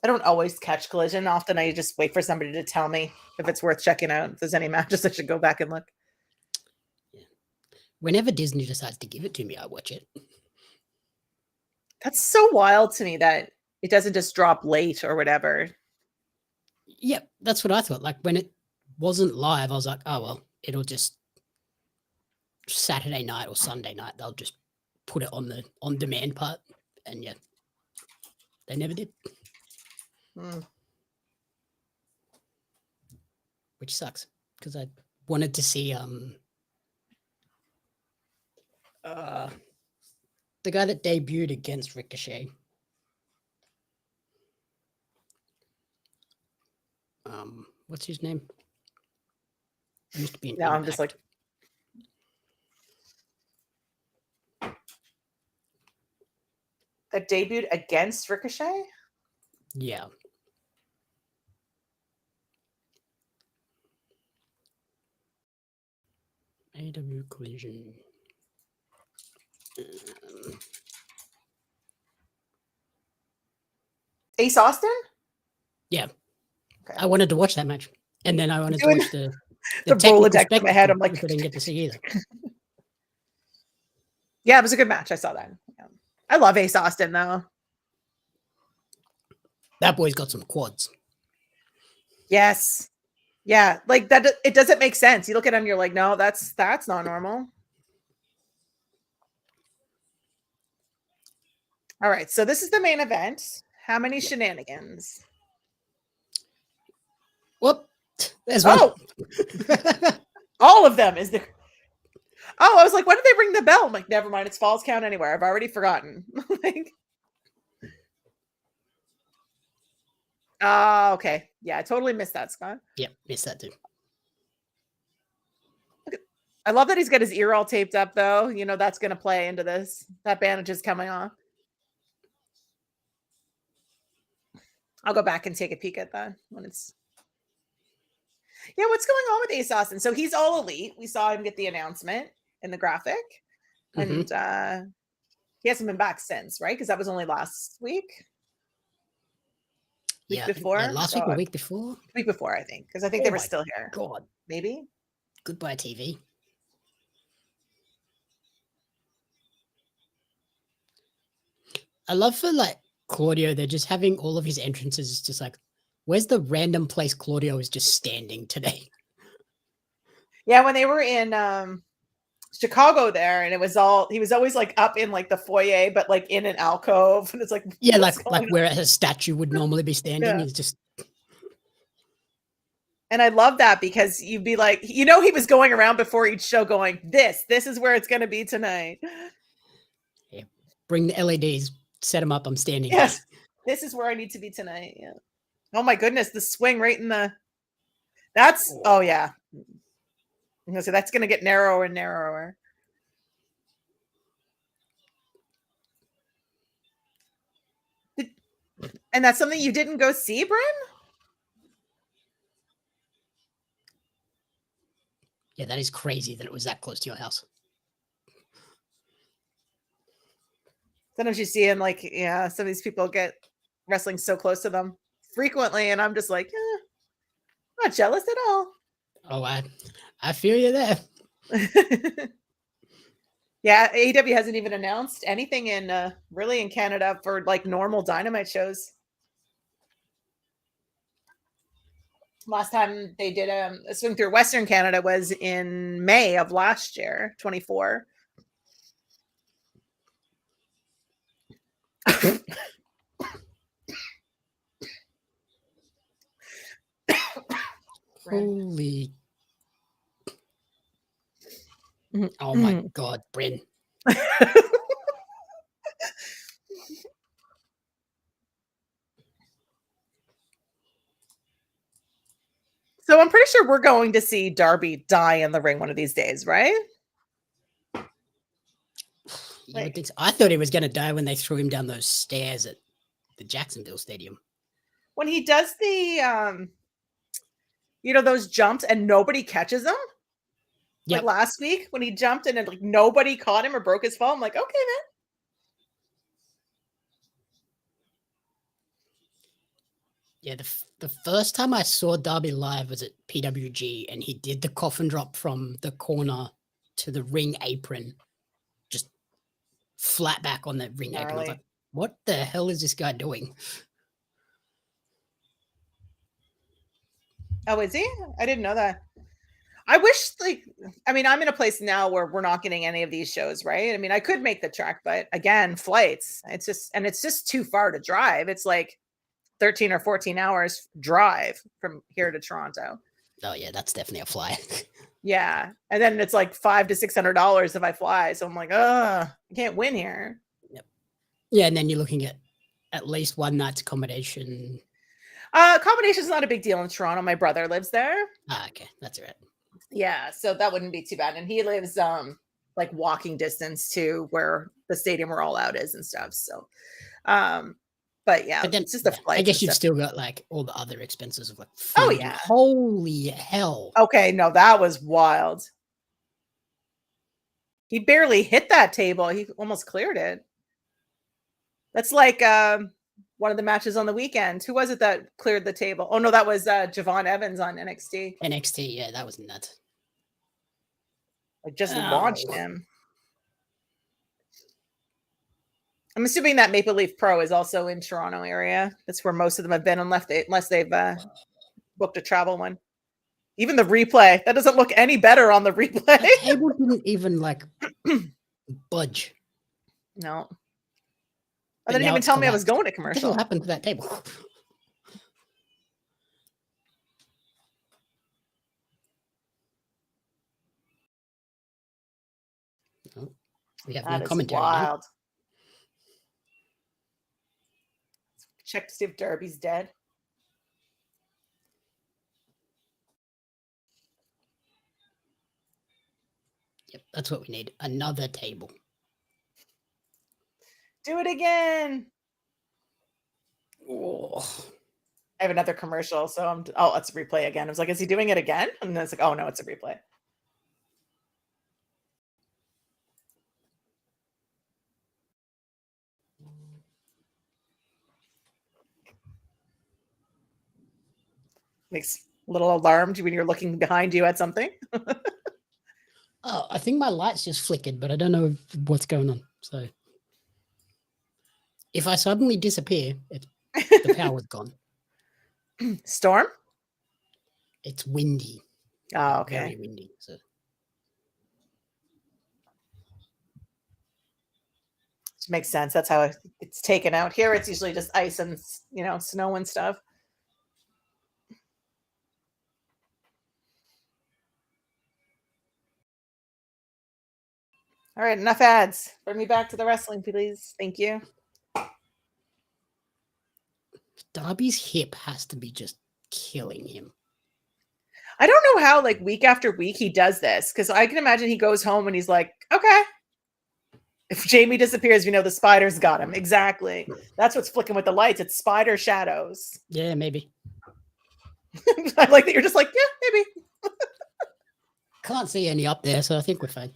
Speaker 2: I don't always catch Collision. Often I just wait for somebody to tell me if it's worth checking out. If there's any matches, I should go back and look.
Speaker 1: Yeah. Whenever Disney decides to give it to me, I watch it.
Speaker 2: That's so wild to me that it doesn't just drop late or whatever.
Speaker 1: Yep, that's what I thought. Like when it wasn't live, I was like, oh, well, it'll just Saturday night or Sunday night, they'll just put it on the on-demand part. And yeah, they never did. Which sucks because I wanted to see the guy that debuted against Ricochet. What's his name? It used to be
Speaker 2: now I'm just like, that debuted against Ricochet?
Speaker 1: Yeah. AEW Collision.
Speaker 2: Ace Austin?
Speaker 1: Yeah. Okay. I wanted to watch that match. And then I wanted to watch the
Speaker 2: Rolodex in my head. I'm like,
Speaker 1: I didn't get to see either.
Speaker 2: Yeah, it was a good match. I saw that. Yeah. I love Ace Austin though.
Speaker 1: That boy's got some quads.
Speaker 2: Yes. Yeah, like that. It doesn't make sense. You look at him, you're like, no, that's not normal. All right, so this is the main event. How many shenanigans?
Speaker 1: Whoop! There's one.
Speaker 2: Oh, all of them is there. Oh, I was like, when did they ring the bell? I'm like, never mind. It's Falls Count Anywhere. I've already forgotten. Like, oh, okay. Yeah, I totally missed that, Scott.
Speaker 1: Yep, missed that too.
Speaker 2: I love that he's got his ear all taped up, though. You know, that's going to play into this. That bandage is coming off. I'll go back and take a peek at that when it's. Yeah, what's going on with Ace Austin? So he's all elite. We saw him get the announcement in the graphic. And he hasn't been back since, right? Because that was only last week. Week before?
Speaker 1: Last week or week before?
Speaker 2: Week before, I think. Because I think they were still here.
Speaker 1: God.
Speaker 2: Maybe?
Speaker 1: Goodbye, TV. I love for like Claudio, they're just having all of his entrances just like, where's the random place Claudio is just standing today?
Speaker 2: Yeah, when they were in Chicago there, and it was all, he was always like up in like the foyer, but like in an alcove. And it's like,
Speaker 1: yeah, like where a statue would normally be standing. He's just.
Speaker 2: And I love that because you'd be like, you know, he was going around before each show going, this is where it's going to be tonight.
Speaker 1: Yeah. Bring the LEDs, set them up. I'm standing.
Speaker 2: Yes. This is where I need to be tonight. Yeah. Oh my goodness. The swing right in the, that's, oh yeah. So that's going to get narrower and narrower. And that's something you didn't go see, Bryn?
Speaker 1: Yeah, that is crazy that it was that close to your house.
Speaker 2: Sometimes you see in like, yeah, some of these people get wrestling so close to them frequently. And I'm just like, not jealous at all.
Speaker 1: Oh, I feel you there.
Speaker 2: Yeah, AEW hasn't even announced anything in really in Canada for like normal Dynamite shows. Last time they did a swing through Western Canada was in May of last year, 24.
Speaker 1: Holy. Oh my God, Bryn.
Speaker 2: So I'm pretty sure we're going to see Darby die in the ring one of these days, right?
Speaker 1: You would think so. I thought he was going to die when they threw him down those stairs at the Jacksonville Stadium.
Speaker 2: When he does the those jumps and nobody catches him.
Speaker 1: Yep.
Speaker 2: Like last week when he jumped and like nobody caught him or broke his fall. I'm like, okay, man.
Speaker 1: Yeah, the first time I saw Darby live was at PWG, and he did the coffin drop from the corner to the ring apron, just flat back on the ring apron. I was like, what the hell is this guy doing?
Speaker 2: Oh, is he? I didn't know that. I wish, I'm in a place now where we're not getting any of these shows, right? I mean, I could make the trek, but again, flights. It's just too far to drive. It's like 13 or 14 hours drive from here to Toronto.
Speaker 1: Oh yeah, that's definitely a fly.
Speaker 2: Yeah. And then it's like $500 to $600 if I fly. So I'm like, I can't win here.
Speaker 1: Yep. Yeah, and then you're looking at least one night's accommodation.
Speaker 2: Accommodation's not a big deal in Toronto. My brother lives there.
Speaker 1: Okay, that's right.
Speaker 2: Yeah, so that wouldn't be too bad. And he lives like walking distance to where the stadium we're all out is and stuff. So but yeah,
Speaker 1: then,
Speaker 2: it's just a flight.
Speaker 1: I guess you've still got like all the other expenses of like food.
Speaker 2: Oh yeah.
Speaker 1: Holy hell.
Speaker 2: Okay, no, that was wild. He barely hit that table. He almost cleared it. That's like one of the matches on the weekend. Who was it that cleared the table? Oh no, that was Javon Evans on NXT.
Speaker 1: NXT, yeah, that was nuts.
Speaker 2: I just launched him. I'm assuming that Maple Leaf Pro is also in Toronto area. That's where most of them have been, unless they've booked a travel one. Even the replay, that doesn't look any better on the replay.
Speaker 1: The table didn't even like budge.
Speaker 2: No. I didn't even tell me I was going to commercial.
Speaker 1: What happened to that table? Oh, we have no commentary
Speaker 2: wild.
Speaker 1: now.
Speaker 2: Check to see if Darby's dead.
Speaker 1: Yep, that's what we need. Another table.
Speaker 2: Do it again.
Speaker 1: Oh.
Speaker 2: I have another commercial, so it's a replay again. I was like, is he doing it again? And then it's like, oh no, it's a replay. Makes a little alarmed when you're looking behind you at something.
Speaker 1: Oh, I think my lights just flickered, but I don't know what's going on. So if I suddenly disappear, the power's gone.
Speaker 2: Storm?
Speaker 1: It's windy.
Speaker 2: Oh, okay.
Speaker 1: Very windy. So.
Speaker 2: Which makes sense. That's how it's taken out. Here it's usually just ice and snow and stuff. All right, enough ads. Bring me back to the wrestling, please. Thank you.
Speaker 1: Darby's hip has to be just killing him.
Speaker 2: I don't know how, like, week after week he does this, because I can imagine he goes home and he's like, okay. If Jamie disappears, we know the spider's got him. Exactly. That's what's flicking with the lights. It's spider shadows.
Speaker 1: Yeah, maybe.
Speaker 2: I like that you're just like, yeah, maybe.
Speaker 1: Can't see any up there, so I think we're fine.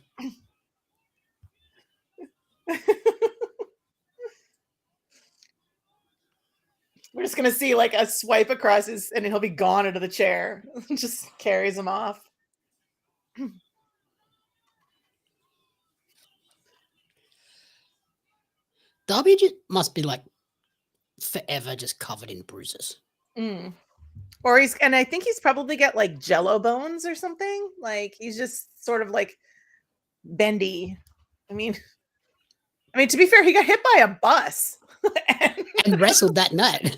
Speaker 2: We're just going to see like a swipe across his, and he'll be gone into the chair. Just carries him off.
Speaker 1: Darby must be like forever just covered in bruises.
Speaker 2: Mm. Or and I think he's probably got like jello bones or something. Like he's just sort of like bendy. I mean, to be fair, he got hit by a bus
Speaker 1: and wrestled that night.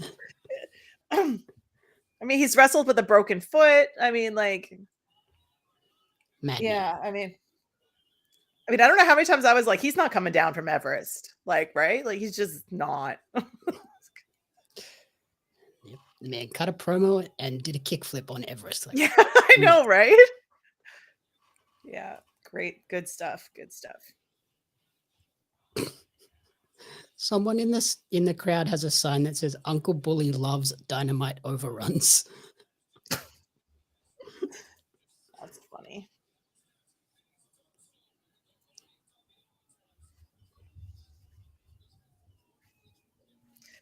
Speaker 2: I mean, he's wrestled with a broken foot. I mean, like,
Speaker 1: Madman.
Speaker 2: Yeah. I mean, I don't know how many times I was like, he's not coming down from Everest. Like, right? Like, he's just not.
Speaker 1: Yep. The man cut a promo and did a kickflip on Everest. Like,
Speaker 2: yeah, I know, right? Yeah, great. Good stuff. Good stuff.
Speaker 1: Someone in the crowd has a sign that says Uncle Bully loves Dynamite overruns.
Speaker 2: That's funny.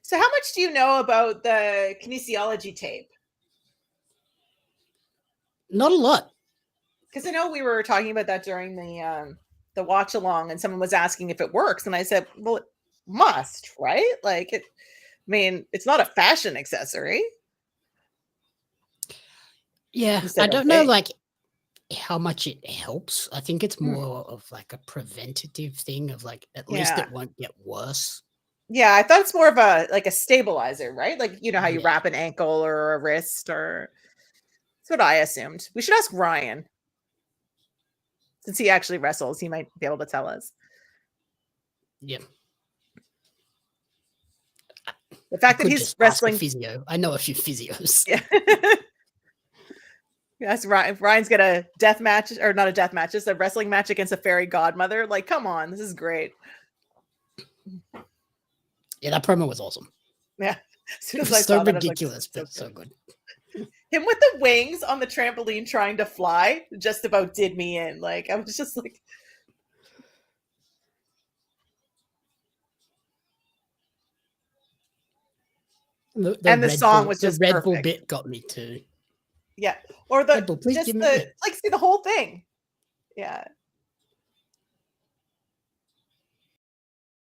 Speaker 2: So how much do you know about the kinesiology tape?
Speaker 1: Not a lot.
Speaker 2: Because I know we were talking about that during the watch along, and someone was asking if it works, and I said, well, it must, right? Like it. I mean, it's not a fashion accessory.
Speaker 1: Yeah, I don't know like how much it helps. I think it's more of like a preventative thing of like at least it won't get worse.
Speaker 2: Yeah, I thought it's more of a like a stabilizer, right? Like you know how you wrap an ankle or a wrist, or that's what I assumed. We should ask Ryan. Since he actually wrestles, he might be able to tell us.
Speaker 1: Yeah.
Speaker 2: The fact that he's wrestling
Speaker 1: physio. I know a few physios.
Speaker 2: Yeah. Yes, Ryan's got a death match, or not a death match, just a wrestling match against a fairy godmother. Like, come on, this is great.
Speaker 1: Yeah, that promo was awesome.
Speaker 2: Yeah.
Speaker 1: It was so ridiculous, but so good.
Speaker 2: Him with the wings on the trampoline trying to fly just about did me in. Like, I was just like, the song was just
Speaker 1: the Red
Speaker 2: perfect.
Speaker 1: Bull bit got me too.
Speaker 2: Yeah, or the
Speaker 1: Bull, please
Speaker 2: just
Speaker 1: give
Speaker 2: the
Speaker 1: me
Speaker 2: like see the whole thing. Yeah,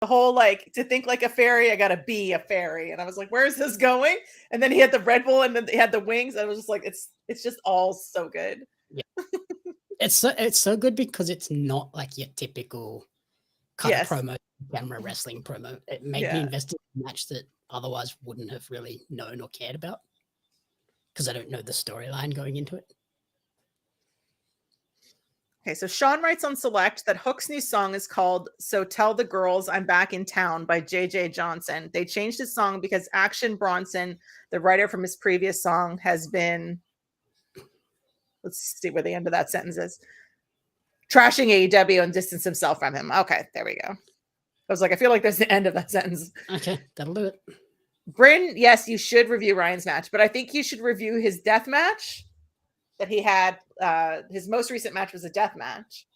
Speaker 2: the whole like to think like a fairy, I gotta be a fairy, and I was like, where is this going? And then he had the Red Bull, and then he had the wings. And I was just like, it's just all so good.
Speaker 1: Yeah, it's so good because it's not like your typical cut promo, camera wrestling promo. It made me invest in a match that otherwise wouldn't have really known or cared about because I don't know the storyline going into it.
Speaker 2: Okay, so Sean writes on Select that Hook's new song is called So Tell the Girls I'm Back in Town by JJ Johnson. They changed his song because Action Bronson, the writer from his previous song, has been, let's see where the end of that sentence is, trashing AEW and distance himself from him. Okay, there we go. I was like, I feel like there's the end of that sentence.
Speaker 1: Okay, that'll do it.
Speaker 2: Bryn, yes, you should review Ryan's match, but I think you should review his death match that he had. His most recent match was a death match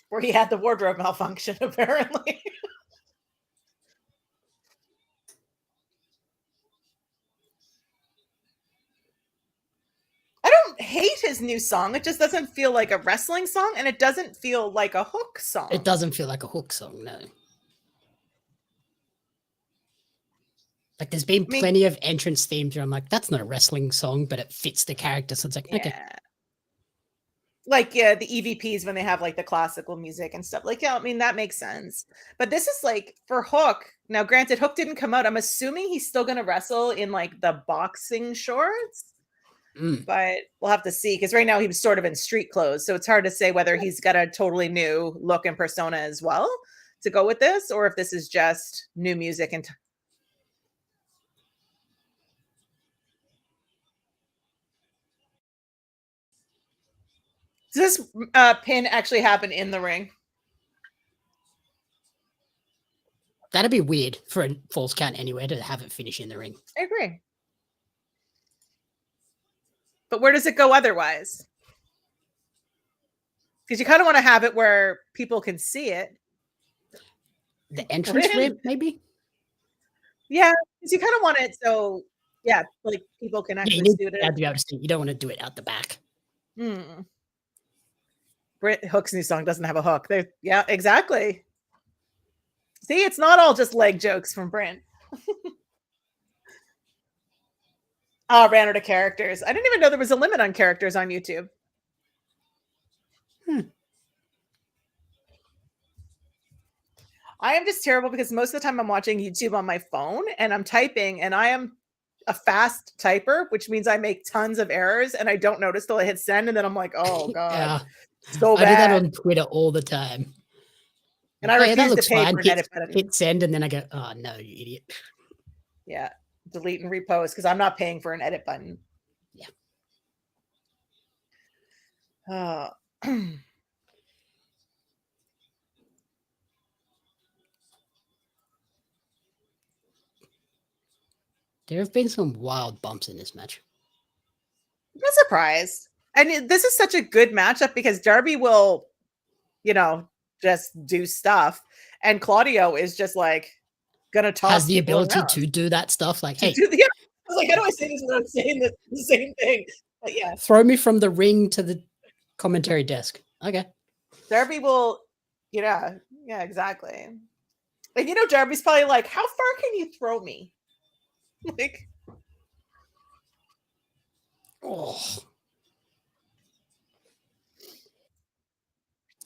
Speaker 2: where he had the wardrobe malfunction, apparently. I don't hate his new song. It just doesn't feel like a wrestling song, and it doesn't feel like a Hook song.
Speaker 1: It doesn't feel like a Hook song, no. Like there's been plenty of entrance themes where I'm like, that's not a wrestling song, but it fits the character. So it's like, okay.
Speaker 2: Like, yeah, the EVPs when they have like the classical music and stuff. Like, yeah, I mean, that makes sense. But this is like for Hook. Now, granted, Hook didn't come out. I'm assuming he's still going to wrestle in like the boxing shorts. But we'll have to see, because right now he was sort of in street clothes. So it's hard to say whether he's got a totally new look and persona as well to go with this, or if this is just new music and does this pin actually happen in the ring?
Speaker 1: That'd be weird for a false count anywhere to have it finish in the ring.
Speaker 2: I agree. But where does it go otherwise? Because you kind of want to have it where people can see it.
Speaker 1: The entrance ramp, maybe?
Speaker 2: Yeah, because you kind of want it so, yeah, like people can actually see it.
Speaker 1: You don't want to do it out the back.
Speaker 2: Britt Hook's new song doesn't have a hook. Yeah, exactly. See, it's not all just leg jokes from Brent. Ran out of characters. I didn't even know there was a limit on characters on YouTube. I am just terrible because most of the time I'm watching YouTube on my phone and I'm typing, and I am a fast typer, which means I make tons of errors and I don't notice till I hit send, and then I'm like, oh god,
Speaker 1: Yeah.
Speaker 2: so
Speaker 1: I do
Speaker 2: bad.
Speaker 1: that on Twitter all the time.
Speaker 2: And I refuse to pay for an edit button.
Speaker 1: Hit send, and then I go, oh no, you idiot.
Speaker 2: Yeah, delete and repost because I'm not paying for an edit button.
Speaker 1: Yeah. There have been some wild bumps in this match.
Speaker 2: I'm surprised. And this is such a good matchup because Darby will, just do stuff. And Claudio is just like gonna toss.
Speaker 1: Has the ability to do that stuff. Like, hey.
Speaker 2: I was like, how do I say this without saying the same thing? But yeah.
Speaker 1: Throw me from the ring to the commentary desk. Okay.
Speaker 2: Darby will, yeah, exactly. And Darby's probably like, how far can you throw me? Like,
Speaker 1: oh.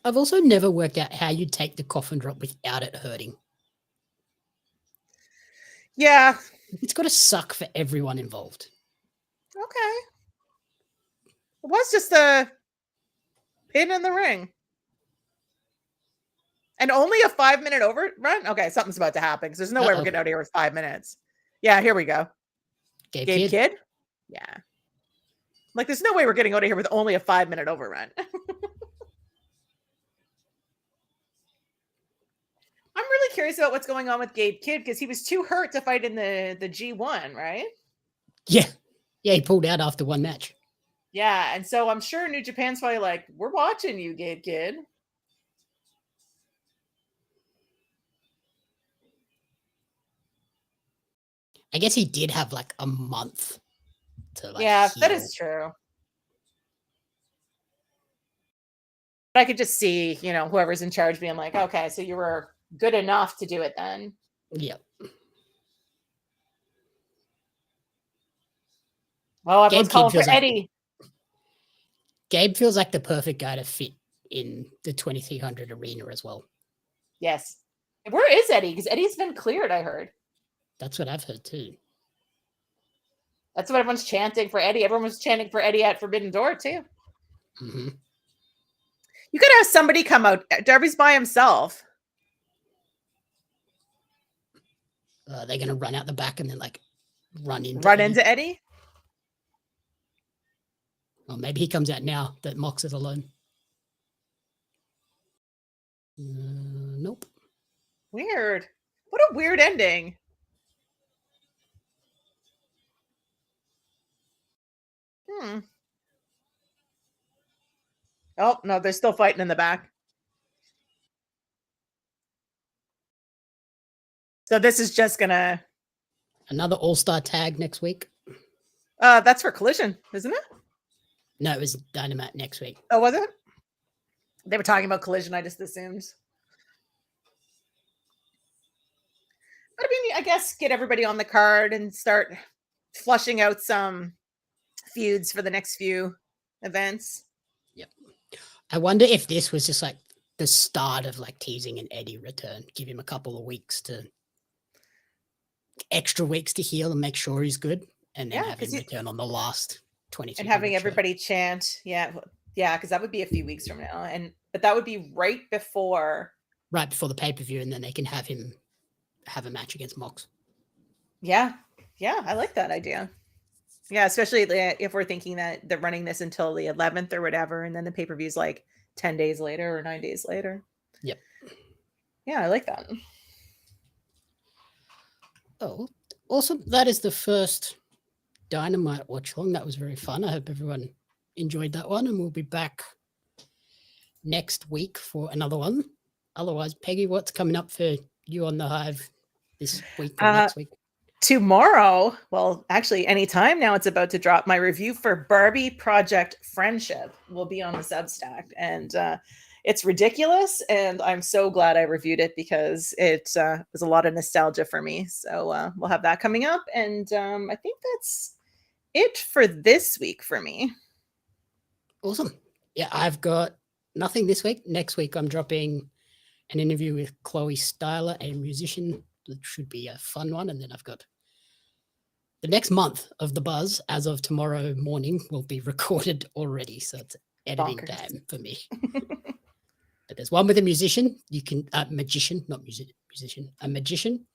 Speaker 1: I've also never worked out how you take the coffin drop without it hurting.
Speaker 2: Yeah.
Speaker 1: It's got to suck for everyone involved.
Speaker 2: Okay. It was just a pin in the ring. And only a 5-minute overrun? Okay, something's about to happen because there's no way we're getting out of here with 5 minutes. Yeah, here we go. Gabe Kidd? Yeah. Like, there's no way we're getting out of here with only a 5-minute overrun. I'm really curious about what's going on with Gabe Kidd because he was too hurt to fight in the G1, right?
Speaker 1: Yeah. Yeah, he pulled out after one match.
Speaker 2: Yeah, and so I'm sure New Japan's probably like, we're watching you, Gabe Kidd.
Speaker 1: I guess he did have like a month to like
Speaker 2: Yeah,
Speaker 1: heal.
Speaker 2: that is true. But I could just see, whoever's in charge being like, okay, so you were good enough to do it then.
Speaker 1: Yep.
Speaker 2: Well, everyone's calling for Eddie.
Speaker 1: Gabe feels like the perfect guy to fit in the 2300 arena as well.
Speaker 2: Yes. Where is Eddie? Because Eddie's been cleared, I heard.
Speaker 1: That's what I've heard too.
Speaker 2: That's what everyone's chanting for Eddie. Everyone was chanting for Eddie at Forbidden Door too.
Speaker 1: Mm-hmm.
Speaker 2: You could have somebody come out. Darby's by himself.
Speaker 1: They're going to run out the back and then like run into
Speaker 2: Eddie?
Speaker 1: Well, maybe he comes out now that Mox is alone. Nope.
Speaker 2: Weird. What a weird ending. Oh, no, they're still fighting in the back. So this is just going to...
Speaker 1: Another all-star tag next week.
Speaker 2: That's for Collision, isn't it?
Speaker 1: No, it was Dynamite next week.
Speaker 2: Oh, was it? They were talking about Collision, I just assumed. But I mean, I guess get everybody on the card and start flushing out some feuds for the next few events.
Speaker 1: Yep. I wonder if this was just like the start of like teasing an Eddie return. Give him a couple of extra weeks to heal and make sure he's good, and then have him return on the last 20.
Speaker 2: And having everybody chant, yeah, because that would be a few weeks from now, but that would be right before
Speaker 1: the pay-per-view, and then they can have him have a match against Mox.
Speaker 2: Yeah, I like that idea. Yeah, especially if we're thinking that they're running this until the 11th or whatever, and then the pay-per-view is like 10 days later or 9 days later.
Speaker 1: Yep.
Speaker 2: Yeah, I like that.
Speaker 1: Oh, awesome. That is the first Dynamite Watchalong. That was very fun. I hope everyone enjoyed that one, and we'll be back next week for another one. Otherwise, Peggy, what's coming up for you on the Hive this week or next week?
Speaker 2: Tomorrow, well, actually, anytime now, it's about to drop. My review for Barbie Project Friendship will be on the Substack, and it's ridiculous, and I'm so glad I reviewed it because it was a lot of nostalgia for me. So we'll have that coming up, and I think that's it for this week for me.
Speaker 1: Awesome. Yeah, I've got nothing this week. Next week, I'm dropping an interview with Chloe Styler, a musician. That should be a fun one. And then I've got the next month of The Buzz, as of tomorrow morning, will be recorded already. So it's editing time for me. But there's one with a musician. You can magician, not musician, a magician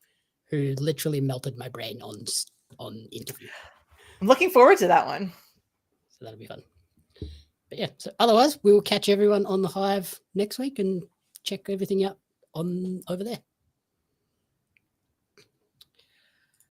Speaker 1: who literally melted my brain on interview.
Speaker 2: I'm looking forward to that one.
Speaker 1: So that'll be fun. But yeah, so otherwise we will catch everyone on the Hive next week and check everything out on over there.